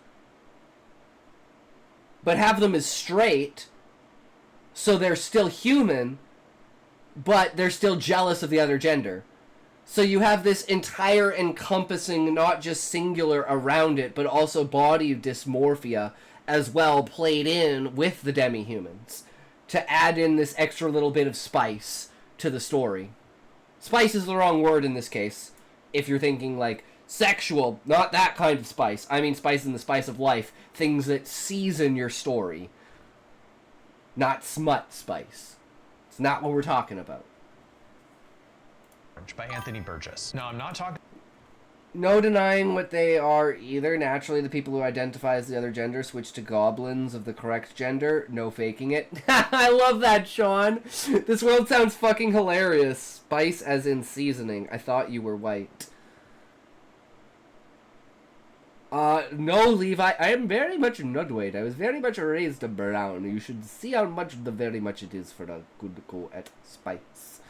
But have them as straight, so they're still human, but they're still jealous of the other gender. So you have this entire encompassing, not just singular around it, but also body dysmorphia as well played in with the demi-humans. To add in this extra little bit of spice to the story. Spice is the wrong word in this case. If you're thinking like sexual, not that kind of spice. I mean spice in the spice of life. Things that season your story. Not smut spice. It's not what we're talking about. By Anthony Burgess. Now, I'm not talking... No denying what they are either. Naturally, the people who identify as the other gender switch to goblins of the correct gender. No faking it. I love that, Sean. This world sounds fucking hilarious. Spice as in seasoning. I thought you were white. No, Levi. I am very much not white. I was very much raised brown. You should see how much the very much it is for a good go at spice.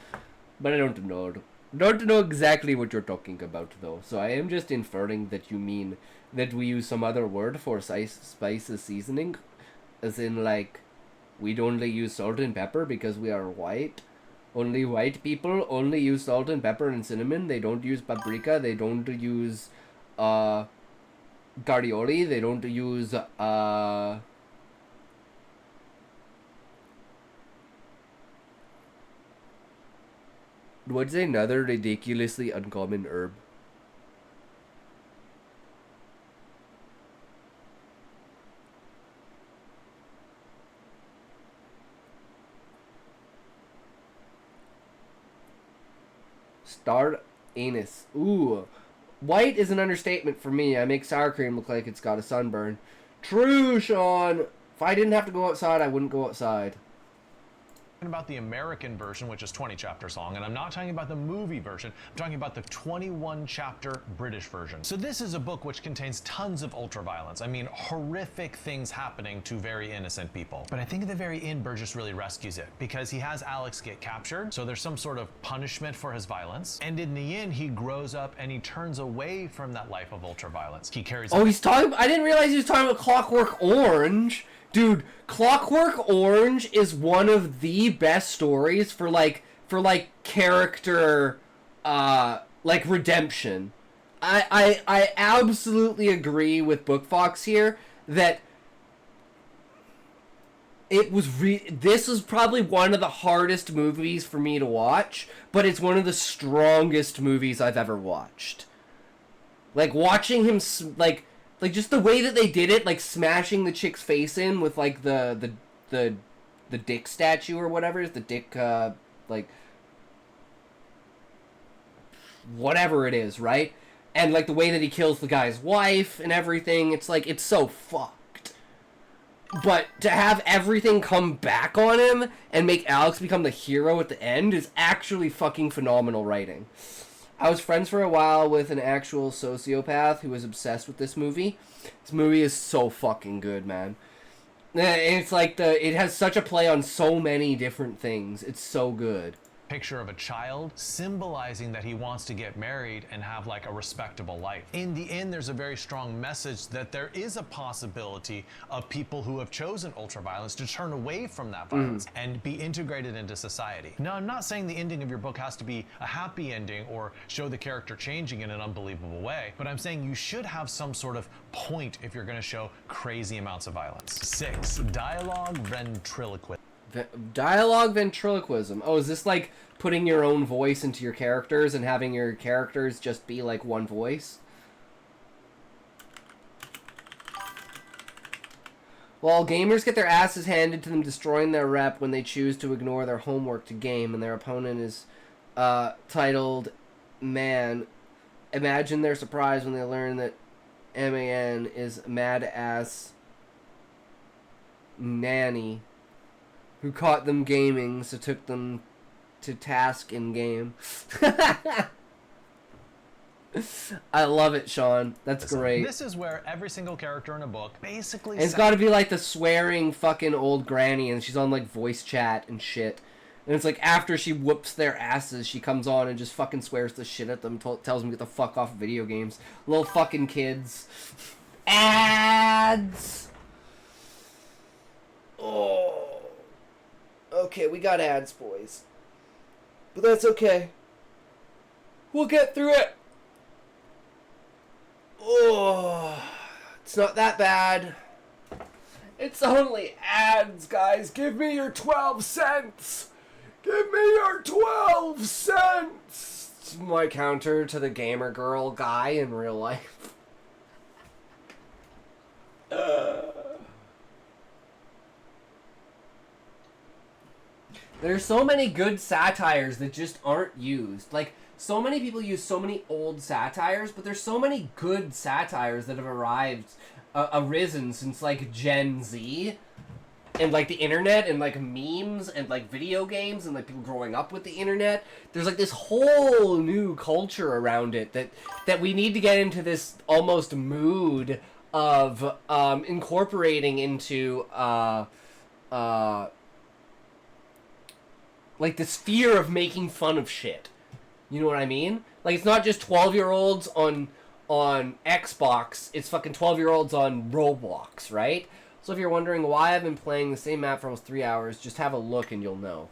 But I don't know. Don't know exactly what you're talking about, though. So I am just inferring that you mean that we use some other word for spice as seasoning. As in, like, we'd only use salt and pepper because we are white. Only white people only use salt and pepper and cinnamon. They don't use paprika. They don't use, garlioli. They don't use, what's another ridiculously uncommon herb? Starred anus. Ooh. White is an understatement for me. I make sour cream look like it's got a sunburn. True, Sean. If I didn't have to go outside, I wouldn't go outside. about the American version, which is 20 chapters long, and I'm not talking about the movie version. I'm talking about the 21 chapter British version. So this is a book which contains tons of ultraviolence. I mean, horrific things happening to very innocent people. But I think at the very end, Burgess really rescues it because he has Alex get captured. So there's some sort of punishment for his violence. And in the end, he grows up and he turns away from that life of ultraviolence. He carries. Oh, he's talking. I didn't realize he was talking about Clockwork Orange. Dude, Clockwork Orange is one of the best stories for character like redemption. I absolutely agree with BookFox here that it was this is probably one of the hardest movies for me to watch, but it's one of the strongest movies I've ever watched. Like watching him like just the way that they did it, like smashing the chick's face in with like the dick statue or whatever is the dick like whatever it is, right? And like the way that he kills the guy's wife and everything, it's like it's so fucked. But to have everything come back on him and make Alex become the hero at the end is actually fucking phenomenal writing. I was friends for a while with an actual sociopath who was obsessed with this movie. This movie is so fucking good, man. It's like it has such a play on so many different things. It's so good. Picture of a child symbolizing that he wants to get married and have like a respectable life. In the end, there's a very strong message that there is a possibility of people who have chosen ultraviolence to turn away from that violence and be integrated into society. Now, I'm not saying the ending of your book has to be a happy ending or show the character changing in an unbelievable way, but I'm saying you should have some sort of point if you're going to show crazy amounts of violence. 6, dialogue ventriloquism. Dialogue ventriloquism. Oh, is this like putting your own voice into your characters and having your characters just be like one voice? While gamers get their asses handed to them, destroying their rep when they choose to ignore their homework to game, and their opponent is titled Man. Imagine their surprise when they learn that MAN is Mad Ass Nanny, who caught them gaming, so took them to task in game. I love it, Sean. That's great. This is where every single character in a book basically... And it's got to be like the swearing fucking old granny, and she's on like voice chat and shit. And it's like after she whoops their asses, she comes on and just fucking swears the shit at them, tells them to get the fuck off video games. Little fucking kids. Ads! Oh... Okay, we got ads, boys. But that's okay. We'll get through it. Oh, it's not that bad. It's only ads, guys. Give me your 12 cents. Give me your 12 cents. It's my counter to the gamer girl guy in real life. There's so many good satires that just aren't used. Like, so many people use so many old satires, but there's so many good satires that have arisen since, like, Gen Z. And, like, the internet and, like, memes and, like, video games and, like, people growing up with the internet. There's, like, this whole new culture around it that we need to get into this almost mood of incorporating into, like, this fear of making fun of shit. You know what I mean? Like, it's not just 12-year-olds on Xbox. It's fucking 12-year-olds on Roblox, right? So if you're wondering why I've been playing the same map for almost 3 hours, just have a look and you'll know.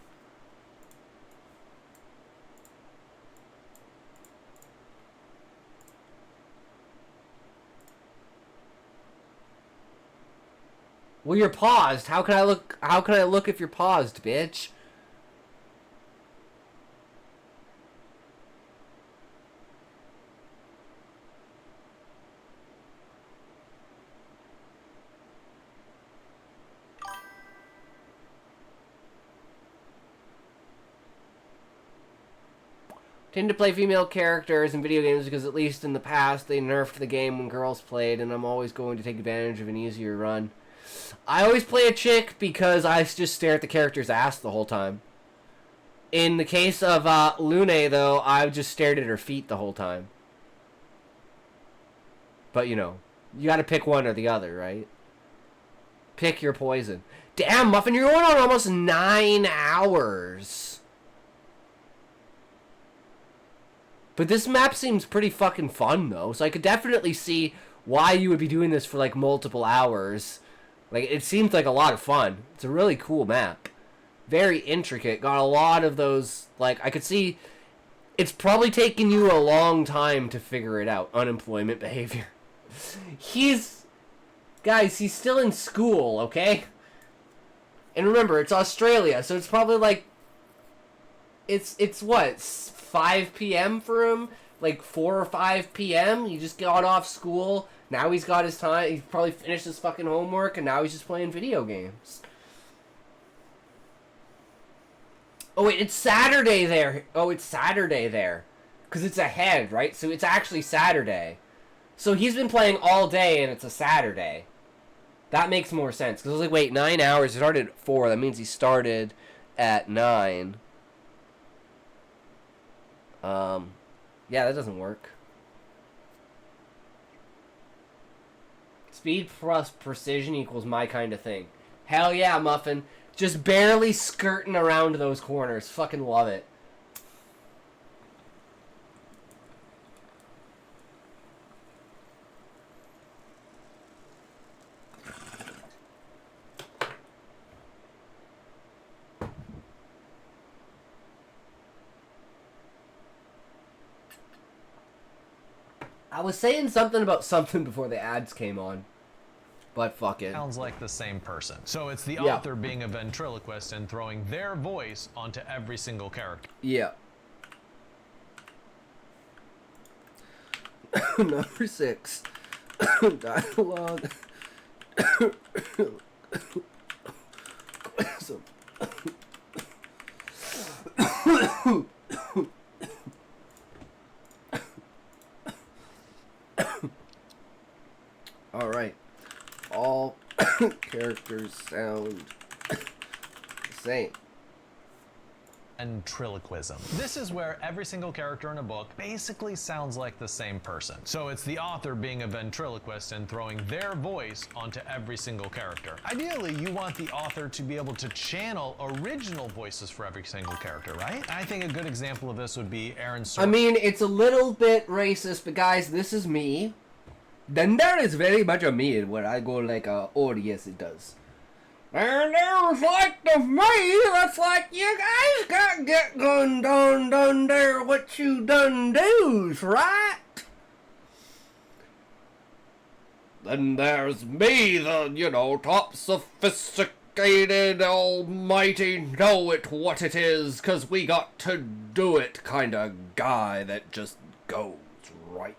Well, you're paused. How can I look if you're paused, bitch? Tend to play female characters in video games because at least in the past they nerfed the game when girls played, and I'm always going to take advantage of an easier run. I always play a chick because I just stare at the character's ass the whole time. In the case of Lune, though, I just stared at her feet the whole time. But, you know, you gotta pick one or the other, right? Pick your poison. Damn, Muffin, you're going on almost 9 hours. But this map seems pretty fucking fun, though. So I could definitely see why you would be doing this for, like, multiple hours. Like, it seems like a lot of fun. It's a really cool map. Very intricate. Got a lot of those, like, I could see... It's probably taken you a long time to figure it out. Unemployment behavior. Guys, he's still in school, okay? And remember, it's Australia, so it's probably like... It's what? 5 p.m. for him? Like 4 or 5 p.m.? He just got off school. Now he's got his time. He's probably finished his fucking homework, and now he's just playing video games. Oh, wait, it's Saturday there. Oh, it's Saturday there. Because it's ahead, right? So it's actually Saturday. So he's been playing all day, and it's a Saturday. That makes more sense. Because I was like, wait, 9 hours. He started at 4. That means he started at 9. Yeah, that doesn't work. Speed plus precision equals my kind of thing. Hell yeah, Muffin. Just barely skirting around those corners. Fucking love it. I was saying something about something before the ads came on. But fuck it. Sounds like the same person. So it's the author being a ventriloquist and throwing their voice onto every single character. Yeah. Number 6. Dialogue. All right. All characters sound the same. Ventriloquism. This is where every single character in a book basically sounds like the same person. So it's the author being a ventriloquist and throwing their voice onto every single character. Ideally, you want the author to be able to channel original voices for every single character, right? I think a good example of this would be Aaron Sorkin. I mean, it's a little bit racist, but guys, this is me. Then there is very much a me where I go like, oh yes it does. And there's like the me that's like, you guys got get done there what you done do's, right? Then there's me, the, you know, top sophisticated, almighty, know it what it is, 'cause we got to do it kind of guy that just goes right.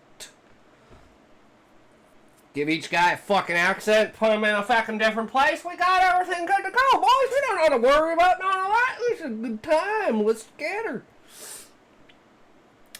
Give each guy a fucking accent, put him in a fucking different place, we got everything good to go, boys. We don't have to worry about none of that. It's a good time. Let's get her.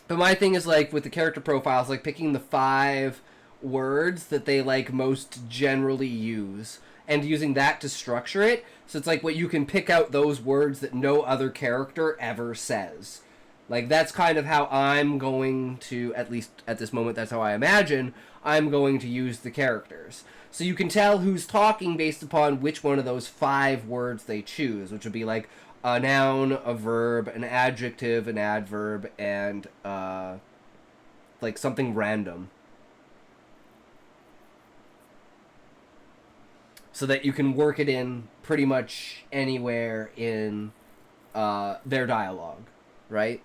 But my thing is, like, with the character profiles, like, picking the 5 words that they, like, most generally use, and using that to structure it. So it's like, what you can pick out those words that no other character ever says. Like, that's kind of how I'm going to, at least at this moment, that's how I imagine I'm going to use the characters. So you can tell who's talking based upon which one of those 5 words they choose, which would be like a noun, a verb, an adjective, an adverb, and like something random. So that you can work it in pretty much anywhere in their dialogue, right?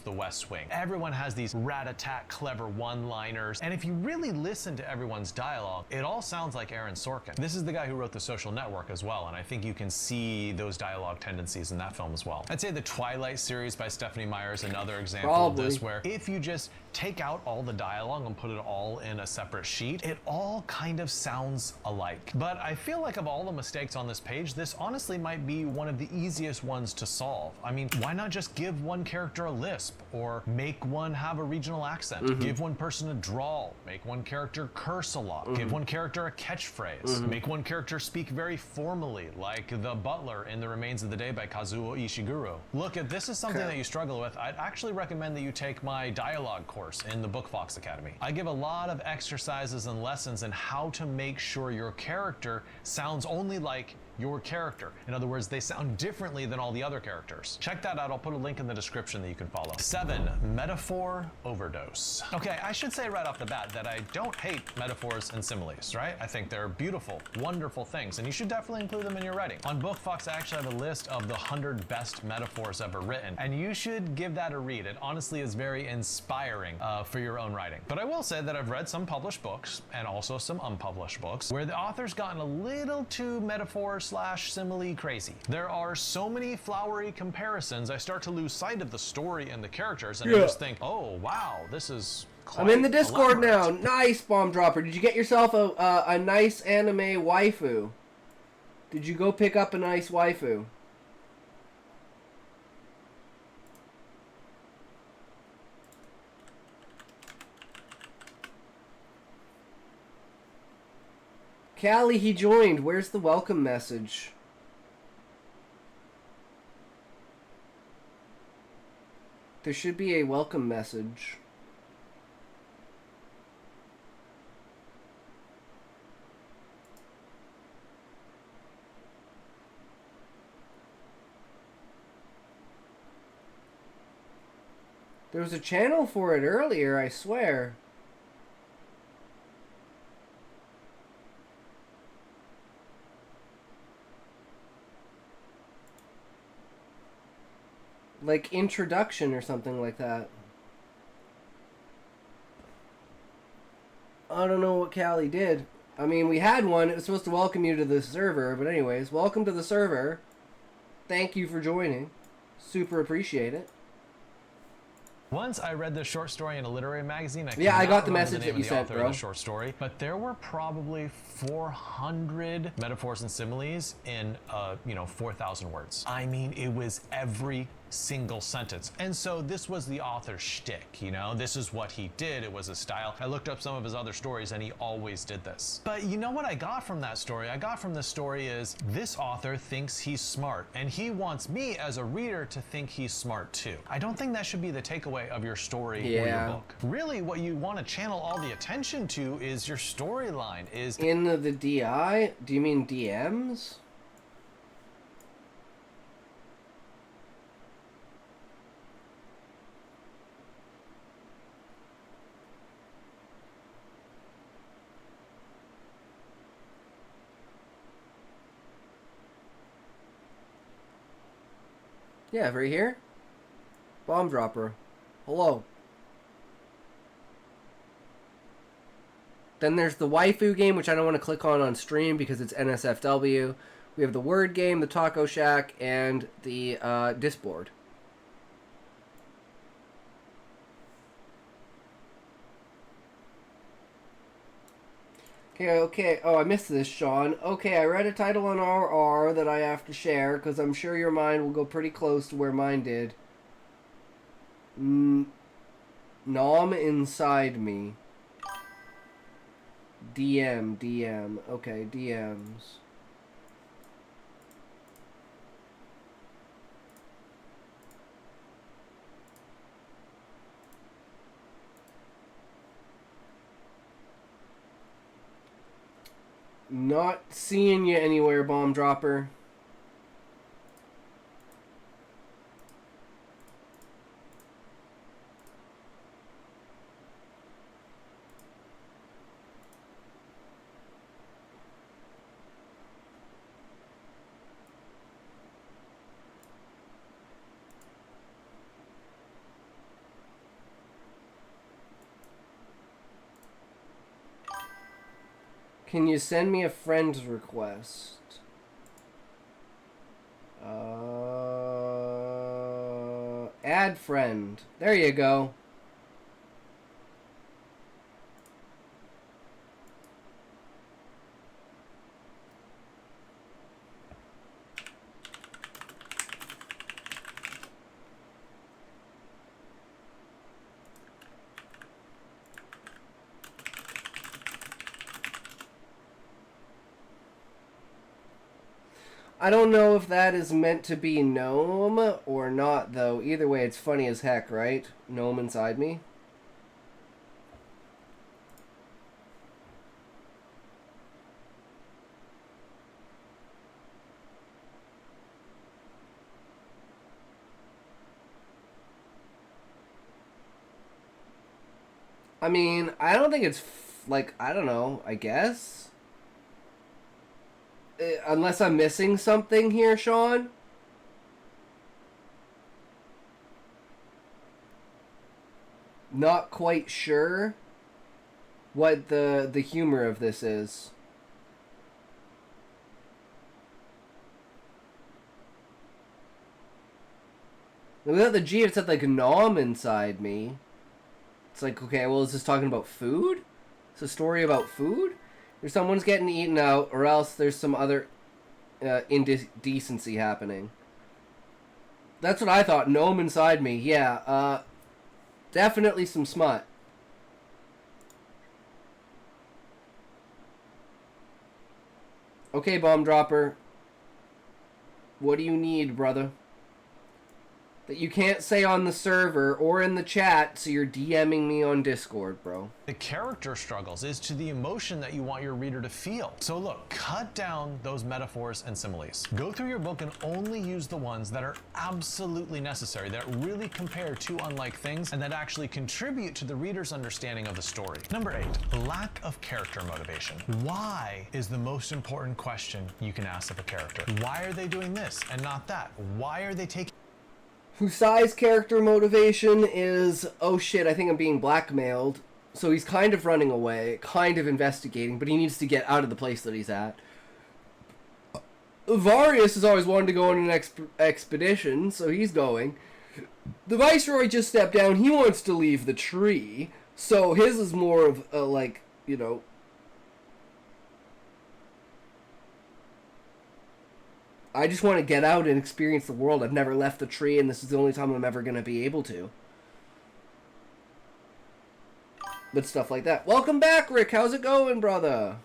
The West Wing. Everyone has these rat-a-tat clever one-liners, and if you really listen to everyone's dialogue, it all sounds like Aaron Sorkin. This is the guy who wrote The Social Network as well, and I think you can see those dialogue tendencies in that film as well. I'd say the Twilight series by Stephanie Meyer is another example of this, where if you just take out all the dialogue and put it all in a separate sheet, it all kind of sounds alike. But I feel like of all the mistakes on this page, this honestly might be one of the easiest ones to solve. I mean, why not just give one character a lisp, or make one have a regional accent, give one person a drawl, make one character curse a lot, give one character a catchphrase, make one character speak very formally, like the butler in The Remains of the Day by Kazuo Ishiguro. Look, if this is something that you struggle with, I'd actually recommend that you take my dialogue course in the Book Fox Academy. I give a lot of exercises and lessons in how to make sure your character sounds only like your character. In other words, they sound differently than all the other characters. Check that out. I'll put a link in the description that you can follow. 7, metaphor overdose. Okay, I should say right off the bat that I don't hate metaphors and similes, right? I think they're beautiful, wonderful things, and you should definitely include them in your writing. On BookFox, I actually have a list of the 100 best metaphors ever written, and you should give that a read. It honestly is very inspiring for your own writing. But I will say that I've read some published books and also some unpublished books where the author's gotten a little too metaphor/simile crazy. There are so many flowery comparisons, I start to lose sight of the story and the characters, and I just think, oh wow, this is quite I'm in the Discord elaborate. now. Nice, Bomb Dropper. Did you get yourself a nice anime waifu? Did you go pick up a nice waifu? Callie, he joined. Where's the welcome message? There should be a welcome message. There was a channel for it earlier, I swear. Like introduction or something like that. I don't know what Callie did. I mean, we had one. It was supposed to welcome you to the server. But anyways, welcome to the server. Thank you for joining. Super appreciate it. Once I read this short story in a literary magazine. I got the remember message name that of you the sent, author of bro. the short story, but there were probably 400 metaphors and similes in 4,000 words. I mean, it was every single sentence. And so this was the author's shtick, you know? This is what he did. It was his style. I looked up some of his other stories and he always did this. But you know what I got from that story? I got from this story is this author thinks he's smart and he wants me as a reader to think he's smart too. I don't think that should be the takeaway of your story or your book. Really, what you want to channel all the attention to is your storyline. In the DI? Do you mean DMs? Yeah, right here. Bomb Dropper. Hello. Then there's the waifu game, which I don't want to click on stream because it's NSFW. We have the word game, the Taco Shack, and the Disboard. Okay. Oh, I missed this, Sean. Okay, I read a title on RR that I have to share because I'm sure your mind will go pretty close to where mine did. Nom inside me. DM. Okay, DMs. Not seeing you anywhere, Bomb Dropper. Can you send me a friend's request? Add friend. There you go. I don't know if that is meant to be gnome or not, though. Either way, it's funny as heck, right? Gnome inside me. I mean, I don't think it's, like, I don't know, I guess? Unless I'm missing something here, Sean? Not quite sure what the humor of this is. Without the G, it said, like, nom inside me. It's like, okay, well, is this talking about food? It's a story about food? Or someone's getting eaten out, or else there's some other indecency happening. That's what I thought. Gnome inside me. Yeah, definitely some smut. Okay, bomb dropper. What do you need, brother? That you can't say on the server or in the chat, so you're DMing me on Discord, bro. The character struggles is to the emotion that you want your reader to feel. So look, cut down those metaphors and similes. Go through your book and only use the ones that are absolutely necessary, that really compare two unlike things, and that actually contribute to the reader's understanding of the story. Number 8, lack of character motivation. Why is the most important question you can ask of a character? Why are they doing this and not that? Why are they taking... Husai's character motivation is, oh shit, I think I'm being blackmailed. So he's kind of running away, kind of investigating, but he needs to get out of the place that he's at. Varius has always wanted to go on an expedition, so he's going. The Viceroy just stepped down, he wants to leave the tree, so his is more of a, like, you know... I just want to get out and experience the world. I've never left the tree, and this is the only time I'm ever going to be able to. But stuff like that. Welcome back, Rick. How's it going, brother?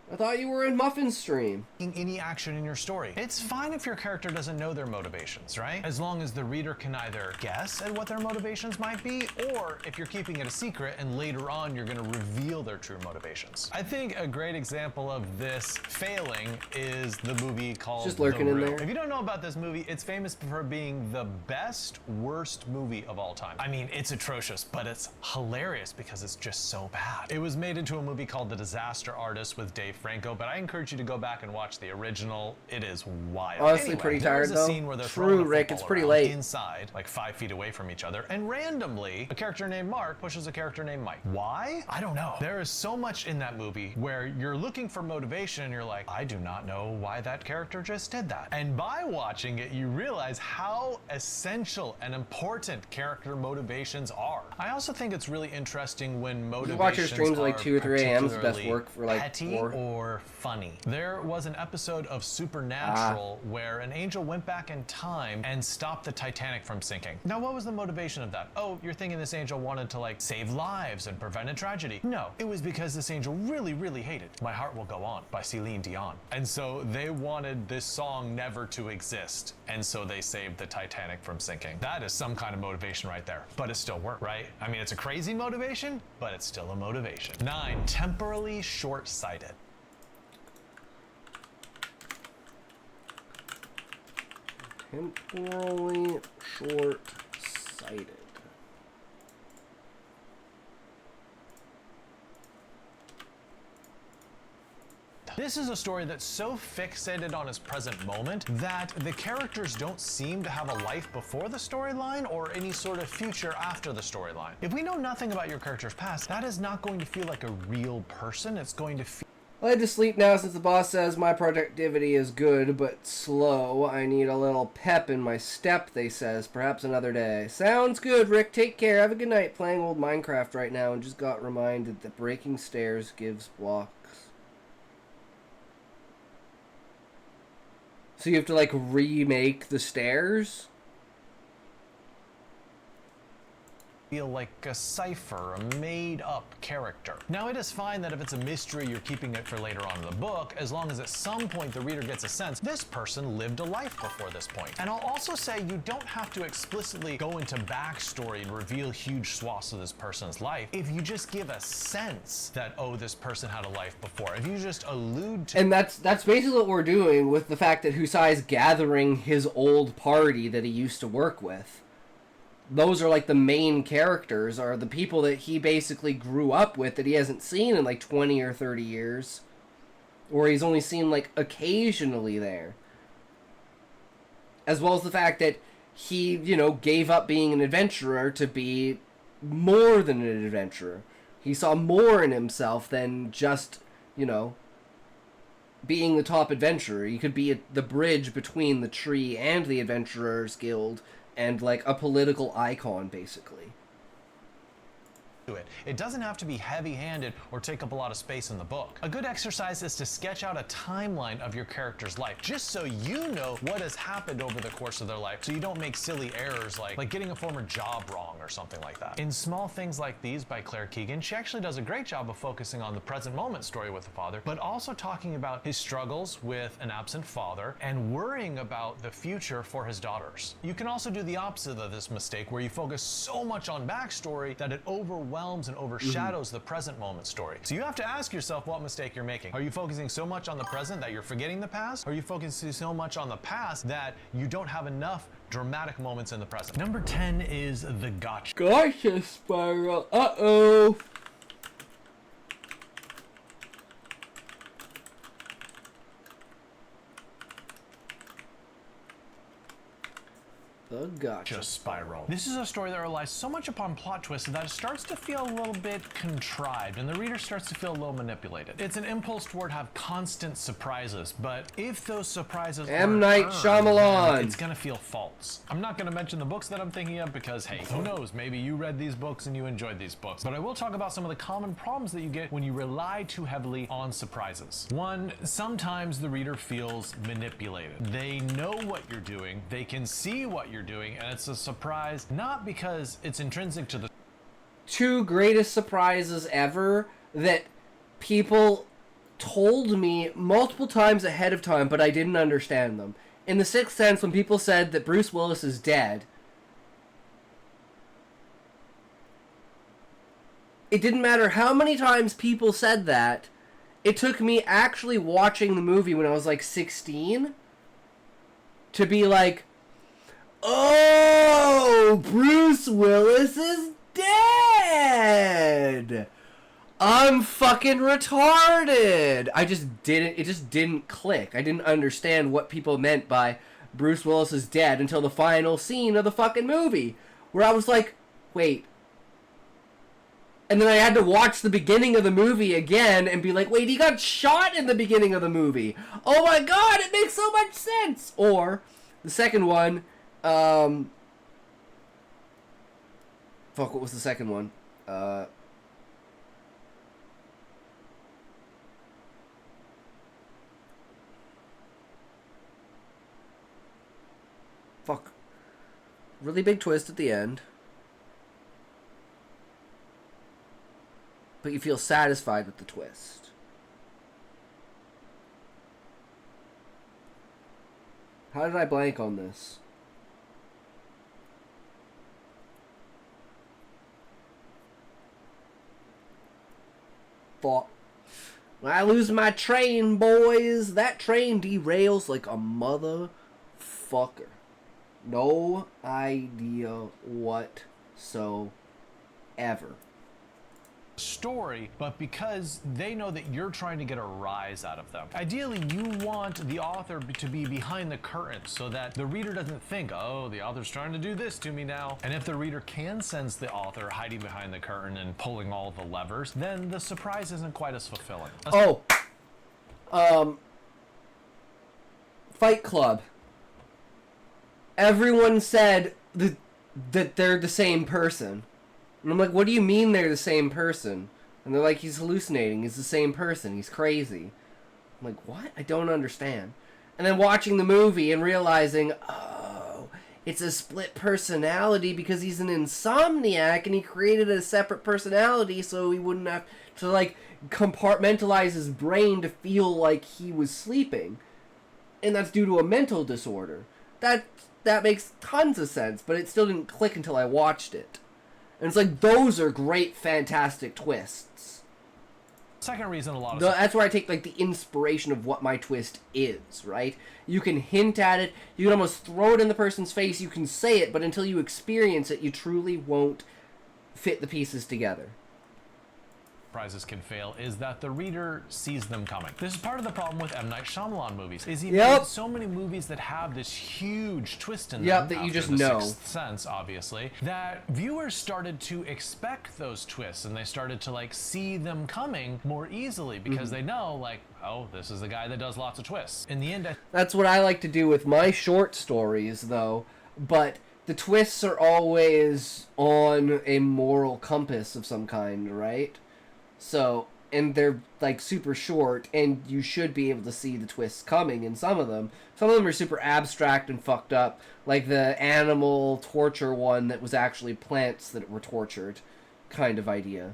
I thought you were in Muffin's stream. Any action in your story. It's fine if your character doesn't know their motivations, right? As long as the reader can either guess at what their motivations might be, or if you're keeping it a secret and later on you're going to reveal their true motivations. I think a great example of this failing is the movie called Just lurking in there. If you don't know about this movie, it's famous for being the best, worst movie of all time. I mean, it's atrocious, but it's hilarious because it's just so bad. It was made into a movie called The Disaster Artist with Dave Franco, but I encourage you to go back and watch the original. It is wild. Honestly, anyway, pretty tired, there's a scene where they're True, throwing a Rick, it's football pretty around late. inside, like 5 feet away from each other, and randomly, a character named Mark pushes a character named Mike. Why? I don't know. There is so much in that movie where you're looking for motivation and you're like, I do not know why that character just did that. And by watching it, you realize how essential and important character motivations are. I also think it's really interesting when motivations You watch your streams at like 2 or 3 a.m. is the best particularly work for like petty 4. or funny. There was an episode of Supernatural where an angel went back in time and stopped the Titanic from sinking. Now, what was the motivation of that? Oh, you're thinking this angel wanted to like save lives and prevent a tragedy. No, it was because this angel really, really hated My Heart Will Go On by Celine Dion. And so they wanted this song never to exist. And so they saved the Titanic from sinking. That is some kind of motivation right there, but it still worked, right? I mean, it's a crazy motivation, but it's still a motivation. 9, temporally short-sighted. Temporally short-sighted. This is a story that's so fixated on its present moment that the characters don't seem to have a life before the storyline or any sort of future after the storyline. If we know nothing about your character's past, that is not going to feel like a real person. It's going to feel... I had to sleep now since the boss says my productivity is good but slow. I need a little pep in my step, they says. Perhaps another day. Sounds good, Rick. Take care. Have a good night. Playing old Minecraft right now and just got reminded that breaking stairs gives blocks. So you have to like remake the stairs? feel like a cipher, a made-up character. Now, it is fine that if it's a mystery, you're keeping it for later on in the book, as long as at some point the reader gets a sense this person lived a life before this point. And I'll also say you don't have to explicitly go into backstory and reveal huge swaths of this person's life if you just give a sense that, oh, this person had a life before. If you just allude to... And that's basically what we're doing with the fact that Husai's gathering his old party that he used to work with. Those are like the main characters, are the people that he basically grew up with that he hasn't seen in like 20 or 30 years. Or he's only seen like occasionally there. As well as the fact that he, you know, gave up being an adventurer to be more than an adventurer. He saw more in himself than just, you know, being the top adventurer. He could be the bridge between the tree and the Adventurers Guild, and like a political icon, basically. It doesn't have to be heavy-handed or take up a lot of space in the book. A good exercise is to sketch out a timeline of your character's life, just so you know what has happened over the course of their life, so you don't make silly errors like getting a former job wrong or something like that. In Small Things Like These by Claire Keegan, she actually does a great job of focusing on the present moment story with the father, but also talking about his struggles with an absent father and worrying about the future for his daughters. You can also do the opposite of this mistake, where you focus so much on backstory that it overwhelms and overshadows the present moment story. So you have to ask yourself what mistake you're making. Are you focusing so much on the present that you're forgetting the past? Or are you focusing so much on the past that you don't have enough dramatic moments in the present? Number 10 is the gotcha. Gotcha spiral. Uh-oh. The gotcha spiral. This is a story that relies so much upon plot twists that it starts to feel a little bit contrived, and the reader starts to feel a little manipulated. It's an impulse toward have constant surprises, but if those surprises M. Night Shyamalan, it's gonna feel false. I'm not gonna mention the books that I'm thinking of because, hey, who knows? Maybe you read these books and you enjoyed these books. But I will talk about some of the common problems that you get when you rely too heavily on surprises. One, sometimes the reader feels manipulated. They know what you're doing, they can see what you're doing, and it's a surprise not because it's intrinsic to the two greatest surprises ever that people told me multiple times ahead of time, but I didn't understand them. In The Sixth Sense, when people said that Bruce Willis is dead, it didn't matter how many times people said that. It took me actually watching the movie when I was like 16 to be like, oh, Bruce Willis is dead. I'm fucking retarded. It just didn't click. I didn't understand what people meant by Bruce Willis is dead until the final scene of the fucking movie, where I was like, wait. And then I had to watch the beginning of the movie again and be like, wait, he got shot in the beginning of the movie. Oh my god, it makes so much sense. Or the second one, fuck, what was the second one? Fuck. Really big twist at the end. But you feel satisfied with the twist. How did I blank on this? Fuck. When I lose my train, boys, that train derails like a motherfucker. No idea whatsoever. Story, but because they know that you're trying to get a rise out of them. Ideally, you want the author to be behind the curtain so that the reader doesn't think, oh, the author's trying to do this to me now. And if the reader can sense the author hiding behind the curtain and pulling all the levers, then the surprise isn't quite as fulfilling. Fight Club. Everyone said that they're the same person. And I'm like, what do you mean they're the same person? And they're like, he's hallucinating. He's the same person. He's crazy. I'm like, what? I don't understand. And then watching the movie and realizing, oh, it's a split personality because he's an insomniac and he created a separate personality so he wouldn't have to, like, compartmentalize his brain to feel like he was sleeping. And that's due to a mental disorder. That makes tons of sense, but it still didn't click until I watched it. And it's like, those are great, fantastic twists. Second reason a lot of... That's where I take, like, the inspiration of what my twist is, right? You can hint at it, you can almost throw it in the person's face, you can say it, but until you experience it, you truly won't fit the pieces together. Surprises can fail is that the reader sees them coming. This is part of the problem with M. Night Shyamalan movies, is he made so many movies that have this huge twist in them, that you just the know. Sixth Sense, obviously, that viewers started to expect those twists, and they started to, like, see them coming more easily because they know, like, oh, this is the guy that does lots of twists. In the end, that's what I like to do with my short stories, though, but the twists are always on a moral compass of some kind, right? So, and they're, like, super short, and you should be able to see the twists coming in some of them. Some of them are super abstract and fucked up, like the animal torture one that was actually plants that were tortured kind of idea.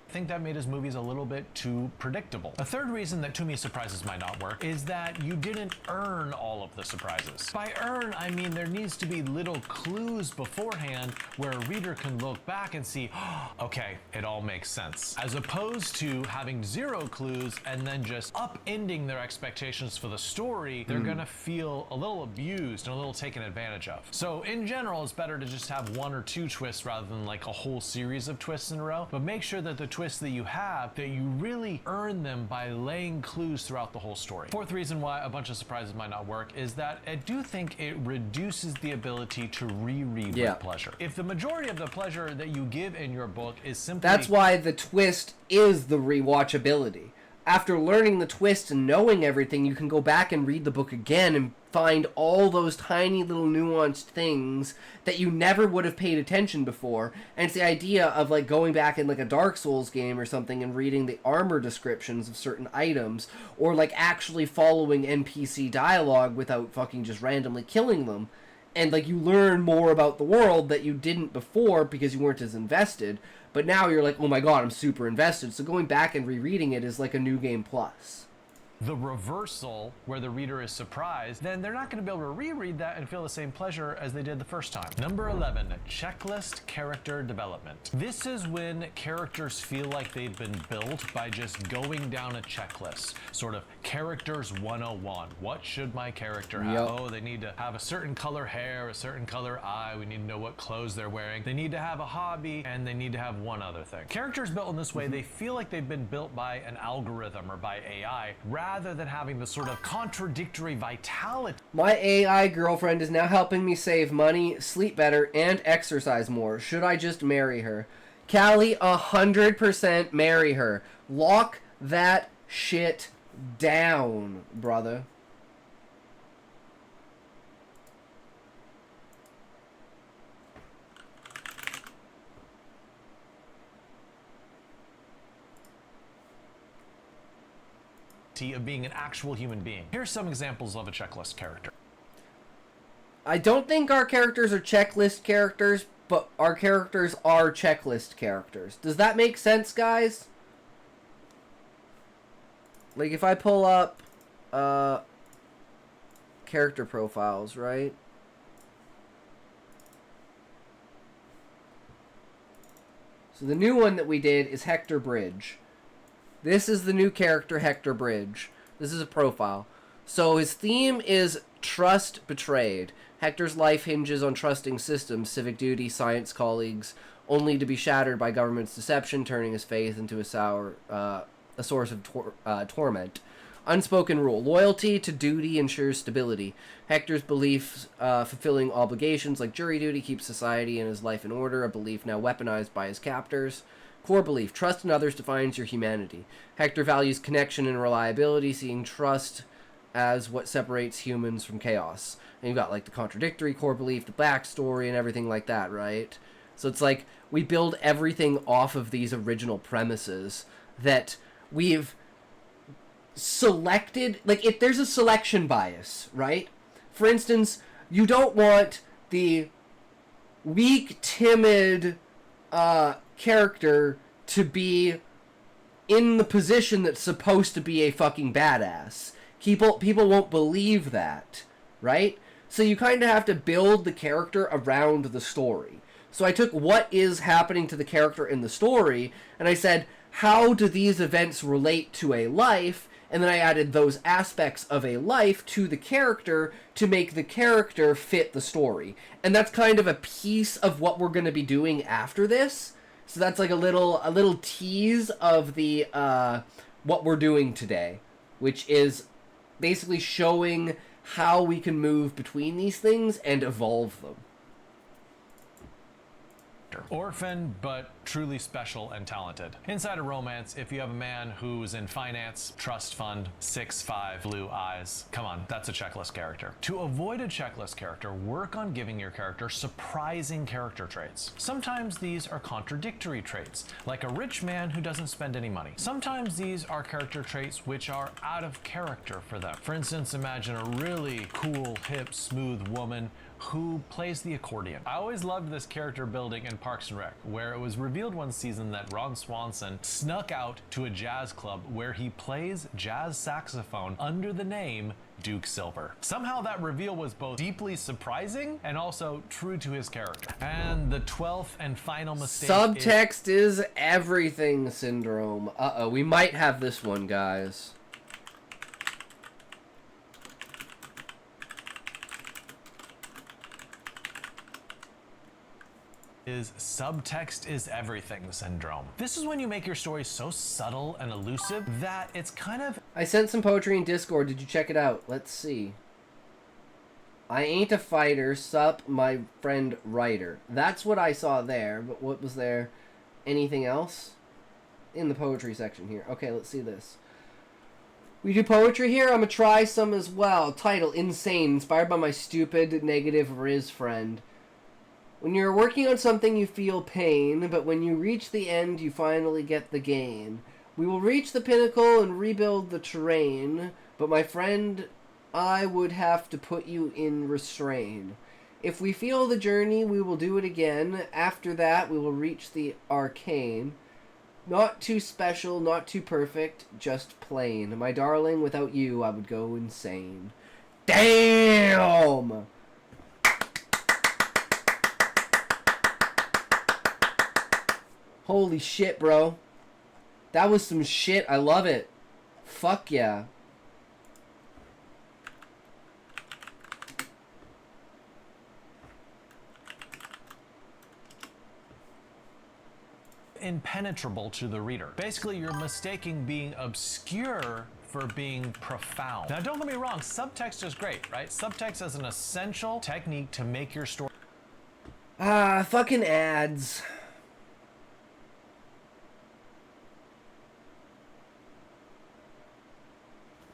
I think that made his movies a little bit too predictable. A third reason that too many surprises might not work is that you didn't earn all of the surprises. By earn, I mean there needs to be little clues beforehand where a reader can look back and see, oh, okay, it all makes sense. As opposed to having zero clues and then just upending their expectations for the story, they're gonna feel a little abused and a little taken advantage of. So in general, it's better to just have one or two twists rather than like a whole series of twists in a row, but make sure that the twists that you have, that you really earn them by laying clues throughout the whole story. Fourth reason why a bunch of surprises might not work is that I do think it reduces the ability to reread with pleasure. If the majority of the pleasure that you give in your book is simply... That's why the twist is the rewatchability. After learning the twist and knowing everything, you can go back and read the book again and find all those tiny little nuanced things that you never would have paid attention before. And it's the idea of, like, going back in, like, a Dark Souls game or something and reading the armor descriptions of certain items, or, like, actually following NPC dialogue without fucking just randomly killing them. And, like, you learn more about the world that you didn't before because you weren't as invested. But now you're like, oh my god, I'm super invested. So going back and rereading it is like a new game plus. The reversal, where the reader is surprised, then they're not going to be able to reread that and feel the same pleasure as they did the first time. Number 11, checklist character development. This is when characters feel like they've been built by just going down a checklist. Sort of characters 101. What should my character have? Oh, they need to have a certain color hair, a certain color eye. We need to know what clothes they're wearing. They need to have a hobby, and they need to have one other thing. Characters built in this way, they feel like they've been built by an algorithm or by AI, rather than having the sort of contradictory vitality. My AI girlfriend is now helping me save money, sleep better, and exercise more. Should I just marry her? Callie, 100% marry her. Lock that shit down, brother. Of being an actual human being. Here's some examples of a checklist character. I don't think our characters are checklist characters, but our characters are checklist characters. Does that make sense, guys? Like, if I pull up character profiles, right? So the new one that we did is Hector Bridge. This is the new character, Hector Bridge. This is a profile. So his theme is trust betrayed. Hector's life hinges on trusting systems, civic duty, science colleagues, only to be shattered by government's deception, turning his faith into a source of torment. Unspoken rule. Loyalty to duty ensures stability. Hector's belief fulfilling obligations like jury duty keeps society and his life in order, a belief now weaponized by his captors. Core belief. Trust in others defines your humanity. Hector values connection and reliability, seeing trust as what separates humans from chaos. And you've got, like, the contradictory core belief, the backstory, and everything like that, right? So it's like, we build everything off of these original premises that we've selected. Like, if there's a selection bias, right? For instance, You don't want the weak, timid character to be in the position that's supposed to be a fucking badass. People won't believe that, right? So you kind of have to build the character around the story. So I took what is happening to the character in the story, and I said, how do these events relate to a life? And then I added those aspects of a life to the character to make the character fit the story. And that's kind of a piece of what we're going to be doing after this. So that's like a little tease of the what we're doing today, which is basically showing how we can move between these things and evolve them. Orphan, but truly special and talented. Inside a romance, if you have a man who's in finance, trust fund, 6'5", blue eyes, come on, that's a checklist character. To avoid a checklist character, work on giving your character surprising character traits. Sometimes these are contradictory traits, like a rich man who doesn't spend any money. Sometimes these are character traits which are out of character for them. For instance, imagine a really cool, hip, smooth woman who plays the accordion. I always loved this character building in Parks and Rec, where it was revealed one season that Ron Swanson snuck out to a jazz club where he plays jazz saxophone under the name Duke Silver. Somehow that reveal was both deeply surprising and also true to his character. And the 12th and final mistake Subtext is everything syndrome. Uh-oh, we might have this one, guys. is subtext is everything syndrome. This is when you make your story so subtle and elusive that it's kind of... I sent some poetry in Discord. Did you check it out? Let's see. I ain't a fighter, sup, my friend writer. That's what I saw there, but what was there? Anything else? In the poetry section here. Okay, let's see this. We do poetry here? I'm gonna try some as well. Title, Insane, inspired by my stupid, negative Riz friend. When you're working on something, you feel pain, but when you reach the end, you finally get the gain. We will reach the pinnacle and rebuild the terrain, but my friend, I would have to put you in restraint. If we feel the journey, we will do it again. After that, we will reach the arcane. Not too special, not too perfect, just plain. My darling, without you, I would go insane. Damn! Holy shit, bro. That was some shit. I love it. Fuck yeah. impenetrable to the reader. Basically, you're mistaking being obscure for being profound. Now, don't get me wrong, subtext is great, right? Subtext is an essential technique to make your story. Fucking ads.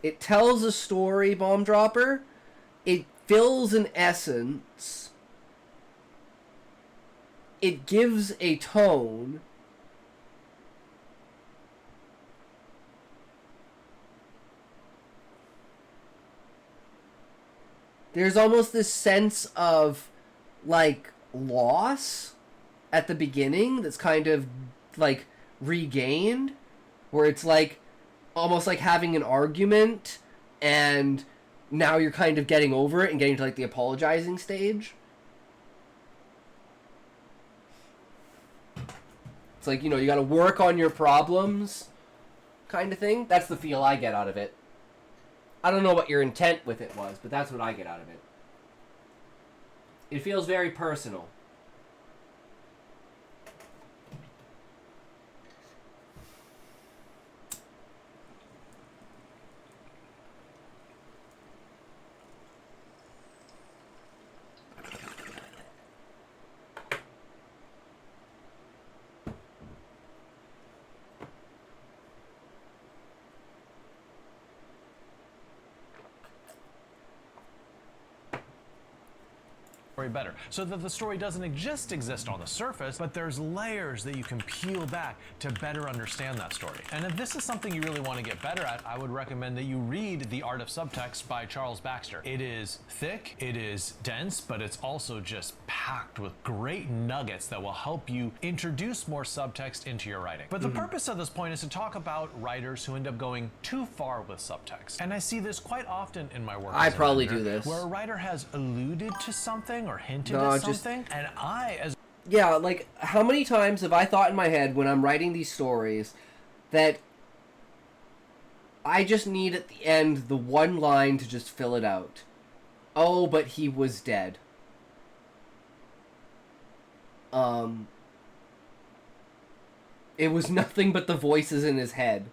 It tells a story, Bomb Dropper. It fills an essence. It gives a tone. There's almost this sense of, like, loss at the beginning that's kind of, like, regained. Where it's, like, almost like having an argument, and now you're kind of getting over it and getting to, like, the apologizing stage. It's like, you know, you gotta work on your problems kind of thing. That's the feel I get out of it. I don't know what your intent with it was, but that's what I get out of it. It feels very personal. better, so that the story doesn't just exist on the surface, but there's layers that you can peel back to better understand that story. And if this is something you really want to get better at, I would recommend that you read The Art of Subtext by Charles Baxter. It is thick, it is dense, but it's also just packed with great nuggets that will help you introduce more subtext into your writing. But the purpose of this point is to talk about writers who end up going too far with subtext. And I see this quite often in my work. I as a probably editor, do this. where a writer has alluded to something or hinted at something, and yeah, like, how many times have I thought in my head when I'm writing these stories that I just need at the end the one line to just fill it out. Oh, but he was dead. It was nothing but the voices in his head.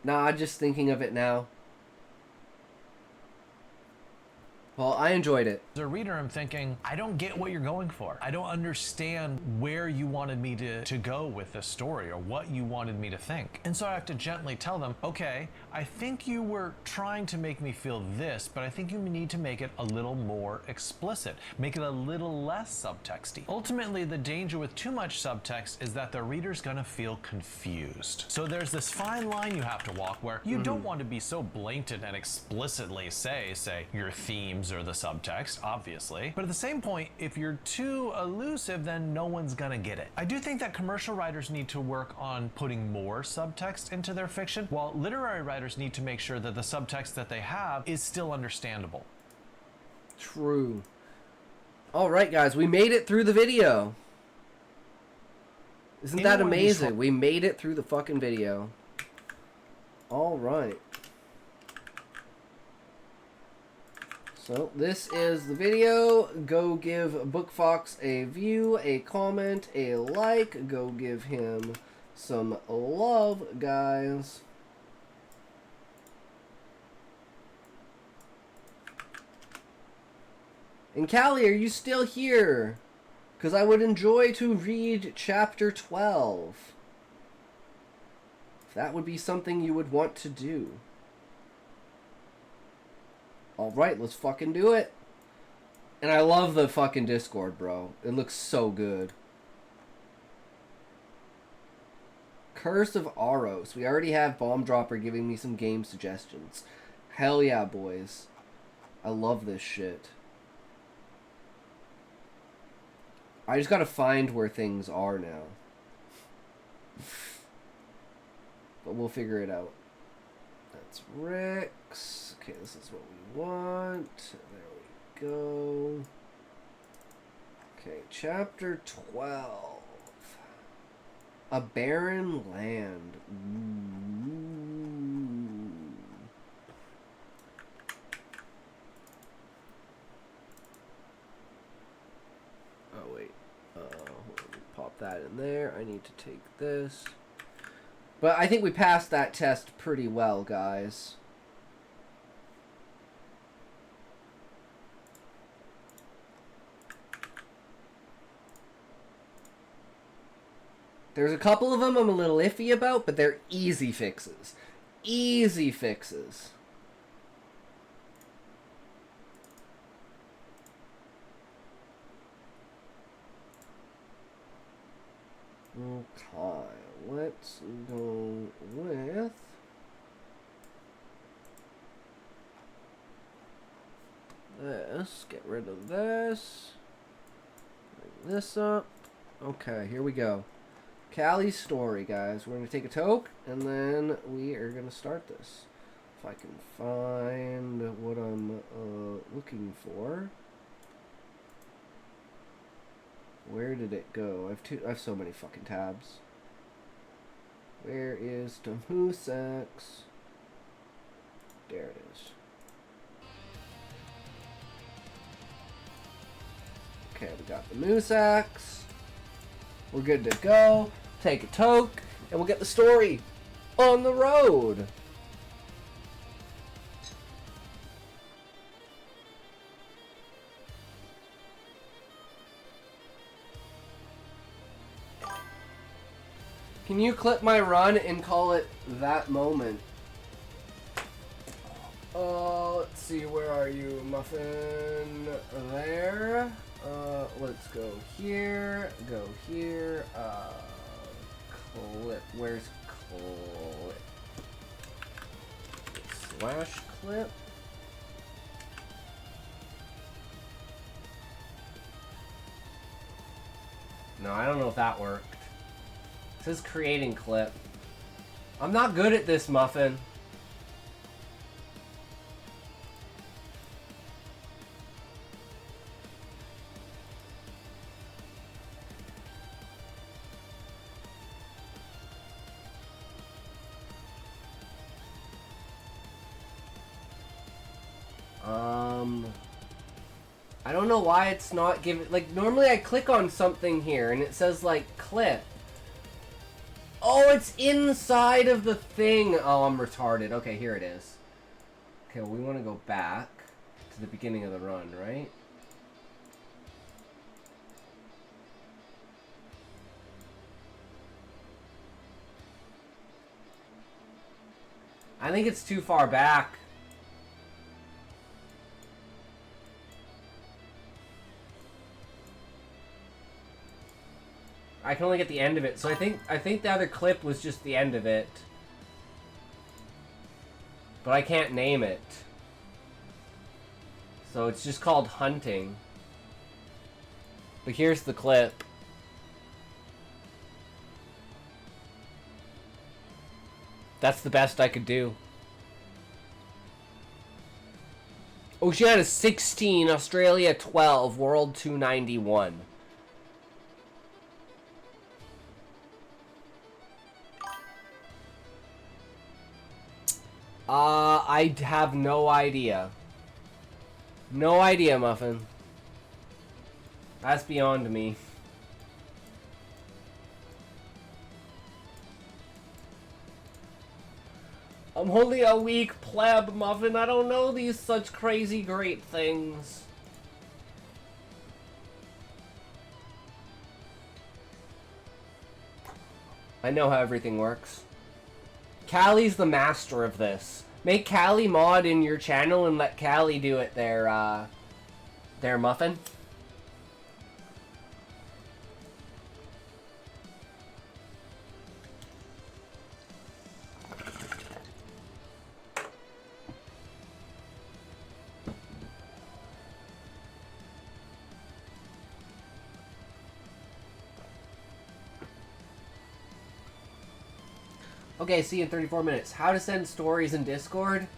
Nah, just thinking of it now. Well, I enjoyed it. As a reader, I'm thinking, I don't get what you're going for. I don't understand where you wanted me to go with this story or what you wanted me to think. And so I have to gently tell them, okay, I think you were trying to make me feel this, but I think you need to make it a little more explicit. Make it a little less subtexty. Ultimately, the danger with too much subtext is that the reader's gonna feel confused. So there's this fine line you have to walk where you don't want to be so blatant and explicitly say your themes or the subtext, obviously. But at the same point, if you're too elusive, then no one's gonna get it. I do think that commercial writers need to work on putting more subtext into their fiction, while literary writers need to make sure that the subtext that they have is still understandable. True. Alright guys, we made it through the video. Isn't that amazing? We made it through the fucking video. Alright. So, this is the video. Go give BookFox a view, a comment, a like. Go give him some love, guys. And Callie, are you still here? Because I would enjoy to read chapter 12. If that would be something you would want to do. Alright, let's fucking do it. And I love the fucking Discord, bro. It looks so good. Curse of Aros. We already have Bomb Dropper giving me some game suggestions. Hell yeah, boys. I love this shit. I just gotta find where things are now. But we'll figure it out. That's Rick's. Okay, this is what we want. There we go. Okay, chapter 12. A barren land. Ooh. Oh, wait. Pop that in there. I need to take this. But I think we passed that test pretty well, guys. There's a couple of them I'm a little iffy about, but they're easy fixes. Easy fixes. Okay, let's go with this. Get rid of this. Bring this up. Okay, here we go. Callie's story, guys. We're going to take a toke, and then we are going to start this. If I can find what I'm looking for. Where did it go? I have so many fucking tabs. Where is the Moosex? There it is. Okay, we got the Moosex. We're good to go. Take a toke, and we'll get the story on the road. Can you clip my run and call it that moment? Let's let's see, where are you, Muffin? There. Let's go here, clip, where's clip? Slash clip. No, I don't know if that worked. It says creating clip. I'm not good at this, Muffin. I don't know why it's not giving, like, normally I click on something here and it says, like, clip. Oh, it's inside of the thing. Oh, I'm retarded. Okay, here it is. Okay, well, we want to go back to the beginning of the run, right? I think it's too far back. I can only get the end of it, so I think the other clip was just the end of it. But I can't name it. So it's just called hunting. But here's the clip. That's the best I could do. Oceania 16, Australia 12, World 291. I have no idea. No idea, Muffin. That's beyond me. I'm only a weak pleb, Muffin. I don't know these such crazy great things. I know how everything works. Callie's the master of this. Make Callie mod in your channel and let Callie do it there, Muffin. Okay, see you in 34 minutes. How to send stories in Discord?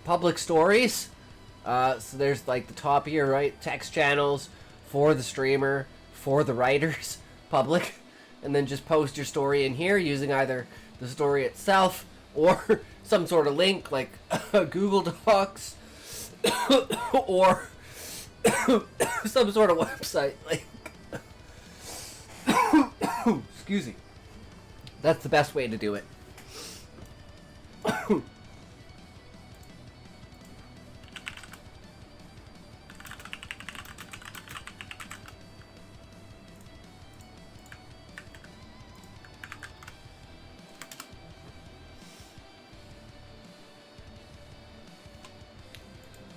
Public stories? So there's like the top here, right? Text channels for the streamer, for the writers, public. And then just post your story in here using either the story itself or some sort of link like Google Docs or some sort of website. Like, excuse me. That's the best way to do it.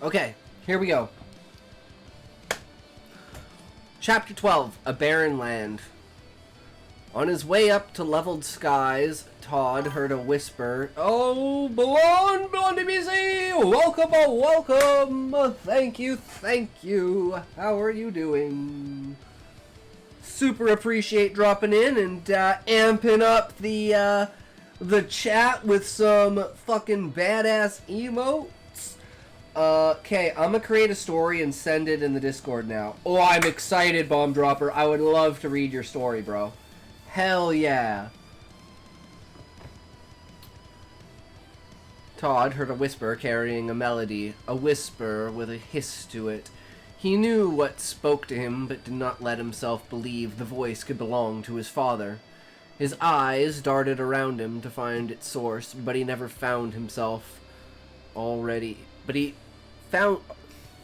Okay, here we go. Chapter 12, A Barren Land. On his way up to leveled skies, Todd heard a whisper. Oh, Blondie BC! Welcome, oh, welcome! Thank you. How are you doing? Super appreciate dropping in and amping up the chat with some fucking badass emotes. Okay, I'm gonna create a story and send it in the Discord now. Oh, I'm excited, Bomb Dropper. I would love to read your story, bro. Hell yeah. Todd heard a whisper carrying a melody, a whisper with a hiss to it. He knew what spoke to him, but did not let himself believe the voice could belong to his father. His eyes darted around him to find its source, but he never found himself already. But he found...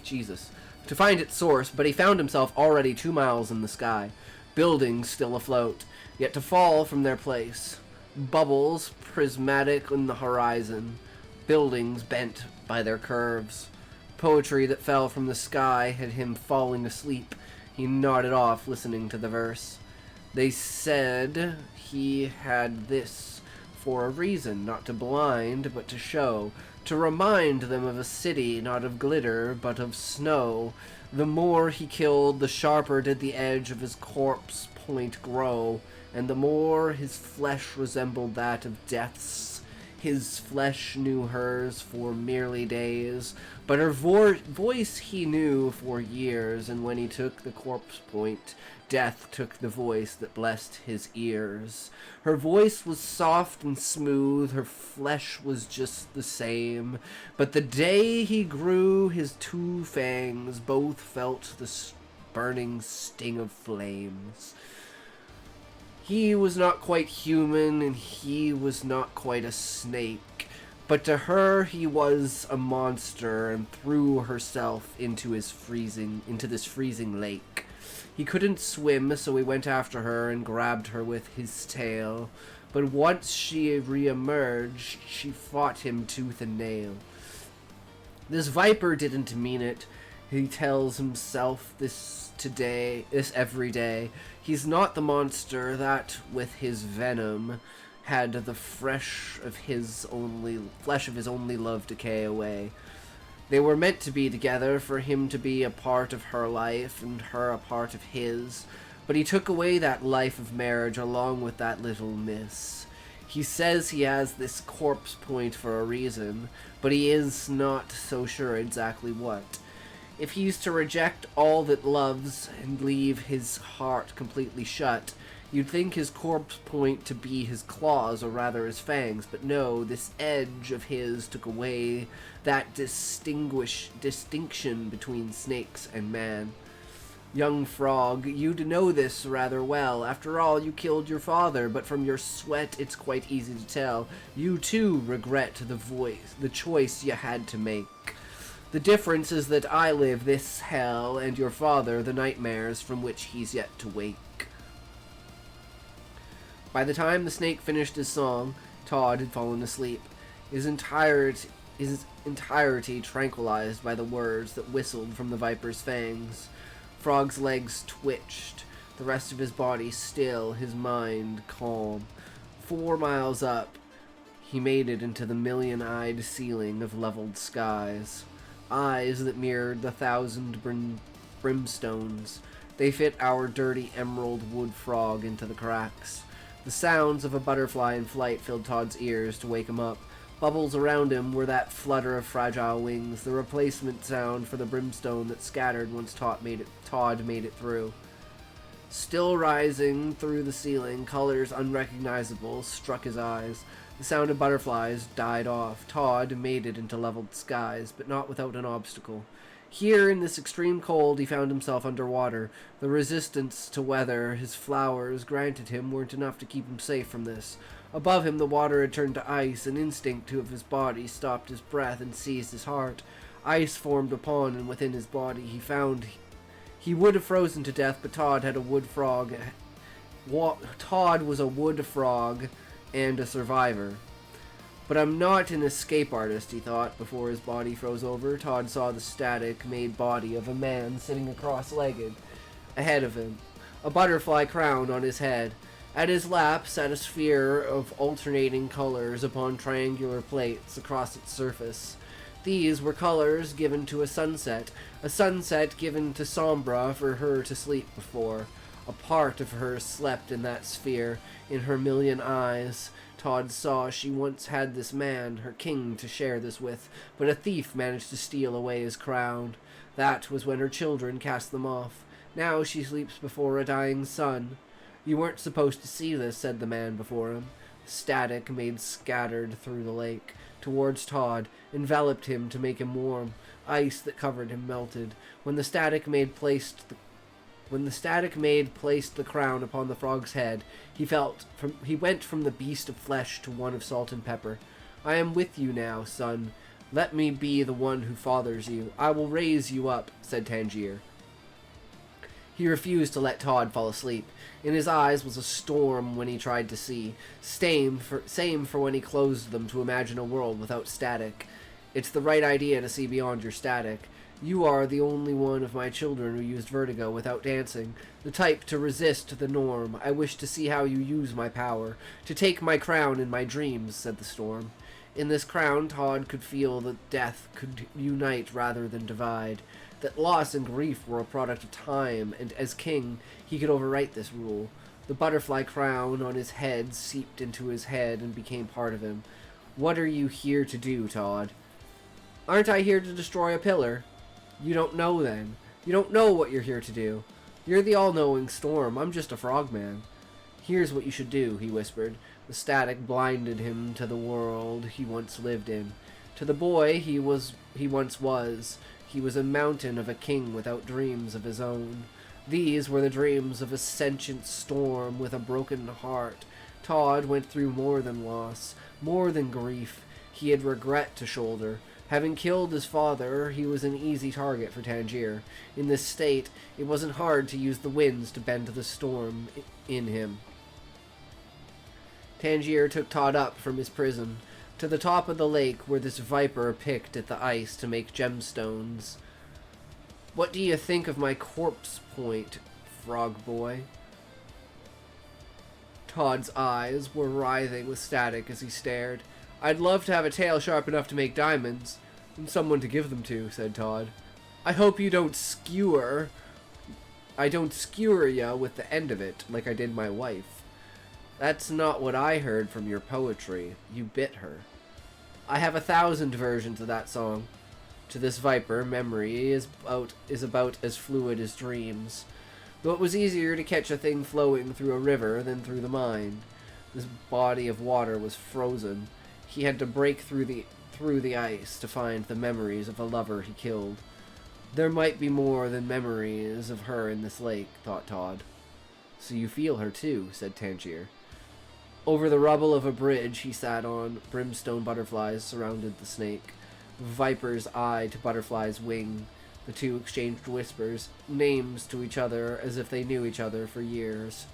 Jesus. To find its source, but he found himself already 2 miles in the sky. Buildings still afloat, yet to fall from their place. Bubbles prismatic in the horizon. buildings bent by their curves. Poetry that fell from the sky had him falling asleep. He nodded off, listening to the verse. They said he had this for a reason, not to blind, but to show, to remind them of a city, not of glitter, but of snow. The more he killed, the sharper did the edge of his corpse point grow, and the more his flesh resembled that of death's. His flesh knew hers for merely days, but her voice he knew for years, and when he took the corpse point, death took the voice that blessed his ears. Her voice was soft and smooth, her flesh was just the same, but the day he grew his two fangs, both felt the burning sting of flames. He was not quite human, and he was not quite a snake, but to her he was a monster, and threw herself into this freezing lake. He couldn't swim, so he went after her and grabbed her with his tail. But once she re-emerged, she fought him tooth and nail. This viper didn't mean it. He tells himself this every day. He's not the monster that, with his venom, had the flesh of his only love decay away. They were meant to be together, for him to be a part of her life and her a part of his, but he took away that life of marriage along with that little miss. He says he has this corpse point for a reason, but he is not so sure exactly what. If he's to reject all that loves and leave his heart completely shut, you'd think his corpse point to be his claws, or rather his fangs, but no, this edge of his took away that distinction between snakes and man. Young frog, you'd know this rather well. After all, you killed your father, but from your sweat it's quite easy to tell. You too regret the choice you had to make. The difference is that I live this hell, and your father the nightmares from which he's yet to wake. By the time the snake finished his song, Todd had fallen asleep, his entirety tranquilized by the words that whistled from the viper's fangs. Frog's legs twitched, the rest of his body still, his mind calm. 4 miles up, he made it into the million-eyed ceiling of leveled skies. Eyes that mirrored the 1,000 brimstones. They fit our dirty emerald wood frog into the cracks. The sounds of a butterfly in flight filled Todd's ears to wake him up. Bubbles around him were that flutter of fragile wings, the replacement sound for the brimstone that scattered once Todd made it through. Still rising through the ceiling, colors unrecognizable struck his eyes. The sound of butterflies died off. Todd made it into leveled skies, but not without an obstacle. Here, in this extreme cold, he found himself underwater. The resistance to weather his flowers granted him weren't enough to keep him safe from this. Above him, the water had turned to ice. An instinct of his body stopped his breath and seized his heart. Ice formed upon and within his body. He would have frozen to death, but Todd had a wood frog. Todd was a wood frog and a survivor. But I'm not an escape artist, he thought, before his body froze over. Todd saw the static-made body of a man sitting cross-legged ahead of him, a butterfly crown on his head. At his lap sat a sphere of alternating colors upon triangular plates across its surface. These were colors given to a sunset given to Sombra for her to sleep before. A part of her slept in that sphere, in her million eyes. Todd saw she once had this man, her king, to share this with, but a thief managed to steal away his crown. That was when her children cast them off. Now she sleeps before a dying sun. You weren't supposed to see this, said the man before him. Static made scattered through the lake, towards Todd, enveloped him to make him warm. Ice that covered him melted. When the static maid placed the crown upon the frog's head, he went from the beast of flesh to one of salt and pepper. I am with you now, son. Let me be the one who fathers you. I will raise you up, said Tangier. He refused to let Todd fall asleep. In his eyes was a storm when he tried to see. Same for when he closed them to imagine a world without static. It's the right idea to see beyond your static. You are the only one of my children who used vertigo without dancing, the type to resist the norm. I wish to see how you use my power, to take my crown in my dreams, said the storm. In this crown, Todd could feel that death could unite rather than divide, that loss and grief were a product of time, and as king, he could overwrite this rule. The butterfly crown on his head seeped into his head and became part of him. What are you here to do, Todd? Aren't I here to destroy a pillar? You don't know, then. You don't know what you're here to do. You're the all-knowing storm. I'm just a frogman. Here's what you should do, he whispered. The static blinded him to the world he once lived in. To the boy he once was. He was a mountain of a king without dreams of his own. These were the dreams of a sentient storm with a broken heart. Todd went through more than loss, more than grief. He had regret to shoulder. Having killed his father, he was an easy target for Tangier. In this state, it wasn't hard to use the winds to bend the storm in him. Tangier took Todd up from his prison, to the top of the lake where this viper picked at the ice to make gemstones. What do you think of my corpse point, frog boy? Todd's eyes were writhing with static as he stared. I'd love to have a tail sharp enough to make diamonds, and someone to give them to, said Todd. I hope you don't skewer. I don't skewer ya with the end of it, like I did my wife. That's not what I heard from your poetry. You bit her. I have 1,000 versions of that song. To this viper, memory is about as fluid as dreams. Though it was easier to catch a thing flowing through a river than through the mind. This body of water was frozen. He had to break through the ice to find the memories of a lover he killed. There might be more than memories of her in this lake, thought Todd. So you feel her too, said Tangier. Over the rubble of a bridge he sat on, brimstone butterflies surrounded the snake. Viper's eye to butterfly's wing. The two exchanged whispers, names to each other as if they knew each other for years.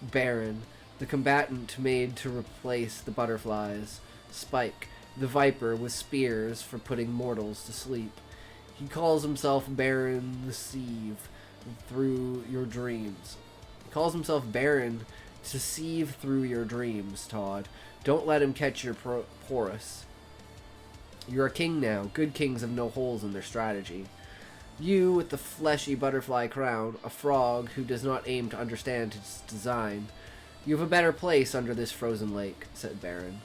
Baron, the combatant made to replace the butterflies. Spike, the viper with spears for putting mortals to sleep. He calls himself Baron the Sieve through your dreams. He calls himself Baron to sieve through your dreams, Todd. Don't let him catch your porous. You're a king now. Good kings have no holes in their strategy. You, with the fleshy butterfly crown, a frog who does not aim to understand its design. You have a better place under this frozen lake, said Baron.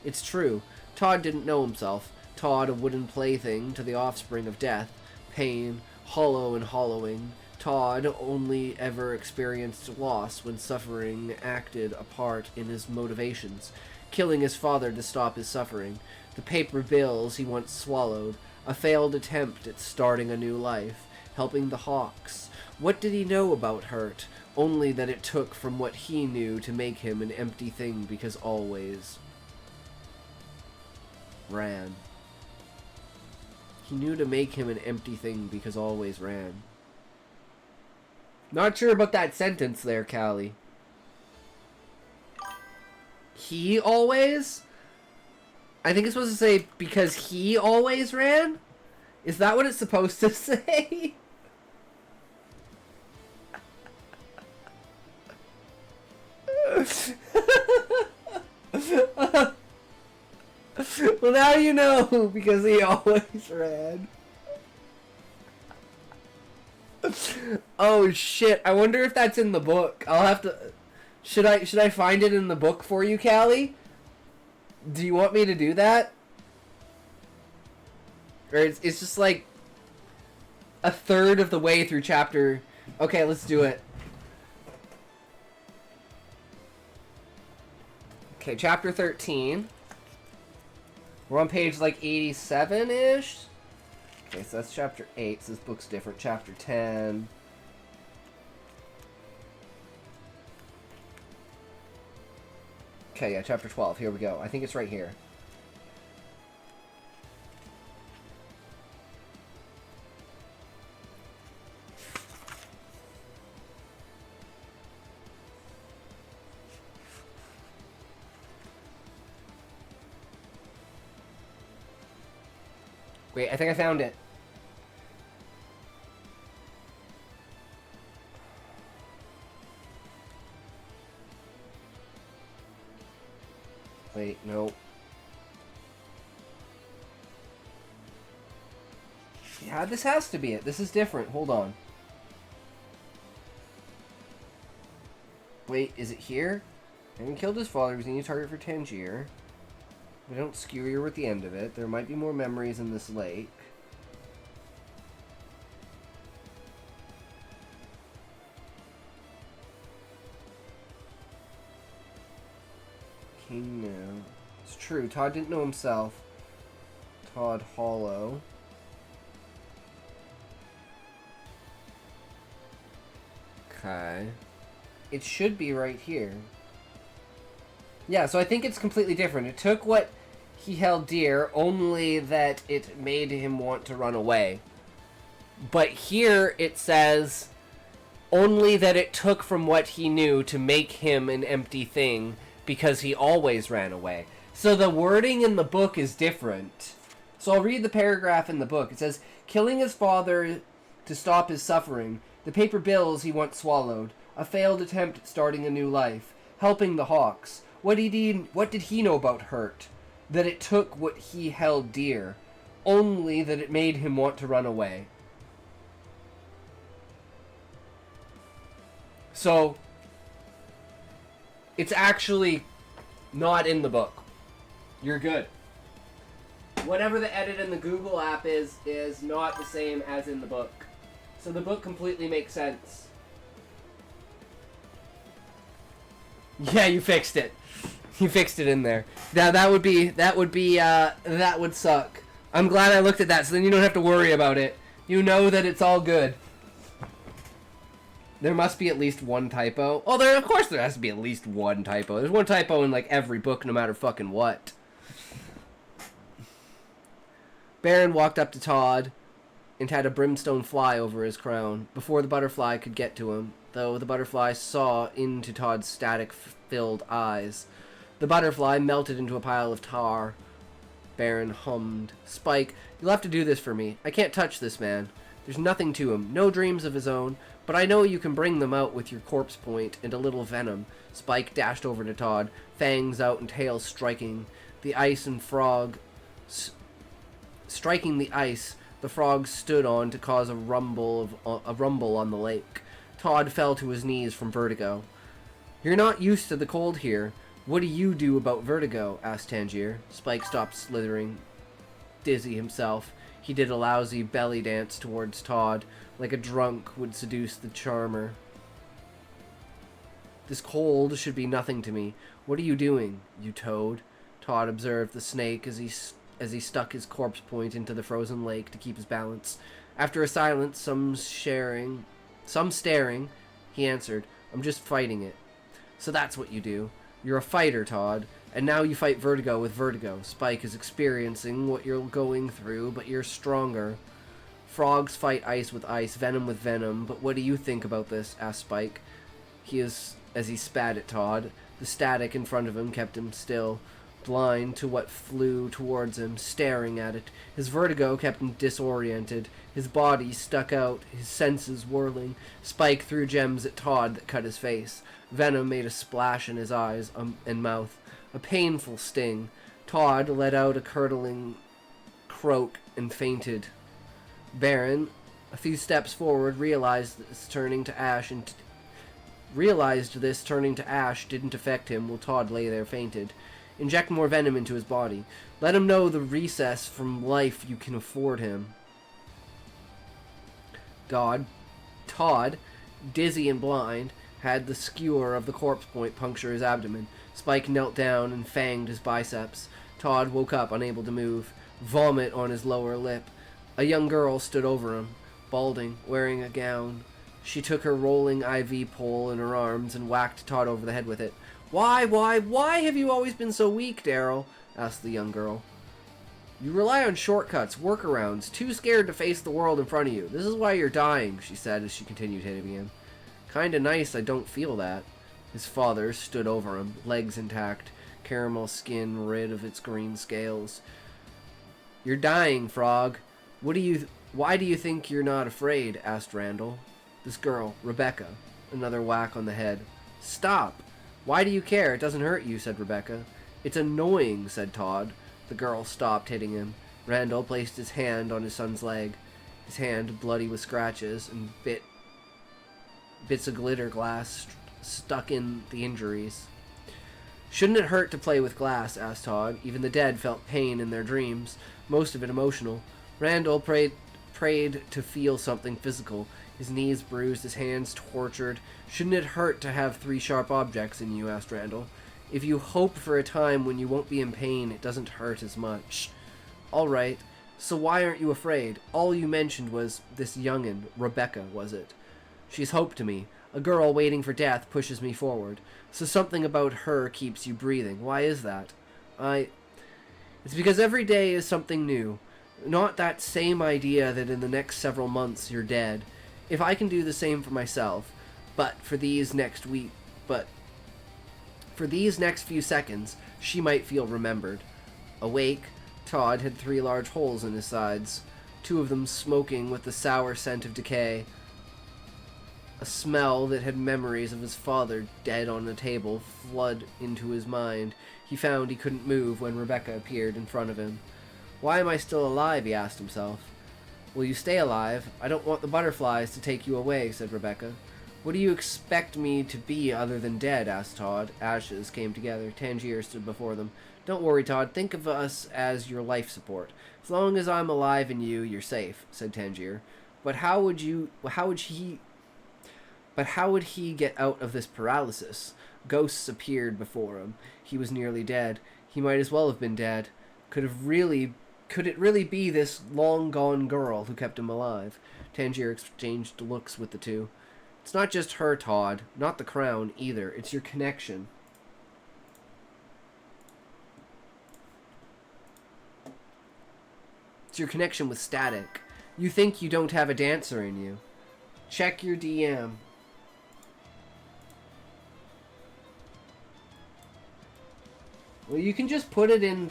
It's true. Todd didn't know himself. Todd, a wooden plaything to the offspring of death, pain, hollow and hollowing. Todd only ever experienced loss when suffering acted a part in his motivations, killing his father to stop his suffering, the paper bills he once swallowed, a failed attempt at starting a new life, helping the Hawks. What did he know about hurt? Only that it took from what he knew to make him an empty thing because always ran. He knew to make him an empty thing because always ran. Not sure about that sentence there, Callie. He always? I think it's supposed to say because he always ran? Is that what it's supposed to say? Well, now you know, because he always ran. Oh shit, I wonder if that's in the book. I'll have to... Should I find it in the book for you, Callie? Do you want me to do that? Or it's just like a third of the way through chapter... Okay, let's do it. Okay, chapter 13. We're on page like 87-ish. Okay, so that's chapter 8, so this book's different. Chapter 10. Okay, yeah, chapter 12. Here we go. I think it's right here. Wait, I think I found it. Wait, no. Yeah, this has to be it. This is different. Hold on. Wait, is it here? Having killed his father, he was a new target for Tangier. We don't skewer with the end of it. There might be more memories in this lake. King now. It's true. Todd didn't know himself. Todd Hollow. Okay. It should be right here. Yeah, so I think it's completely different. It took what he held dear, only that it made him want to run away. But here it says only that it took from what he knew to make him an empty thing because he always ran away. So the wording in the book is different. So I'll read the paragraph in the book. It says, killing his father to stop his suffering, the paper bills he once swallowed, a failed attempt at starting a new life, helping the Hawks. What did he know about hurt? That it took what he held dear, only that it made him want to run away. So, it's actually not in the book. You're good. Whatever the edit in the Google app is not the same as in the book. So the book completely makes sense. Yeah, you fixed it. You fixed it in there. Now that would suck. I'm glad I looked at that, so then you don't have to worry about it. You know that it's all good. There must be at least one typo. Oh, of course there has to be at least one typo. There's one typo in like every book, no matter fucking what. Baron walked up to Todd and had a brimstone fly over his crown before the butterfly could get to him, though the butterfly saw into Todd's static-filled eyes. The butterfly melted into a pile of tar. Baron hummed. Spike, you'll have to do this for me. I can't touch this man. There's nothing to him, no dreams of his own, but I know you can bring them out with your corpse point and a little venom. Spike dashed over to Todd, fangs out and tail striking the ice and frog. Striking the ice, the frog stood on to cause a rumble on the lake. Todd fell to his knees from vertigo. You're not used to the cold here. What do you do about vertigo? Asked Tangier. Spike stopped slithering. Dizzy himself, he did a lousy belly dance towards Todd, like a drunk would seduce the charmer. This cold should be nothing to me. What are you doing, you toad? Todd observed the snake as he stuck his corpse point into the frozen lake to keep his balance. After a silence, some staring, he answered, I'm just fighting it. So that's what you do. You're a fighter, Todd, and now you fight vertigo with vertigo. Spike is experiencing what you're going through, but you're stronger. Frogs fight ice with ice, venom with venom, but what do you think about this? Asked Spike. As he spat at Todd. The static in front of him kept him still, blind to what flew towards him, staring at it. His vertigo kept him disoriented. His body stuck out, his senses whirling. Spike threw gems at Todd that cut his face. Venom made a splash in his eyes and mouth. A painful sting. Todd let out a curdling croak and fainted. Baron, a few steps forward, realized this turning to ash didn't affect him while Todd lay there fainted. Inject more venom into his body. Let him know the recess from life you can afford him. Todd, dizzy and blind, had the skewer of the corpse point puncture his abdomen. Spike knelt down and fanged his biceps. Todd woke up, unable to move. Vomit on his lower lip. A young girl stood over him, balding, wearing a gown. She took her rolling IV pole in her arms and whacked Todd over the head with it. Why have you always been so weak, Daryl? Asked the young girl. You rely on shortcuts, workarounds, too scared to face the world in front of you. This is why you're dying, she said as she continued hitting him. Kinda nice I don't feel that. His father stood over him, legs intact, caramel skin rid of its green scales. You're dying, Frog. Why do you think you're not afraid? Asked Randall. This girl, Rebecca. Another whack on the head. Stop! Why do you care? It doesn't hurt you, said Rebecca. It's annoying, said Todd. The girl stopped hitting him. Randall placed his hand on his son's leg. His hand, bloody with scratches, and bits of glitter glass stuck in the injuries. Shouldn't it hurt to play with glass? Asked Todd. Even the dead felt pain in their dreams, most of it emotional. Randall prayed to feel something physical. His knees bruised, his hands tortured. Shouldn't it hurt to have 3 sharp objects in you? Asked Randall. If you hope for a time when you won't be in pain, it doesn't hurt as much. All right. So why aren't you afraid? All you mentioned was this young'un. Rebecca, was it? She's hope to me. A girl waiting for death pushes me forward. So something about her keeps you breathing. Why is that? It's because every day is something new. Not that same idea that in the next several months you're dead. If I can do the same for myself, but for these next few seconds, she might feel remembered. Awake, Todd had 3 large holes in his sides, 2 of them smoking with the sour scent of decay. A smell that had memories of his father dead on a table flood into his mind. He found he couldn't move when Rebecca appeared in front of him. Why am I still alive? He asked himself. Will you stay alive? I don't want the butterflies to take you away, said Rebecca. What do you expect me to be other than dead? Asked Todd. Ashes came together. Tangier stood before them. Don't worry, Todd. Think of us as your life support. As long as I'm alive and you're safe, said Tangier. But how would he get out of this paralysis? Ghosts appeared before him. He was nearly dead. He might as well have been dead. Could it really be this long-gone girl who kept him alive? Tangier exchanged looks with the 2. It's not just her, Todd. Not the crown, either. It's your connection. It's your connection with static. You think you don't have a dancer in you. Check your DM. Well, you can just put it in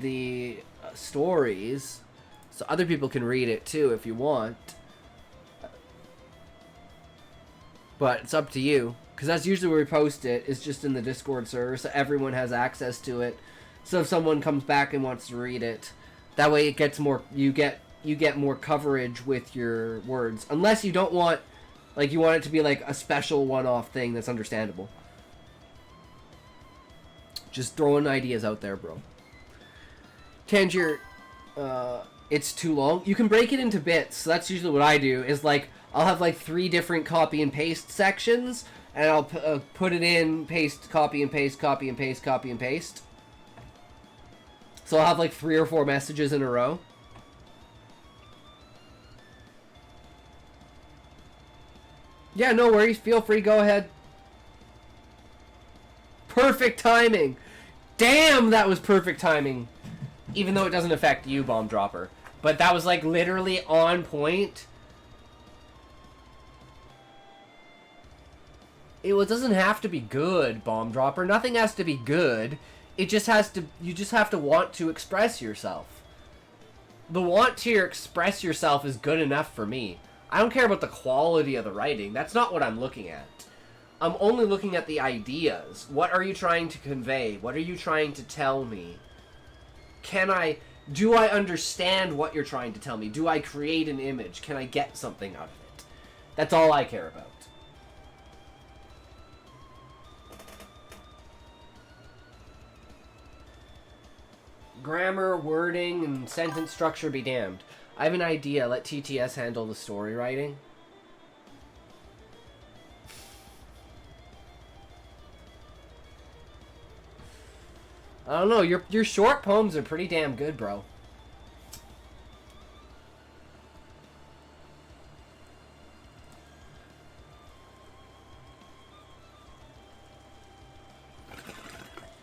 the stories, so other people can read it too if you want. But it's up to you, because that's usually where we post it. It's just in the Discord server, so everyone has access to it. So if someone comes back and wants to read it, that way it gets more. You get more coverage with your words, unless you don't want. Like, you want it to be, like, a special one-off thing that's understandable. Just throwing ideas out there, bro. Tangier, it's too long. You can break it into bits. So that's usually what I do, is, like, I'll have, like, 3 different copy and paste sections, and I'll put it in, paste, copy and paste, copy and paste, copy and paste. So I'll have, like, 3 or 4 messages in a row. Yeah, no worries. Feel free. Go ahead. Perfect timing. Damn, that was perfect timing. Even though it doesn't affect you, Bomb Dropper. But that was, like, literally on point. It doesn't have to be good, Bomb Dropper. Nothing has to be good. It just has to... You just have to want to express yourself. The want to express yourself is good enough for me. I don't care about the quality of the writing. That's not what I'm looking at. I'm only looking at the ideas. What are you trying to convey? What are you trying to tell me? Do I understand what you're trying to tell me? Do I create an image? Can I get something out of it? That's all I care about. Grammar, wording, and sentence structure be damned. I have an idea. Let TTS handle the story writing. I don't know. Your short poems are pretty damn good, bro.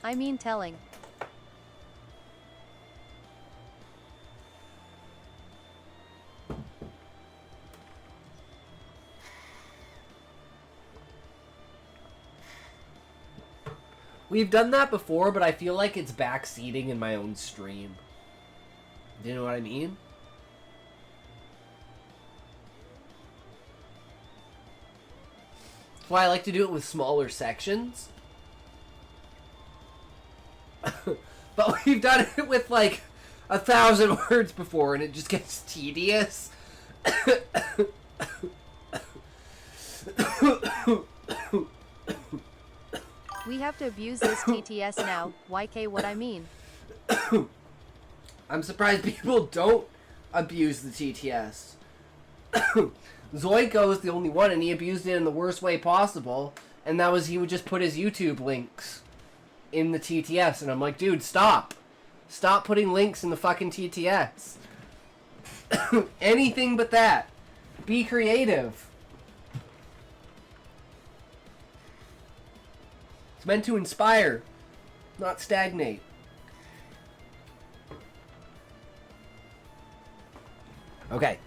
I mean telling. We've done that before, but I feel like it's backseating in my own stream. Do you know what I mean? That's why I like to do it with smaller sections. But we've done it with like 1,000 words before, and it just gets tedious. We have to abuse this TTS now. YK what I mean. I'm surprised people don't abuse the TTS. Zoiko is the only one, and he abused it in the worst way possible. And that was he would just put his YouTube links in the TTS. And I'm like, dude, stop. Stop putting links in the fucking TTS. Anything but that. Be creative. It's meant to inspire, not stagnate. Okay.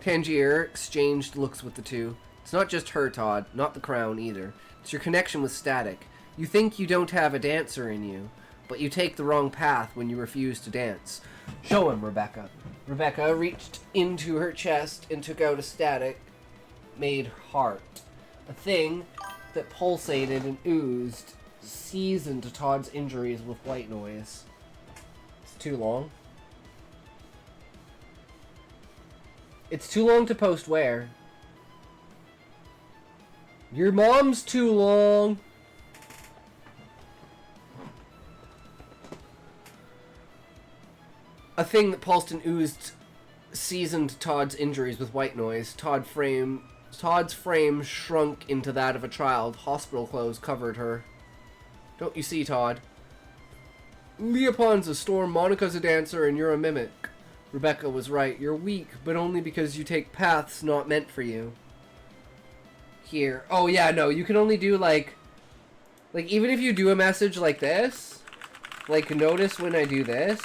Tangier exchanged looks with the two. It's not just her, Todd. Not the crown, either. It's your connection with Static. You think you don't have a dancer in you, but you take the wrong path when you refuse to dance. Show him, Rebecca. Rebecca reached into her chest and took out a static-made heart. A thing that pulsated and oozed, seasoned Todd's injuries with white noise. It's too long. It's too long to post where? Your mom's too long. A thing that pulsed and oozed seasoned Todd's injuries with white noise. Todd's frame shrunk into that of a child. Hospital clothes covered her. Don't you see, Todd? Leopon's a storm, Monica's a dancer, and you're a mimic. Rebecca was right. You're weak, but only because you take paths not meant for you. Here. Oh, yeah, no. You can only do, like, even if you do a message like this, like, notice when I do this.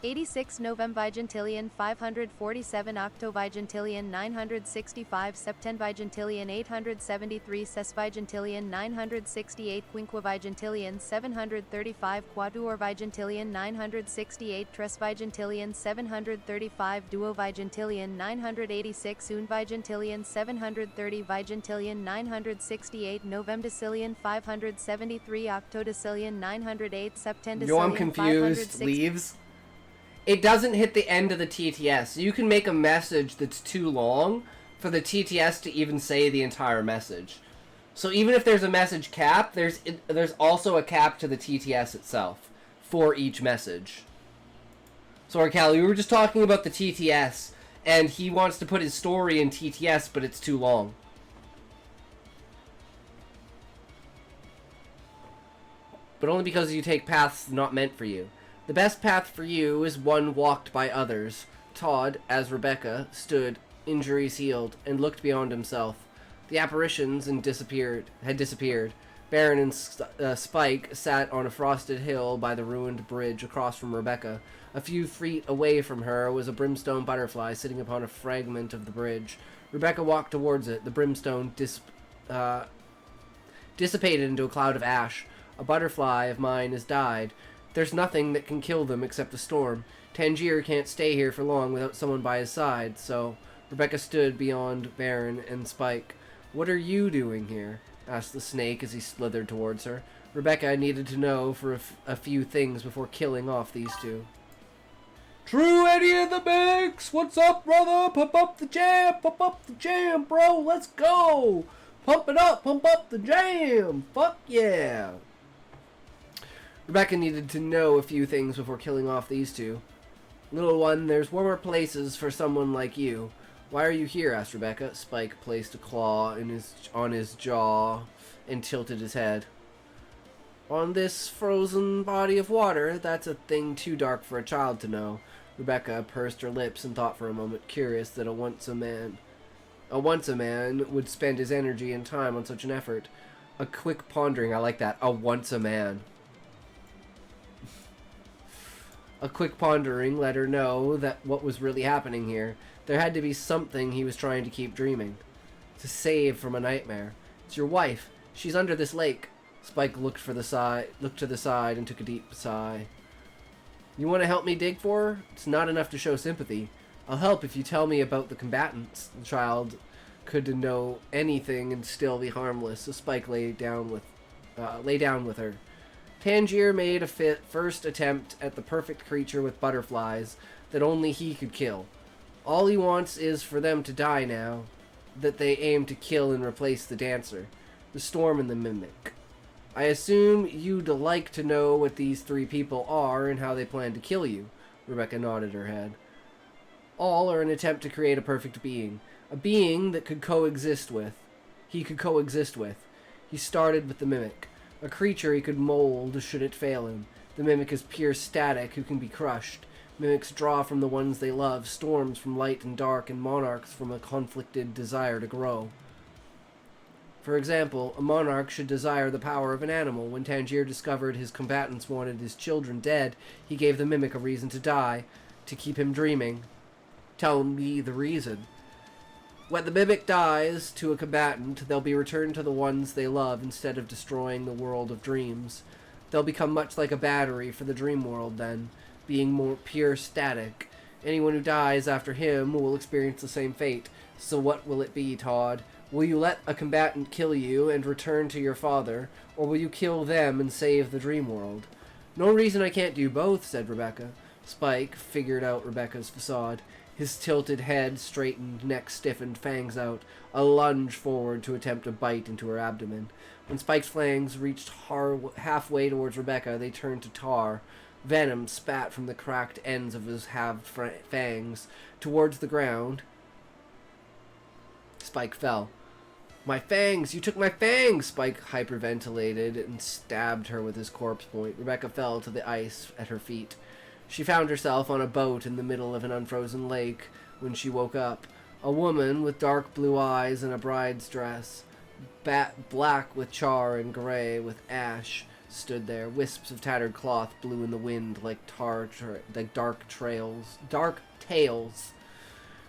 86 Novemvigentillion 547 Octovigentillion 965 Septenvigentillion 873 Sesvigentillion 968 Quinquevigentillion 735 Quaduorvigentillion 968 Tresvigentillion 735 Duovigentillion 986 Unvigentillion 730 Vigentillion 968 Novemdecillion 573 Octodecillion 908 Septendecillion. Yo, I'm confused. Leaves. It doesn't hit the end of the TTS. So you can make a message that's too long for the TTS to even say the entire message. So even if there's a message cap, there's also a cap to the TTS itself for each message. Sorry, Callie, we were just talking about the TTS, and he wants to put his story in TTS, but it's too long. But only because you take paths not meant for you. The best path for you is one walked by others. Todd, as Rebecca, stood, injuries healed, and looked beyond himself. The apparitions had disappeared. Baron and Spike sat on a frosted hill by the ruined bridge across from Rebecca. A few feet away from her was a brimstone butterfly sitting upon a fragment of the bridge. Rebecca walked towards it. The brimstone dissipated into a cloud of ash. A butterfly of mine has died. There's nothing that can kill them except the storm. Tangier can't stay here for long without someone by his side, so Rebecca stood beyond Baron and Spike. What are you doing here? Asked the snake as he slithered towards her. Rebecca needed to know for a few things before killing off these two. True Eddie in the mix! What's up, brother? Pump up the jam, bro! Let's go! Pump it up, pump up the jam! Fuck yeah! Rebecca needed to know a few things before killing off these two. Little one, there's warmer places for someone like you. Why are you here? Asked Rebecca. Spike placed a claw on his jaw and tilted his head. On this frozen body of water, that's a thing too dark for a child to know. Rebecca pursed her lips and thought for a moment, curious that a once a man would spend his energy and time on such an effort. A quick pondering, I like that. A once a man. A quick pondering let her know that what was really happening here. There had to be something he was trying to keep dreaming. To save from a nightmare. It's your wife. She's under this lake. Spike looked to the side and took a deep sigh. You want to help me dig for her? It's not enough to show sympathy. I'll help if you tell me about the combatants. The child could know anything and still be harmless, so Spike lay down with her. Tangier made a first attempt at the perfect creature with butterflies that only he could kill. All he wants is for them to die now that they aim to kill and replace the dancer, the storm and the mimic. I assume you'd like to know what these 3 people are and how they plan to kill you. Rebecca nodded her head. All are an attempt to create a perfect being. A being that he could coexist with. He started with the mimic. A creature he could mold should it fail him. The mimic is pure static who can be crushed. Mimics draw from the ones they love, storms from light and dark, and monarchs from a conflicted desire to grow. For example, a monarch should desire the power of an animal. When Tangier discovered his combatants wanted his children dead, he gave the mimic a reason to die, to keep him dreaming. Tell me the reason. When the mimic dies to a combatant, they'll be returned to the ones they love instead of destroying the world of dreams. They'll become much like a battery for the dream world then, being more pure static. Anyone who dies after him will experience the same fate. So what will it be, Todd? Will you let a combatant kill you and return to your father, or will you kill them and save the dream world? No reason I can't do both, said Rebecca. Spike figured out Rebecca's facade. His tilted head straightened, neck stiffened, fangs out, a lunge forward to attempt a bite into her abdomen. When Spike's fangs reached halfway towards Rebecca, they turned to tar. Venom spat from the cracked ends of his halved fangs. Towards the ground, Spike fell. My fangs! You took my fangs! Spike hyperventilated and stabbed her with his corpse point. Rebecca fell to the ice at her feet. She found herself on a boat in the middle of an unfrozen lake when she woke up. A woman with dark blue eyes and a bride's dress, black with char and gray with ash, stood there. Wisps of tattered cloth blew in the wind like dark tails.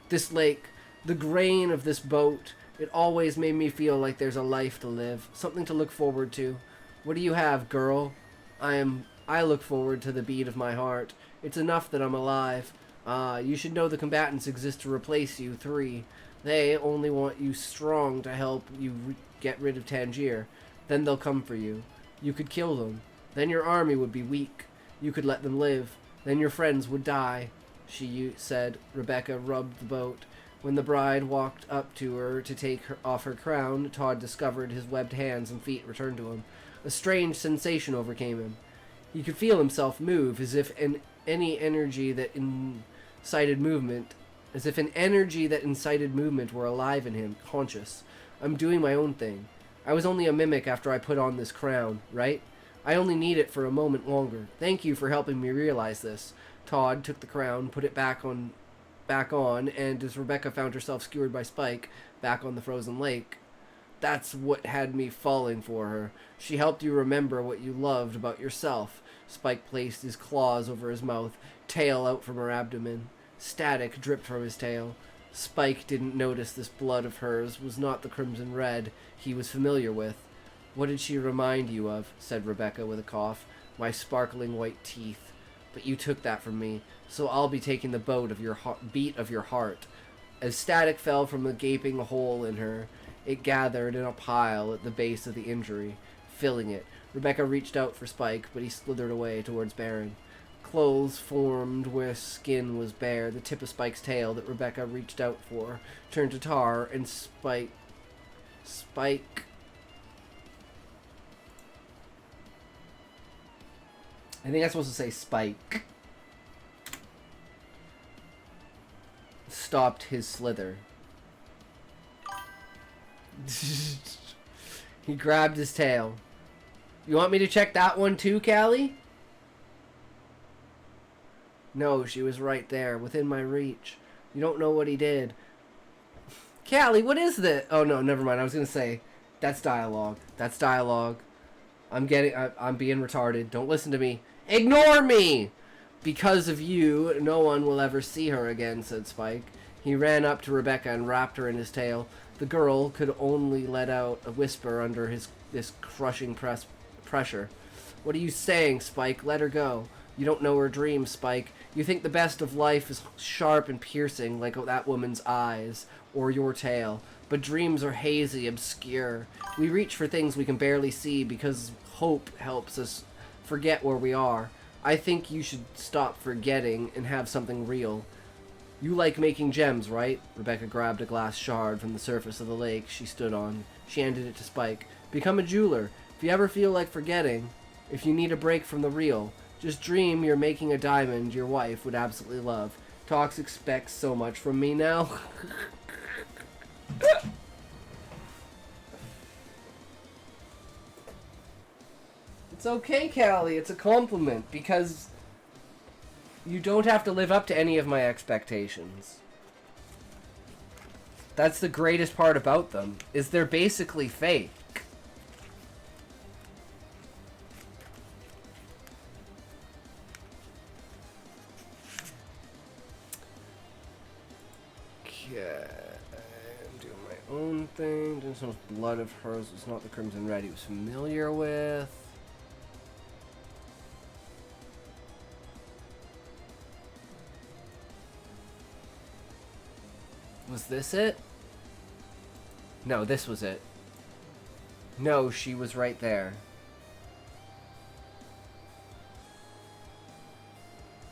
This lake, the grain of this boat, it always made me feel like there's a life to live, something to look forward to. What do you have, girl? I look forward to the beat of my heart. It's enough that I'm alive. You should know the combatants exist to replace you 3. They only want you strong to help you get rid of Tangier. Then they'll come for you. You could kill them. Then your army would be weak. You could let them live. Then your friends would die, she said. Rebecca rubbed the boat. When the bride walked up to her to take off her crown, Todd discovered his webbed hands and feet returned to him. A strange sensation overcame him. He could feel himself move, as if an energy that incited movement were alive in him, conscious. I'm doing my own thing. I was only a mimic after I put on this crown, right? I only need it for a moment longer. Thank you for helping me realize this. Todd took the crown, put it back on, and as Rebecca found herself skewered by Spike back on the frozen lake, that's what had me falling for her. She helped you remember what you loved about yourself. Spike placed his claws over his mouth, tail out from her abdomen. Static dripped from his tail. Spike didn't notice this blood of hers was not the crimson red he was familiar with. What did she remind you of? Said Rebecca with a cough. My sparkling white teeth. But you took that from me, so I'll be taking the beat of your heart. As Static fell from the gaping hole in her, it gathered in a pile at the base of the injury, filling it. Rebecca reached out for Spike, but he slithered away towards Baron. Clothes formed where skin was bare. The tip of Spike's tail that Rebecca reached out for turned to tar, and Spike... I think I'm supposed to say Spike. Stopped his slither. He grabbed his tail. You want me to check that one too, Callie? No, she was right there, within my reach. You don't know what he did. Callie, what is this? Oh no, never mind. I was gonna say, that's dialogue. That's dialogue. I'm being retarded. Don't listen to me. Ignore me! Because of you, no one will ever see her again, said Spike. He ran up to Rebecca and wrapped her in his tail. The girl could only let out a whisper under this crushing pressure. What are you saying, Spike? Let her go. You don't know her dreams, Spike. You think the best of life is sharp and piercing like that woman's eyes, or your tail. But dreams are hazy, obscure. We reach for things we can barely see because hope helps us forget where we are. I think you should stop forgetting and have something real. You like making gems, right? Rebecca grabbed a glass shard from the surface of the lake she stood on. She handed it to Spike. Become a jeweler. If you ever feel like forgetting, if you need a break from the real, just dream you're making a diamond your wife would absolutely love. Tox expects so much from me now. It's okay, Callie. It's a compliment because you don't have to live up to any of my expectations. That's the greatest part about them, is they're basically fake. Okay, I'm doing my own thing. Doing some blood of hers. It's not the Crimson Red he was familiar with. Was this it? No, this was it. No, she was right there.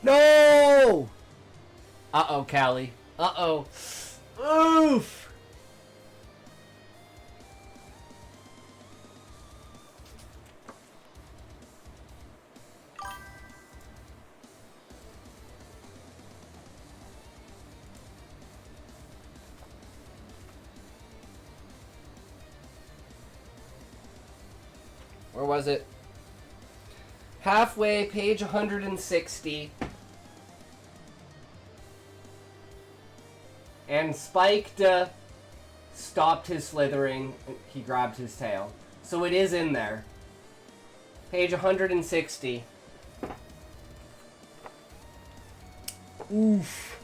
No! Uh-oh, Callie. Uh-oh. Oof! Where was it? Halfway, page 160. And Spike stopped his slithering. He grabbed his tail. So it is in there. Page 160. Oof.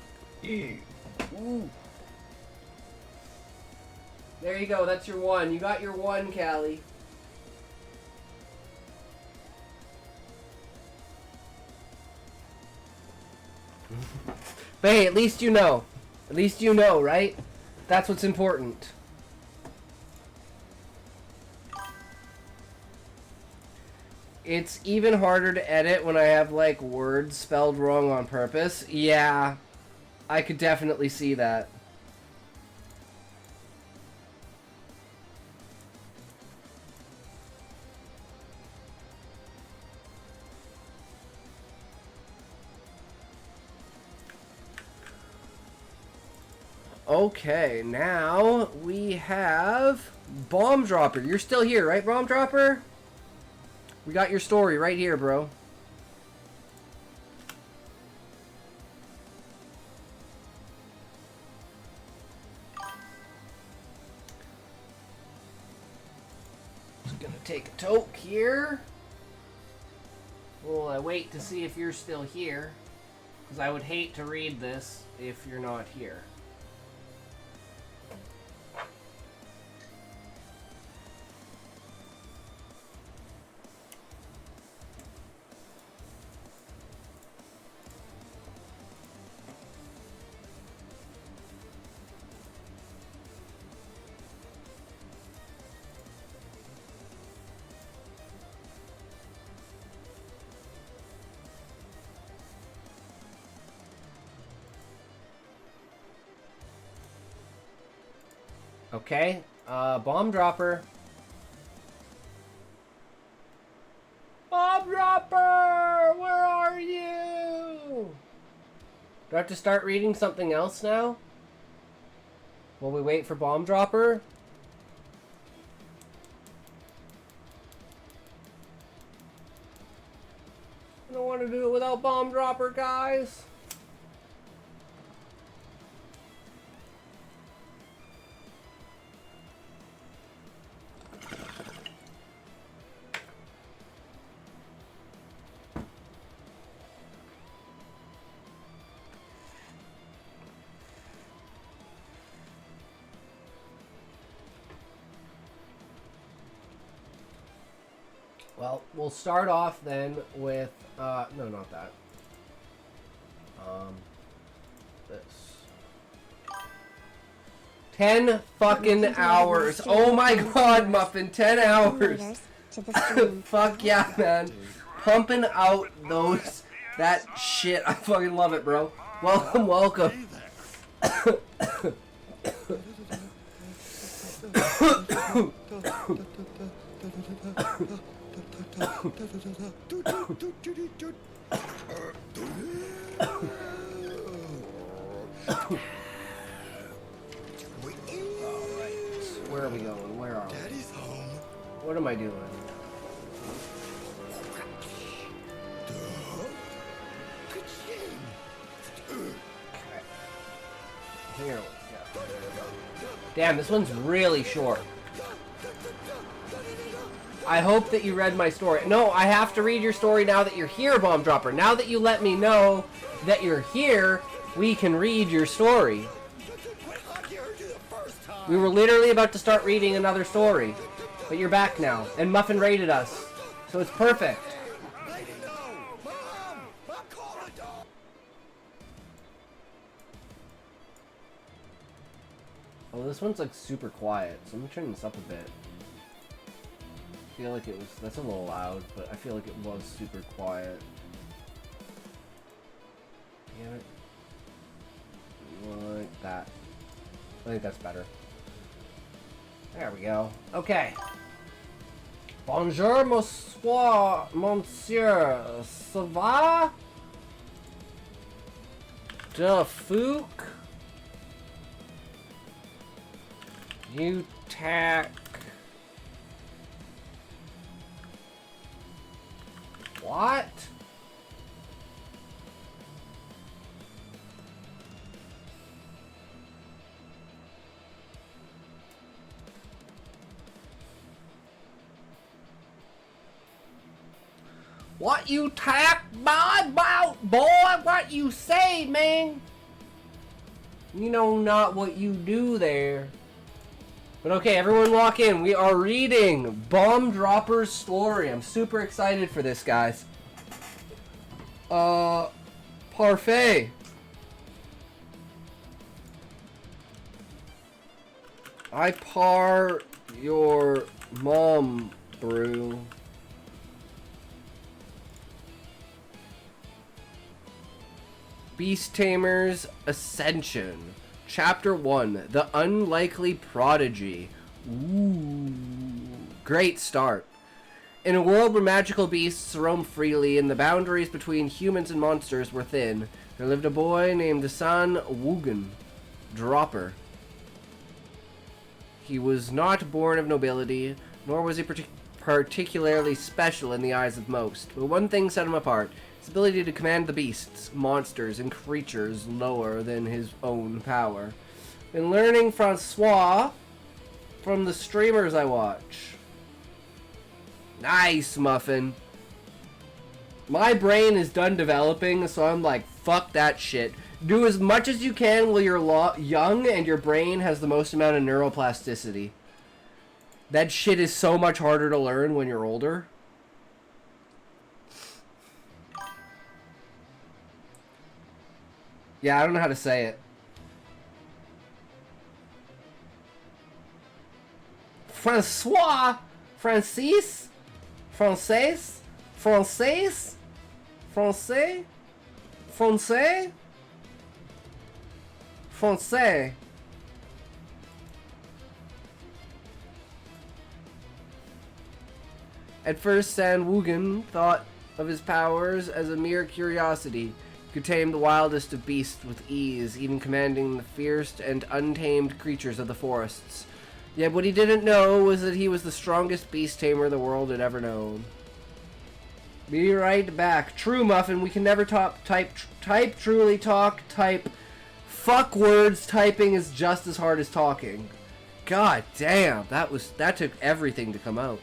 Ooh. There you go. That's your one. You got your one, Callie. But hey, at least you know. At least you know, right? That's what's important. It's even harder to edit when I have, like, words spelled wrong on purpose. Yeah, I could definitely see that. Okay, now we have Bomb Dropper. You're still here, right, Bomb Dropper? We got your story right here, bro. Just gonna take a toke here. Well, I wait to see if you're still here, because I would hate to read this if you're not here. Okay, Bomb Dropper. Bomb Dropper! Where are you? Do I have to start reading something else now? While we wait for Bomb Dropper? I don't want to do it without Bomb Dropper, guys. Well, we'll start off then with, no, not that. This. 10 fucking hours. Oh my god, Muffin, 10 hours. Fuck yeah, man. Pumping out that shit. I fucking love it, bro. Welcome, welcome. Where are we going? Where are we? Daddy's home. What am I doing? Here we go. Damn, this one's really short. I hope that you read my story. No, I have to read your story now that you're here, Bomb Dropper. Now that you let me know that you're here, we can read your story. We were literally about to start reading another story, but you're back now, and Muffin raided us, so it's perfect. Oh, this one's like super quiet, so I'm gonna turn this up a bit. I feel like that's a little loud, but I feel like it was super quiet. Damn it. Like that. I think that's better. There we go. Okay. Bonjour, monsieur. Ça va? De Fouk? You tack. What? What you talk about, boy? What you say, man? You know not what you do there. But okay, everyone walk in. We are reading Bomb Dropper's story. I'm super excited for this, guys. Parfait. I par your mom, brew. Beast Tamers Ascension. Chapter 1. The Unlikely Prodigy. Ooh. Great start. In a world where magical beasts roam freely and the boundaries between humans and monsters were thin, there lived a boy named San Wugen Dropper. He was not born of nobility, nor was he particularly special in the eyes of most, but one thing set him apart. His ability to command the beasts, monsters, and creatures lower than his own power. Been learning Francois from the streamers I watch. Nice, Muffin. My brain is done developing, so I'm like, fuck that shit. Do as much as you can while you're young and your brain has the most amount of neuroplasticity. That shit is so much harder to learn when you're older. Yeah, I don't know how to say it. Francois? Francis? Français? Français? Français? Français? Français? At first, San Wugen thought of his powers as a mere curiosity. He could tame the wildest of beasts with ease, even commanding the fierce and untamed creatures of the forests. Yet what he didn't know was that he was the strongest beast tamer the world had ever known. Be right back. True, Muffin, we can never type truly talk, type. Fuck words, typing is just as hard as talking. God damn, that took everything to come out.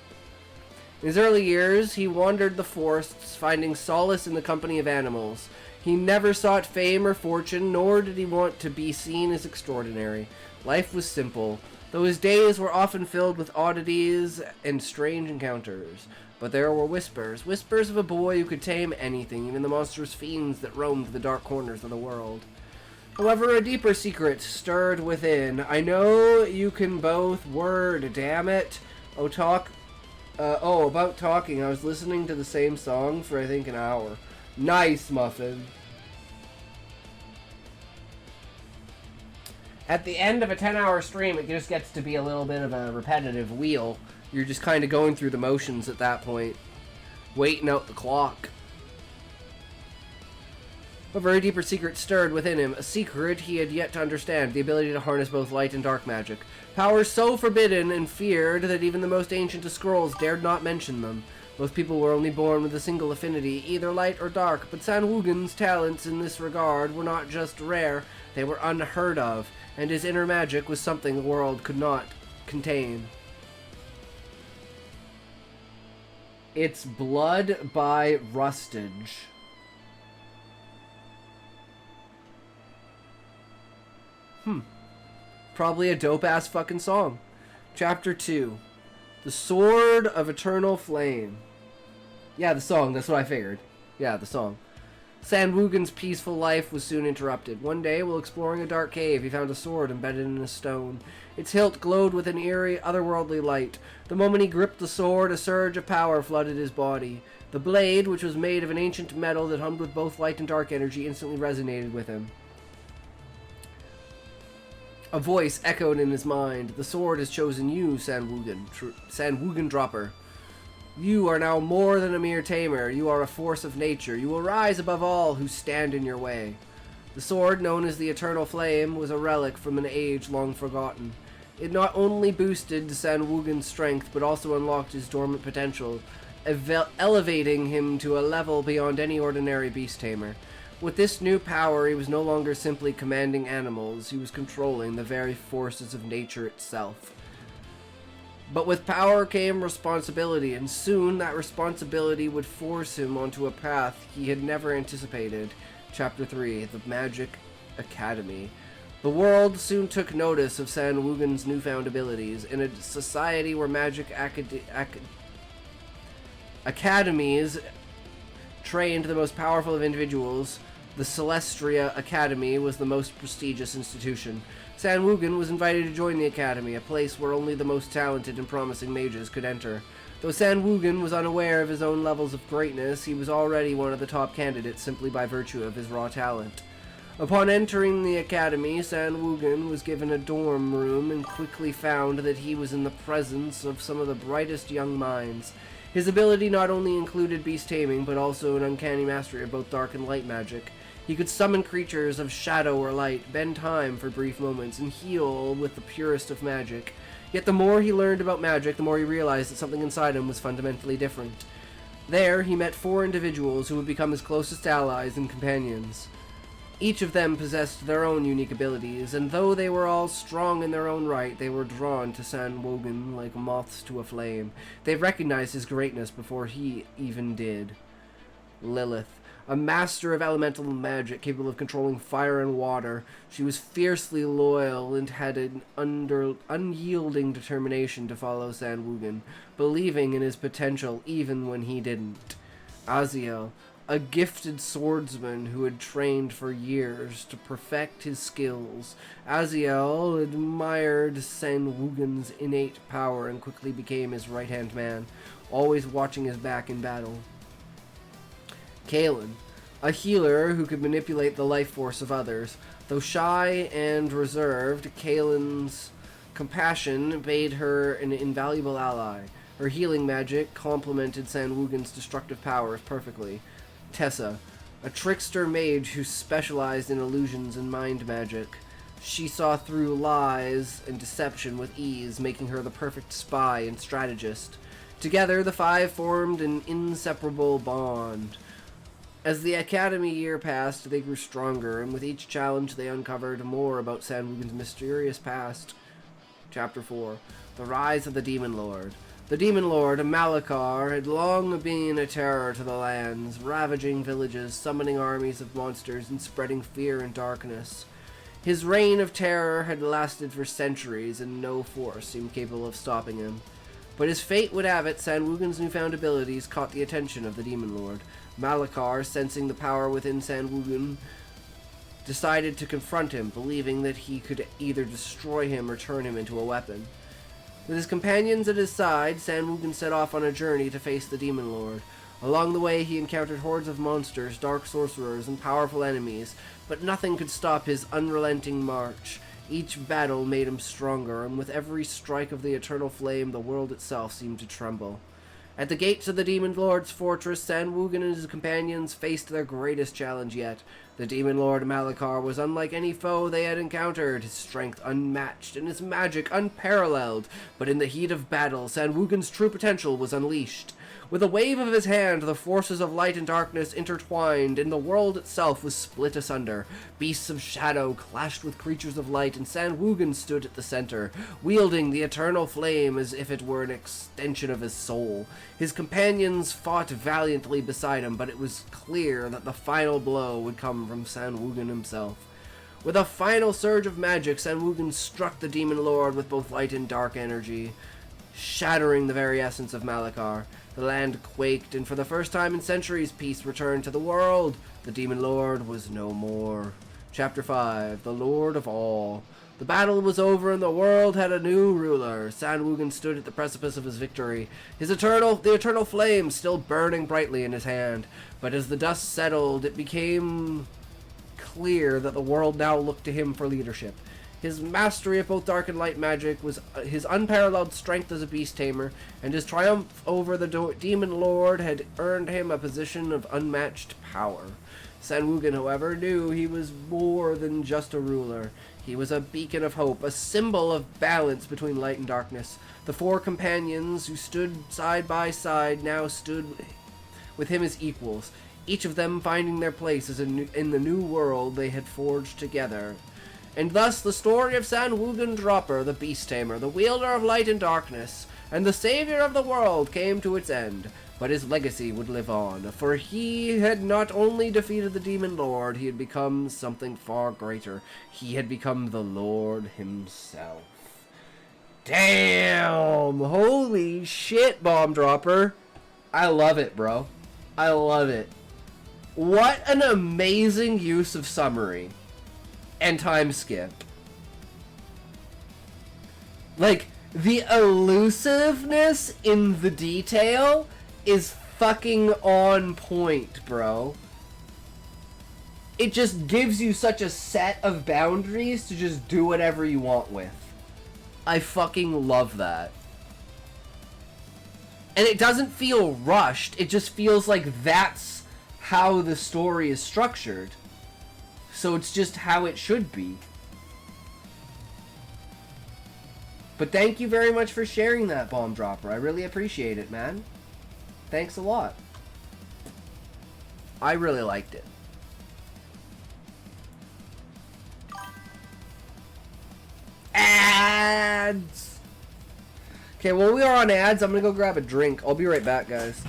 In his early years, he wandered the forests, finding solace in the company of animals. He never sought fame or fortune, nor did he want to be seen as extraordinary. Life was simple. though his days were often filled with oddities and strange encounters. But there were whispers of a boy who could tame anything, even the monstrous fiends that roamed the dark corners of the world. However, a deeper secret stirred within. I know you can both word, damn it. About talking, I was listening to the same song for I think an hour. Nice, Muffin. At the end of a 10-hour stream, it just gets to be a little bit of a repetitive wheel. You're just kind of going through the motions at that point. Waiting out the clock. A very deeper secret stirred within him, a secret he had yet to understand, the ability to harness both light and dark magic. Powers so forbidden and feared that even the most ancient of scrolls dared not mention them. Most people were only born with a single affinity, either light or dark, but San Wugen's talents in this regard were not just rare, they were unheard of, and his inner magic was something the world could not contain. It's Blood by Rustage. Probably a dope-ass fucking song. Chapter 2. The Sword of Eternal Flame. Yeah, the song. That's what I figured. Yeah, the song. San Wugen's peaceful life was soon interrupted. One day, while exploring a dark cave, he found a sword embedded in a stone. Its hilt glowed with an eerie, otherworldly light. The moment he gripped the sword, a surge of power flooded his body. The blade, which was made of an ancient metal that hummed with both light and dark energy, instantly resonated with him. A voice echoed in his mind. The sword has chosen you, San Wugen Dropper. You are now more than a mere tamer. You are a force of nature. You will rise above all who stand in your way. The sword, known as the Eternal Flame, was a relic from an age long forgotten. It not only boosted San Wugen's strength, but also unlocked his dormant potential, elevating him to a level beyond any ordinary beast tamer. With this new power, he was no longer simply commanding animals, he was controlling the very forces of nature itself. But with power came responsibility, and soon that responsibility would force him onto a path he had never anticipated. Chapter 3, The Magic Academy. The world soon took notice of San Wugen's newfound abilities. In a society where magic academies trained the most powerful of individuals, the Celestria Academy was the most prestigious institution. San Wugen was invited to join the academy, a place where only the most talented and promising mages could enter. Though San Wugen was unaware of his own levels of greatness, he was already one of the top candidates simply by virtue of his raw talent. Upon entering the academy, San Wugen was given a dorm room and quickly found that he was in the presence of some of the brightest young minds. His ability not only included beast taming, but also an uncanny mastery of both dark and light magic. He could summon creatures of shadow or light, bend time for brief moments, and heal with the purest of magic. Yet the more he learned about magic, the more he realized that something inside him was fundamentally different. There, he met 4 individuals who would become his closest allies and companions. Each of them possessed their own unique abilities, and though they were all strong in their own right, they were drawn to San Wugen like moths to a flame. They recognized his greatness before he even did. Lilith, a master of elemental magic capable of controlling fire and water, she was fiercely loyal and had an unyielding determination to follow San Wugen, believing in his potential even when he didn't. Aziel, a gifted swordsman who had trained for years to perfect his skills. Aziel admired San Wugen's innate power and quickly became his right-hand man, always watching his back in battle. Kalen, a healer who could manipulate the life force of others. Though shy and reserved, Kalen's compassion made her an invaluable ally. Her healing magic complemented San Wugen's destructive powers perfectly. Tessa, a trickster mage who specialized in illusions and mind magic. She saw through lies and deception with ease, making her the perfect spy and strategist. Together, the 5 formed an inseparable bond. As the academy year passed, they grew stronger, and with each challenge they uncovered more about San Wugen's mysterious past. Chapter 4. The Rise of the Demon Lord. The Demon Lord, Malachar, had long been a terror to the lands, ravaging villages, summoning armies of monsters, and spreading fear and darkness. His reign of terror had lasted for centuries, and no force seemed capable of stopping him. But as fate would have it, San Wugan's newfound abilities caught the attention of the Demon Lord. Malachar, sensing the power within San Wugan, decided to confront him, believing that he could either destroy him or turn him into a weapon. With his companions at his side, San Wugan set off on a journey to face the Demon Lord. Along the way, he encountered hordes of monsters, dark sorcerers, and powerful enemies, but nothing could stop his unrelenting march. Each battle made him stronger, and with every strike of the eternal flame, the world itself seemed to tremble. At the gates of the Demon Lord's fortress, San Wugan and his companions faced their greatest challenge yet. The Demon Lord Malachar was unlike any foe they had encountered, his strength unmatched and his magic unparalleled, but in the heat of battle, San Wugan's true potential was unleashed. With a wave of his hand, the forces of light and darkness intertwined, and the world itself was split asunder. Beasts of shadow clashed with creatures of light, and San Wugan stood at the center, wielding the eternal flame as if it were an extension of his soul. His companions fought valiantly beside him, but it was clear that the final blow would come from San Wugan himself. With a final surge of magic, San Wugan struck the Demon Lord with both light and dark energy, shattering the very essence of Malachar. The land quaked, and for the first time in centuries, peace returned to the world. The Demon Lord was no more. Chapter 5. The Lord of All. The battle was over, and the world had a new ruler. San Wugan stood at the precipice of his victory, the eternal flame still burning brightly in his hand. But as the dust settled, it became clear that the world now looked to him for leadership. His mastery of both dark and light magic, was his unparalleled strength as a beast tamer, and his triumph over the Demon Lord had earned him a position of unmatched power. San Wugan, however, knew he was more than just a ruler. He was a beacon of hope, a symbol of balance between light and darkness. The four companions who stood side by side now stood with him as equals, each of them finding their place in the new world they had forged together. And thus the story of San Wugan Dropper, the Beast Tamer, the wielder of light and darkness, and the savior of the world came to its end. But his legacy would live on, for he had not only defeated the Demon Lord, he had become something far greater. He had become the Lord himself. Damn! Holy shit, Bomb Dropper. I love it, bro. I love it. What an amazing use of summary. And time skip. Like, the elusiveness in the detail is fucking on point, bro. It just gives you such a set of boundaries to just do whatever you want with. I fucking love that. And it doesn't feel rushed, it just feels like that's how the story is structured. So it's just how it should be. But thank you very much for sharing that, Bomb Dropper. I really appreciate it, man. Thanks a lot. I really liked it. Ads! Okay, while we are on ads, I'm gonna go grab a drink. I'll be right back, guys.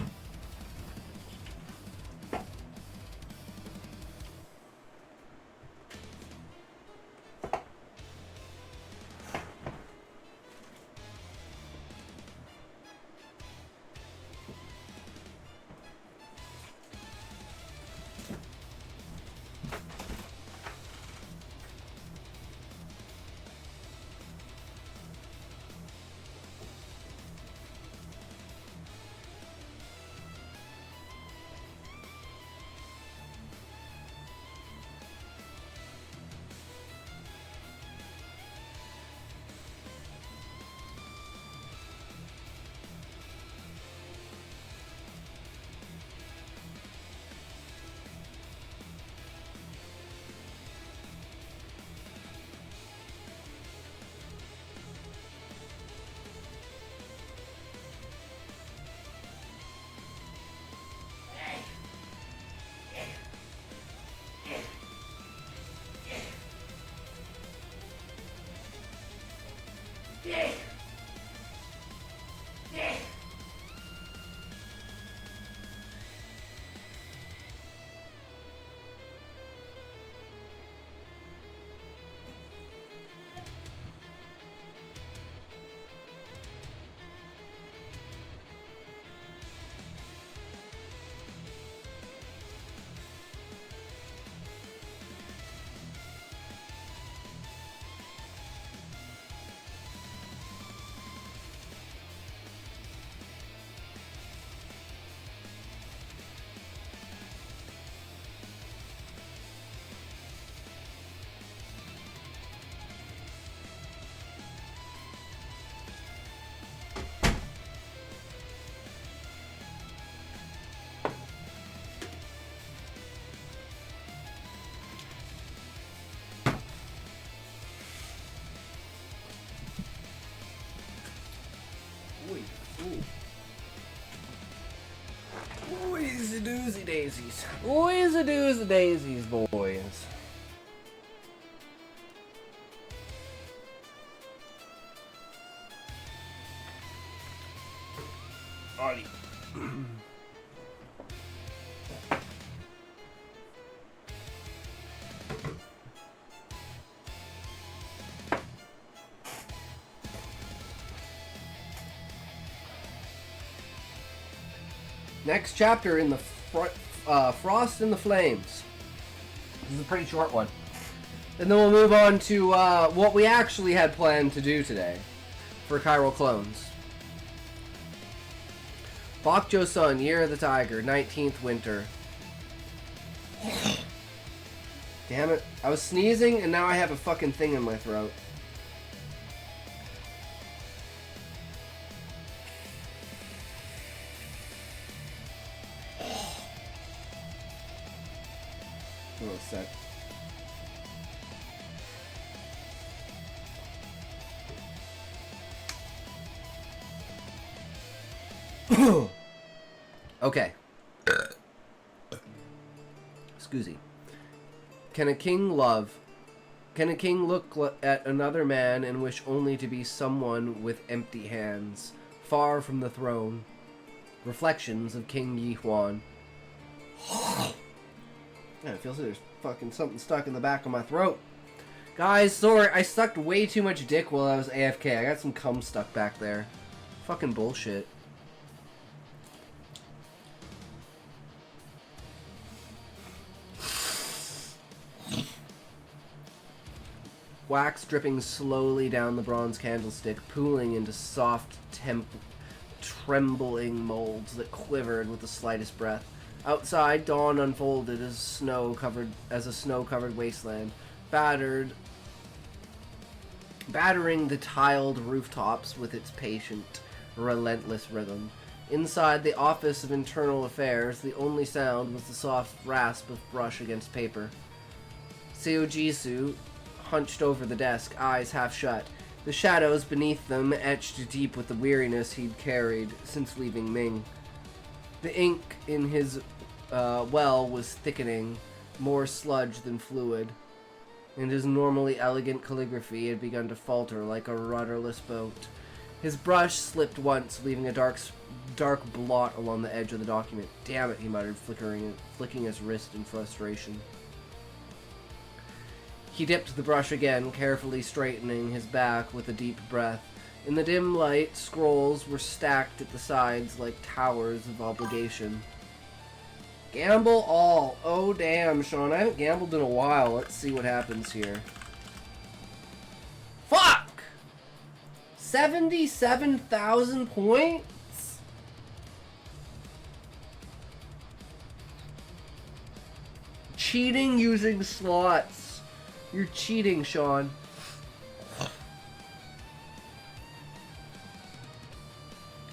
doozy daisies. Boys a doozy daisies, boys. Ollie. Next chapter in the Frost and the Flames. This is a pretty short one. And then we'll move on to what we actually had planned to do today for Chiral Clones. Bokjo Sun, Year of the Tiger, 19th Winter. Damn it. I was sneezing and now I have a fucking thing in my throat. A little sec. Okay. Excuse me. Can a king look at another man and wish only to be someone with empty hands, far from the throne? Reflections of King Yi Huan. Yeah, it feels like there's fucking something stuck in the back of my throat. Guys, sorry, I sucked way too much dick while I was AFK. I got some cum stuck back there. Fucking bullshit. Wax dripping slowly down the bronze candlestick, pooling into soft, trembling molds that quivered with the slightest breath. Outside, dawn unfolded as a snow-covered wasteland, battering the tiled rooftops with its patient, relentless rhythm. Inside the Office of Internal Affairs, the only sound was the soft rasp of brush against paper. Seo Jisoo hunched over the desk, eyes half shut. The shadows beneath them etched deep with the weariness he'd carried since leaving Ming. The ink in his well was thickening, more sludge than fluid, and his normally elegant calligraphy had begun to falter like a rudderless boat. His brush slipped once, leaving a dark blot along the edge of the document. Damn it, he muttered, flicking his wrist in frustration. He dipped the brush again, carefully straightening his back with a deep breath. In the dim light, scrolls were stacked at the sides like towers of obligation. Gamble all. Oh, damn, Sean. I haven't gambled in a while. Let's see what happens here. Fuck! 77,000 points? Cheating using slots. You're cheating, Sean.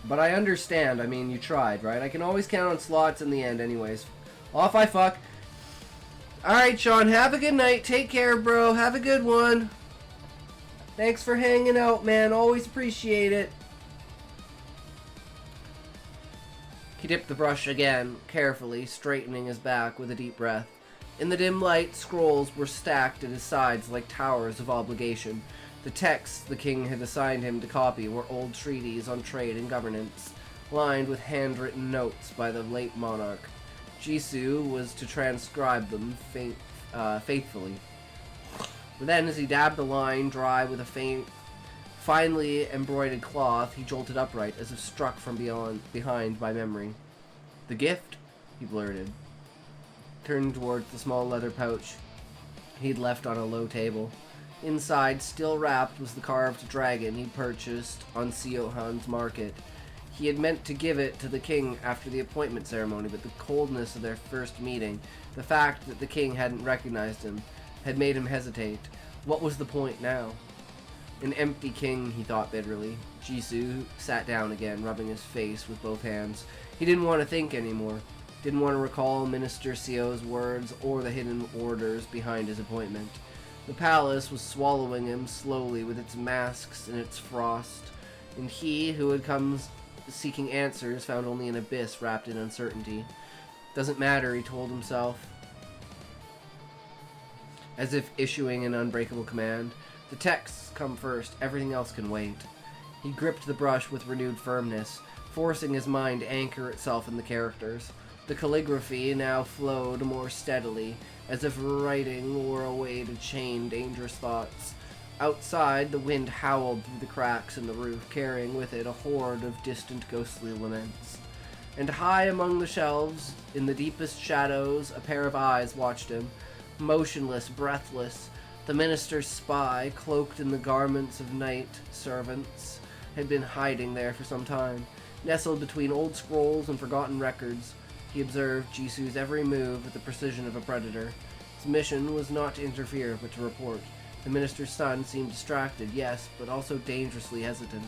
But I understand. I mean, you tried, right? I can always count on slots in the end anyways. Off I fuck. Alright, Sean. Have a good night. Take care, bro. Have a good one. Thanks for hanging out, man. Always appreciate it. He dipped the brush again, carefully, straightening his back with a deep breath. In the dim light, scrolls were stacked at his sides like towers of obligation. The texts the king had assigned him to copy were old treaties on trade and governance, lined with handwritten notes by the late monarch. Jisoo was to transcribe them faithfully. But then, as he dabbed the line dry with a finely embroidered cloth, he jolted upright, as if struck from behind by memory. "The gift?" he blurted, turned towards the small leather pouch he'd left on a low table. Inside, still wrapped, was the carved dragon he'd purchased on Seohan's market. He had meant to give it to the king after the appointment ceremony, but the coldness of their first meeting, the fact that the king hadn't recognized him, had made him hesitate. What was the point now? An empty king, he thought bitterly. Jisoo sat down again, rubbing his face with both hands. He didn't want to think anymore. Didn't want to recall Minister Seo's words or the hidden orders behind his appointment. The palace was swallowing him slowly with its masks and its frost, and he, who had come seeking answers, found only an abyss wrapped in uncertainty. Doesn't matter, he told himself, as if issuing an unbreakable command. The texts come first, everything else can wait. He gripped the brush with renewed firmness, forcing his mind to anchor itself in the characters. The calligraphy now flowed more steadily, as if writing were a way to chain dangerous thoughts. Outside, the wind howled through the cracks in the roof, carrying with it a horde of distant ghostly laments. And high among the shelves, in the deepest shadows, a pair of eyes watched him. Motionless, breathless, the minister's spy, cloaked in the garments of night servants, had been hiding there for some time. Nestled between old scrolls and forgotten records, he observed Jisu's every move with the precision of a predator. His mission was not to interfere, but to report. The minister's son seemed distracted, yes, but also dangerously hesitant.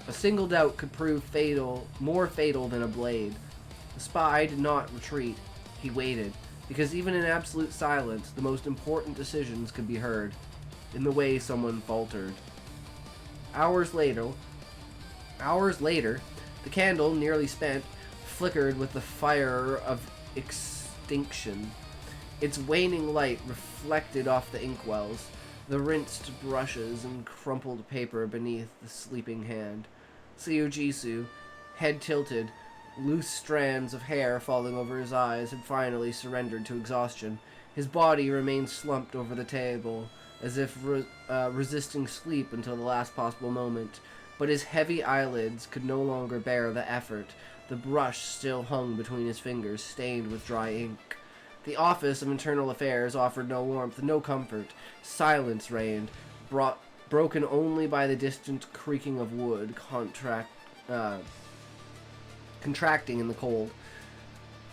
A single doubt could prove fatal, more fatal than a blade. The spy did not retreat. He waited, because even in absolute silence, the most important decisions could be heard, in the way someone faltered. Hours later, the candle, nearly spent, flickered with the fire of extinction. Its waning light reflected off the inkwells, the rinsed brushes and crumpled paper beneath the sleeping hand. Jisu, head tilted, loose strands of hair falling over his eyes, had finally surrendered to exhaustion. His body remained slumped over the table, as if resisting sleep until the last possible moment. But his heavy eyelids could no longer bear the effort. The brush still hung between his fingers, stained with dry ink. The Office of Internal Affairs offered no warmth, no comfort. Silence reigned, broken only by the distant creaking of wood contracting in the cold.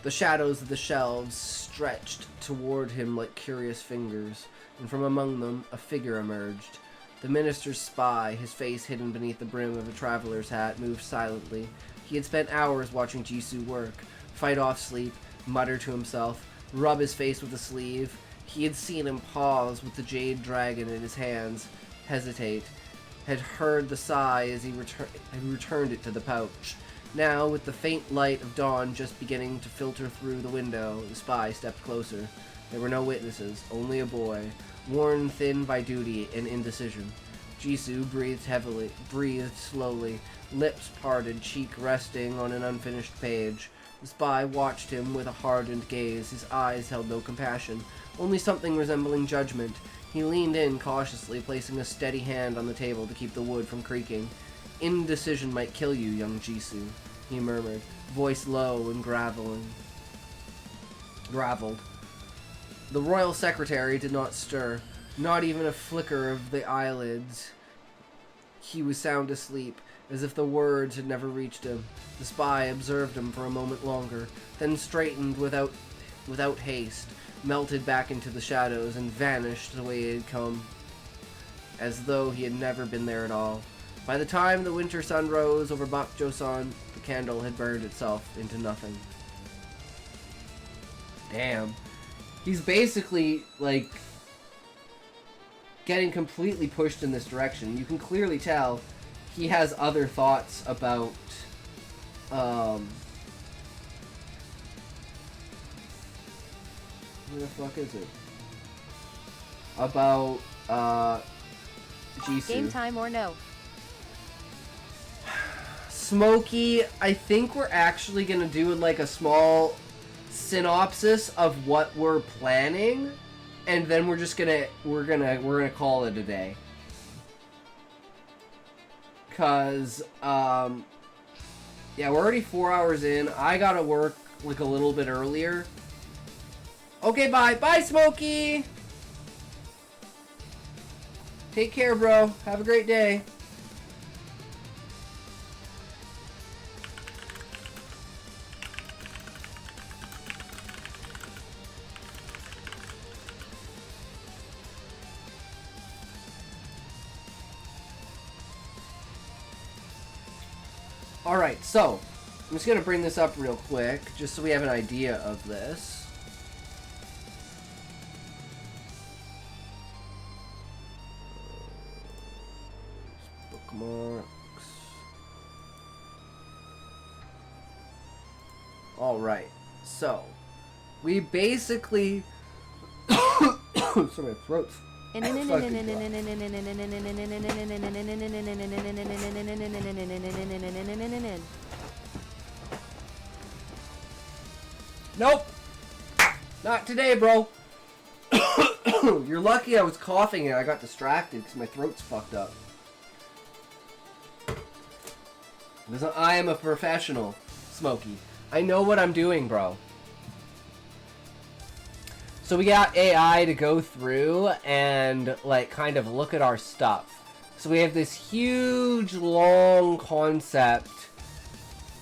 The shadows of the shelves stretched toward him like curious fingers, and from among them a figure emerged. The minister's spy, his face hidden beneath the brim of a traveler's hat, moved silently. He had spent hours watching Jisu work, fight off sleep, mutter to himself, rub his face with a sleeve. He had seen him pause with the jade dragon in his hands, hesitate, had heard the sigh as he returned it to the pouch. Now, with the faint light of dawn just beginning to filter through the window, the spy stepped closer. There were no witnesses, only a boy, worn thin by duty and indecision. Jisu breathed slowly, lips parted, cheek resting on an unfinished page. The spy watched him with a hardened gaze. His eyes held no compassion, only something resembling judgment. He leaned in cautiously, placing a steady hand on the table to keep the wood from creaking. "Indecision might kill you, young Jisu," he murmured, voice low and graveled. The royal secretary did not stir, not even a flicker of the eyelids. He was sound asleep, as if the words had never reached him. The spy observed him for a moment longer, then straightened without haste, melted back into the shadows, and vanished the way he had come, as though he had never been there at all. By the time the winter sun rose over Bakjosan, the candle had burned itself into nothing. Damn. He's basically, like, getting completely pushed in this direction. You can clearly tell he has other thoughts about, where the fuck is it? About, Jisu. Game time or no? Smokey, I think we're actually gonna do like a small synopsis of what we're planning, and then we're gonna call it a day. Cause yeah, we're already 4 hours in. I gotta work like a little bit earlier. Okay, bye Smokey. Take care, bro. Have a great day. Alright, so, I'm just going to bring this up real quick, just so we have an idea of this. Bookmarks. Alright, so we basically sorry, my throat's nope! Not today, bro. You're lucky I was coughing and I got distracted because my throat's fucked up. Because I am a professional, Smokey. I know what I'm doing, bro. So we got AI to go through and, like, kind of look at our stuff. So we have this huge, long concept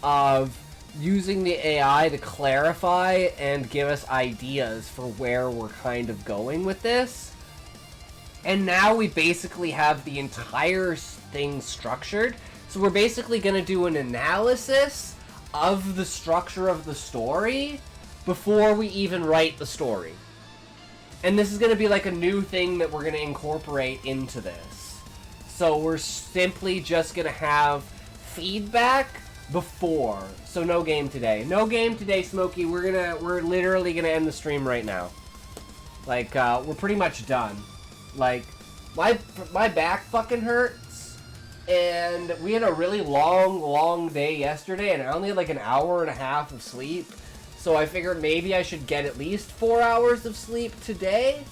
of using the AI to clarify and give us ideas for where we're kind of going with this. And now we basically have the entire thing structured. So we're basically going to do an analysis of the structure of the story before we even write the story. And this is going to be like a new thing that we're going to incorporate into this. So we're simply just going to have feedback before. So no game today. No game today, Smokey. We're literally gonna end the stream right now. Like, we're pretty much done. Like, my back fucking hurts, and we had a really long day yesterday, and I only had like an hour and a half of sleep. So I figured maybe I should get at least 4 hours of sleep today.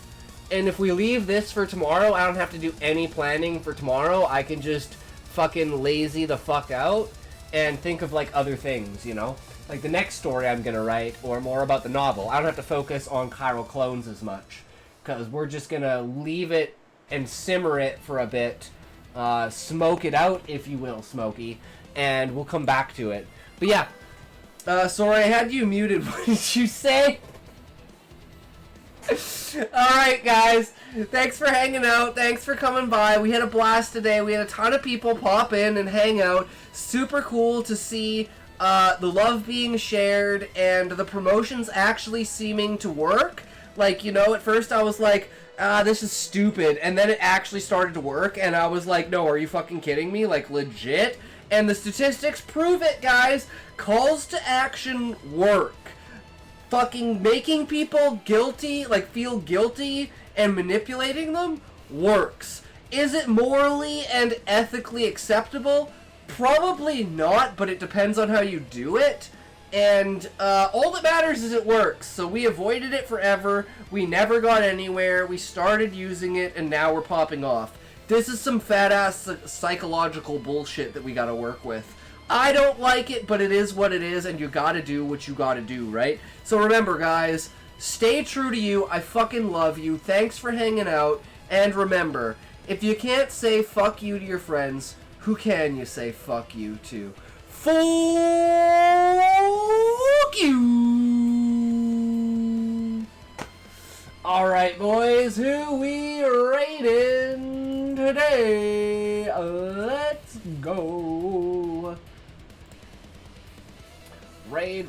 And if we leave this for tomorrow, I don't have to do any planning for tomorrow. I can just fucking lazy the fuck out and think of, like, other things, you know? Like, the next story I'm gonna write, or more about the novel. I don't have to focus on chiral clones as much, because we're just gonna leave it and simmer it for a bit, smoke it out, if you will, Smokey, and we'll come back to it. But yeah, sorry, I had you muted. What did you say? Alright, guys. Thanks for hanging out. Thanks for coming by. We had a blast today. We had a ton of people pop in and hang out. Super cool to see the love being shared and the promotions actually seeming to work. Like, you know, at first I was like, this is stupid. And then it actually started to work. And I was like, no, are you fucking kidding me? Like, legit? And the statistics prove it, guys. Calls to action work. Fucking making people guilty, like feel guilty and manipulating them, works. Is it morally and ethically acceptable? Probably not, but it depends on how you do it. And all that matters is it works. So we avoided it forever. We never got anywhere. We started using it, and now we're popping off. This is some fat-ass psychological bullshit that we gotta work with. I don't like it, but it is what it is, and you gotta do what you gotta do, right? So remember, guys, stay true to you. I fucking love you. Thanks for hanging out. And remember, if you can't say fuck you to your friends, who can you say fuck you to? Fuck you! Alright, boys, who we rating today? Let's go. Raid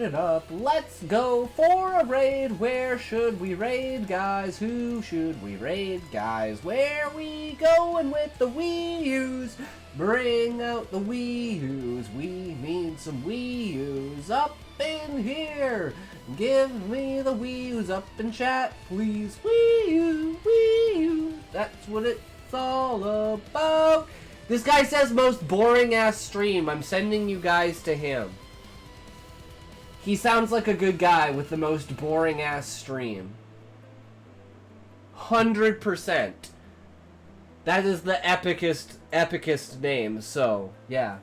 it up. Let's go for a raid. Where should we raid, guys? Who should we raid, guys? Where we going with the Wii U's? Bring out the Wii U's. We need some Wii U's up in here. Give me the Wii U's up in chat, please. Wii U, Wii U. That's what it's all about. This guy says most boring ass stream. I'm sending you guys to him. He sounds like a good guy with the most boring ass stream. 100%. That is the epicest name, so, yeah.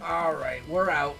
All right, we're out.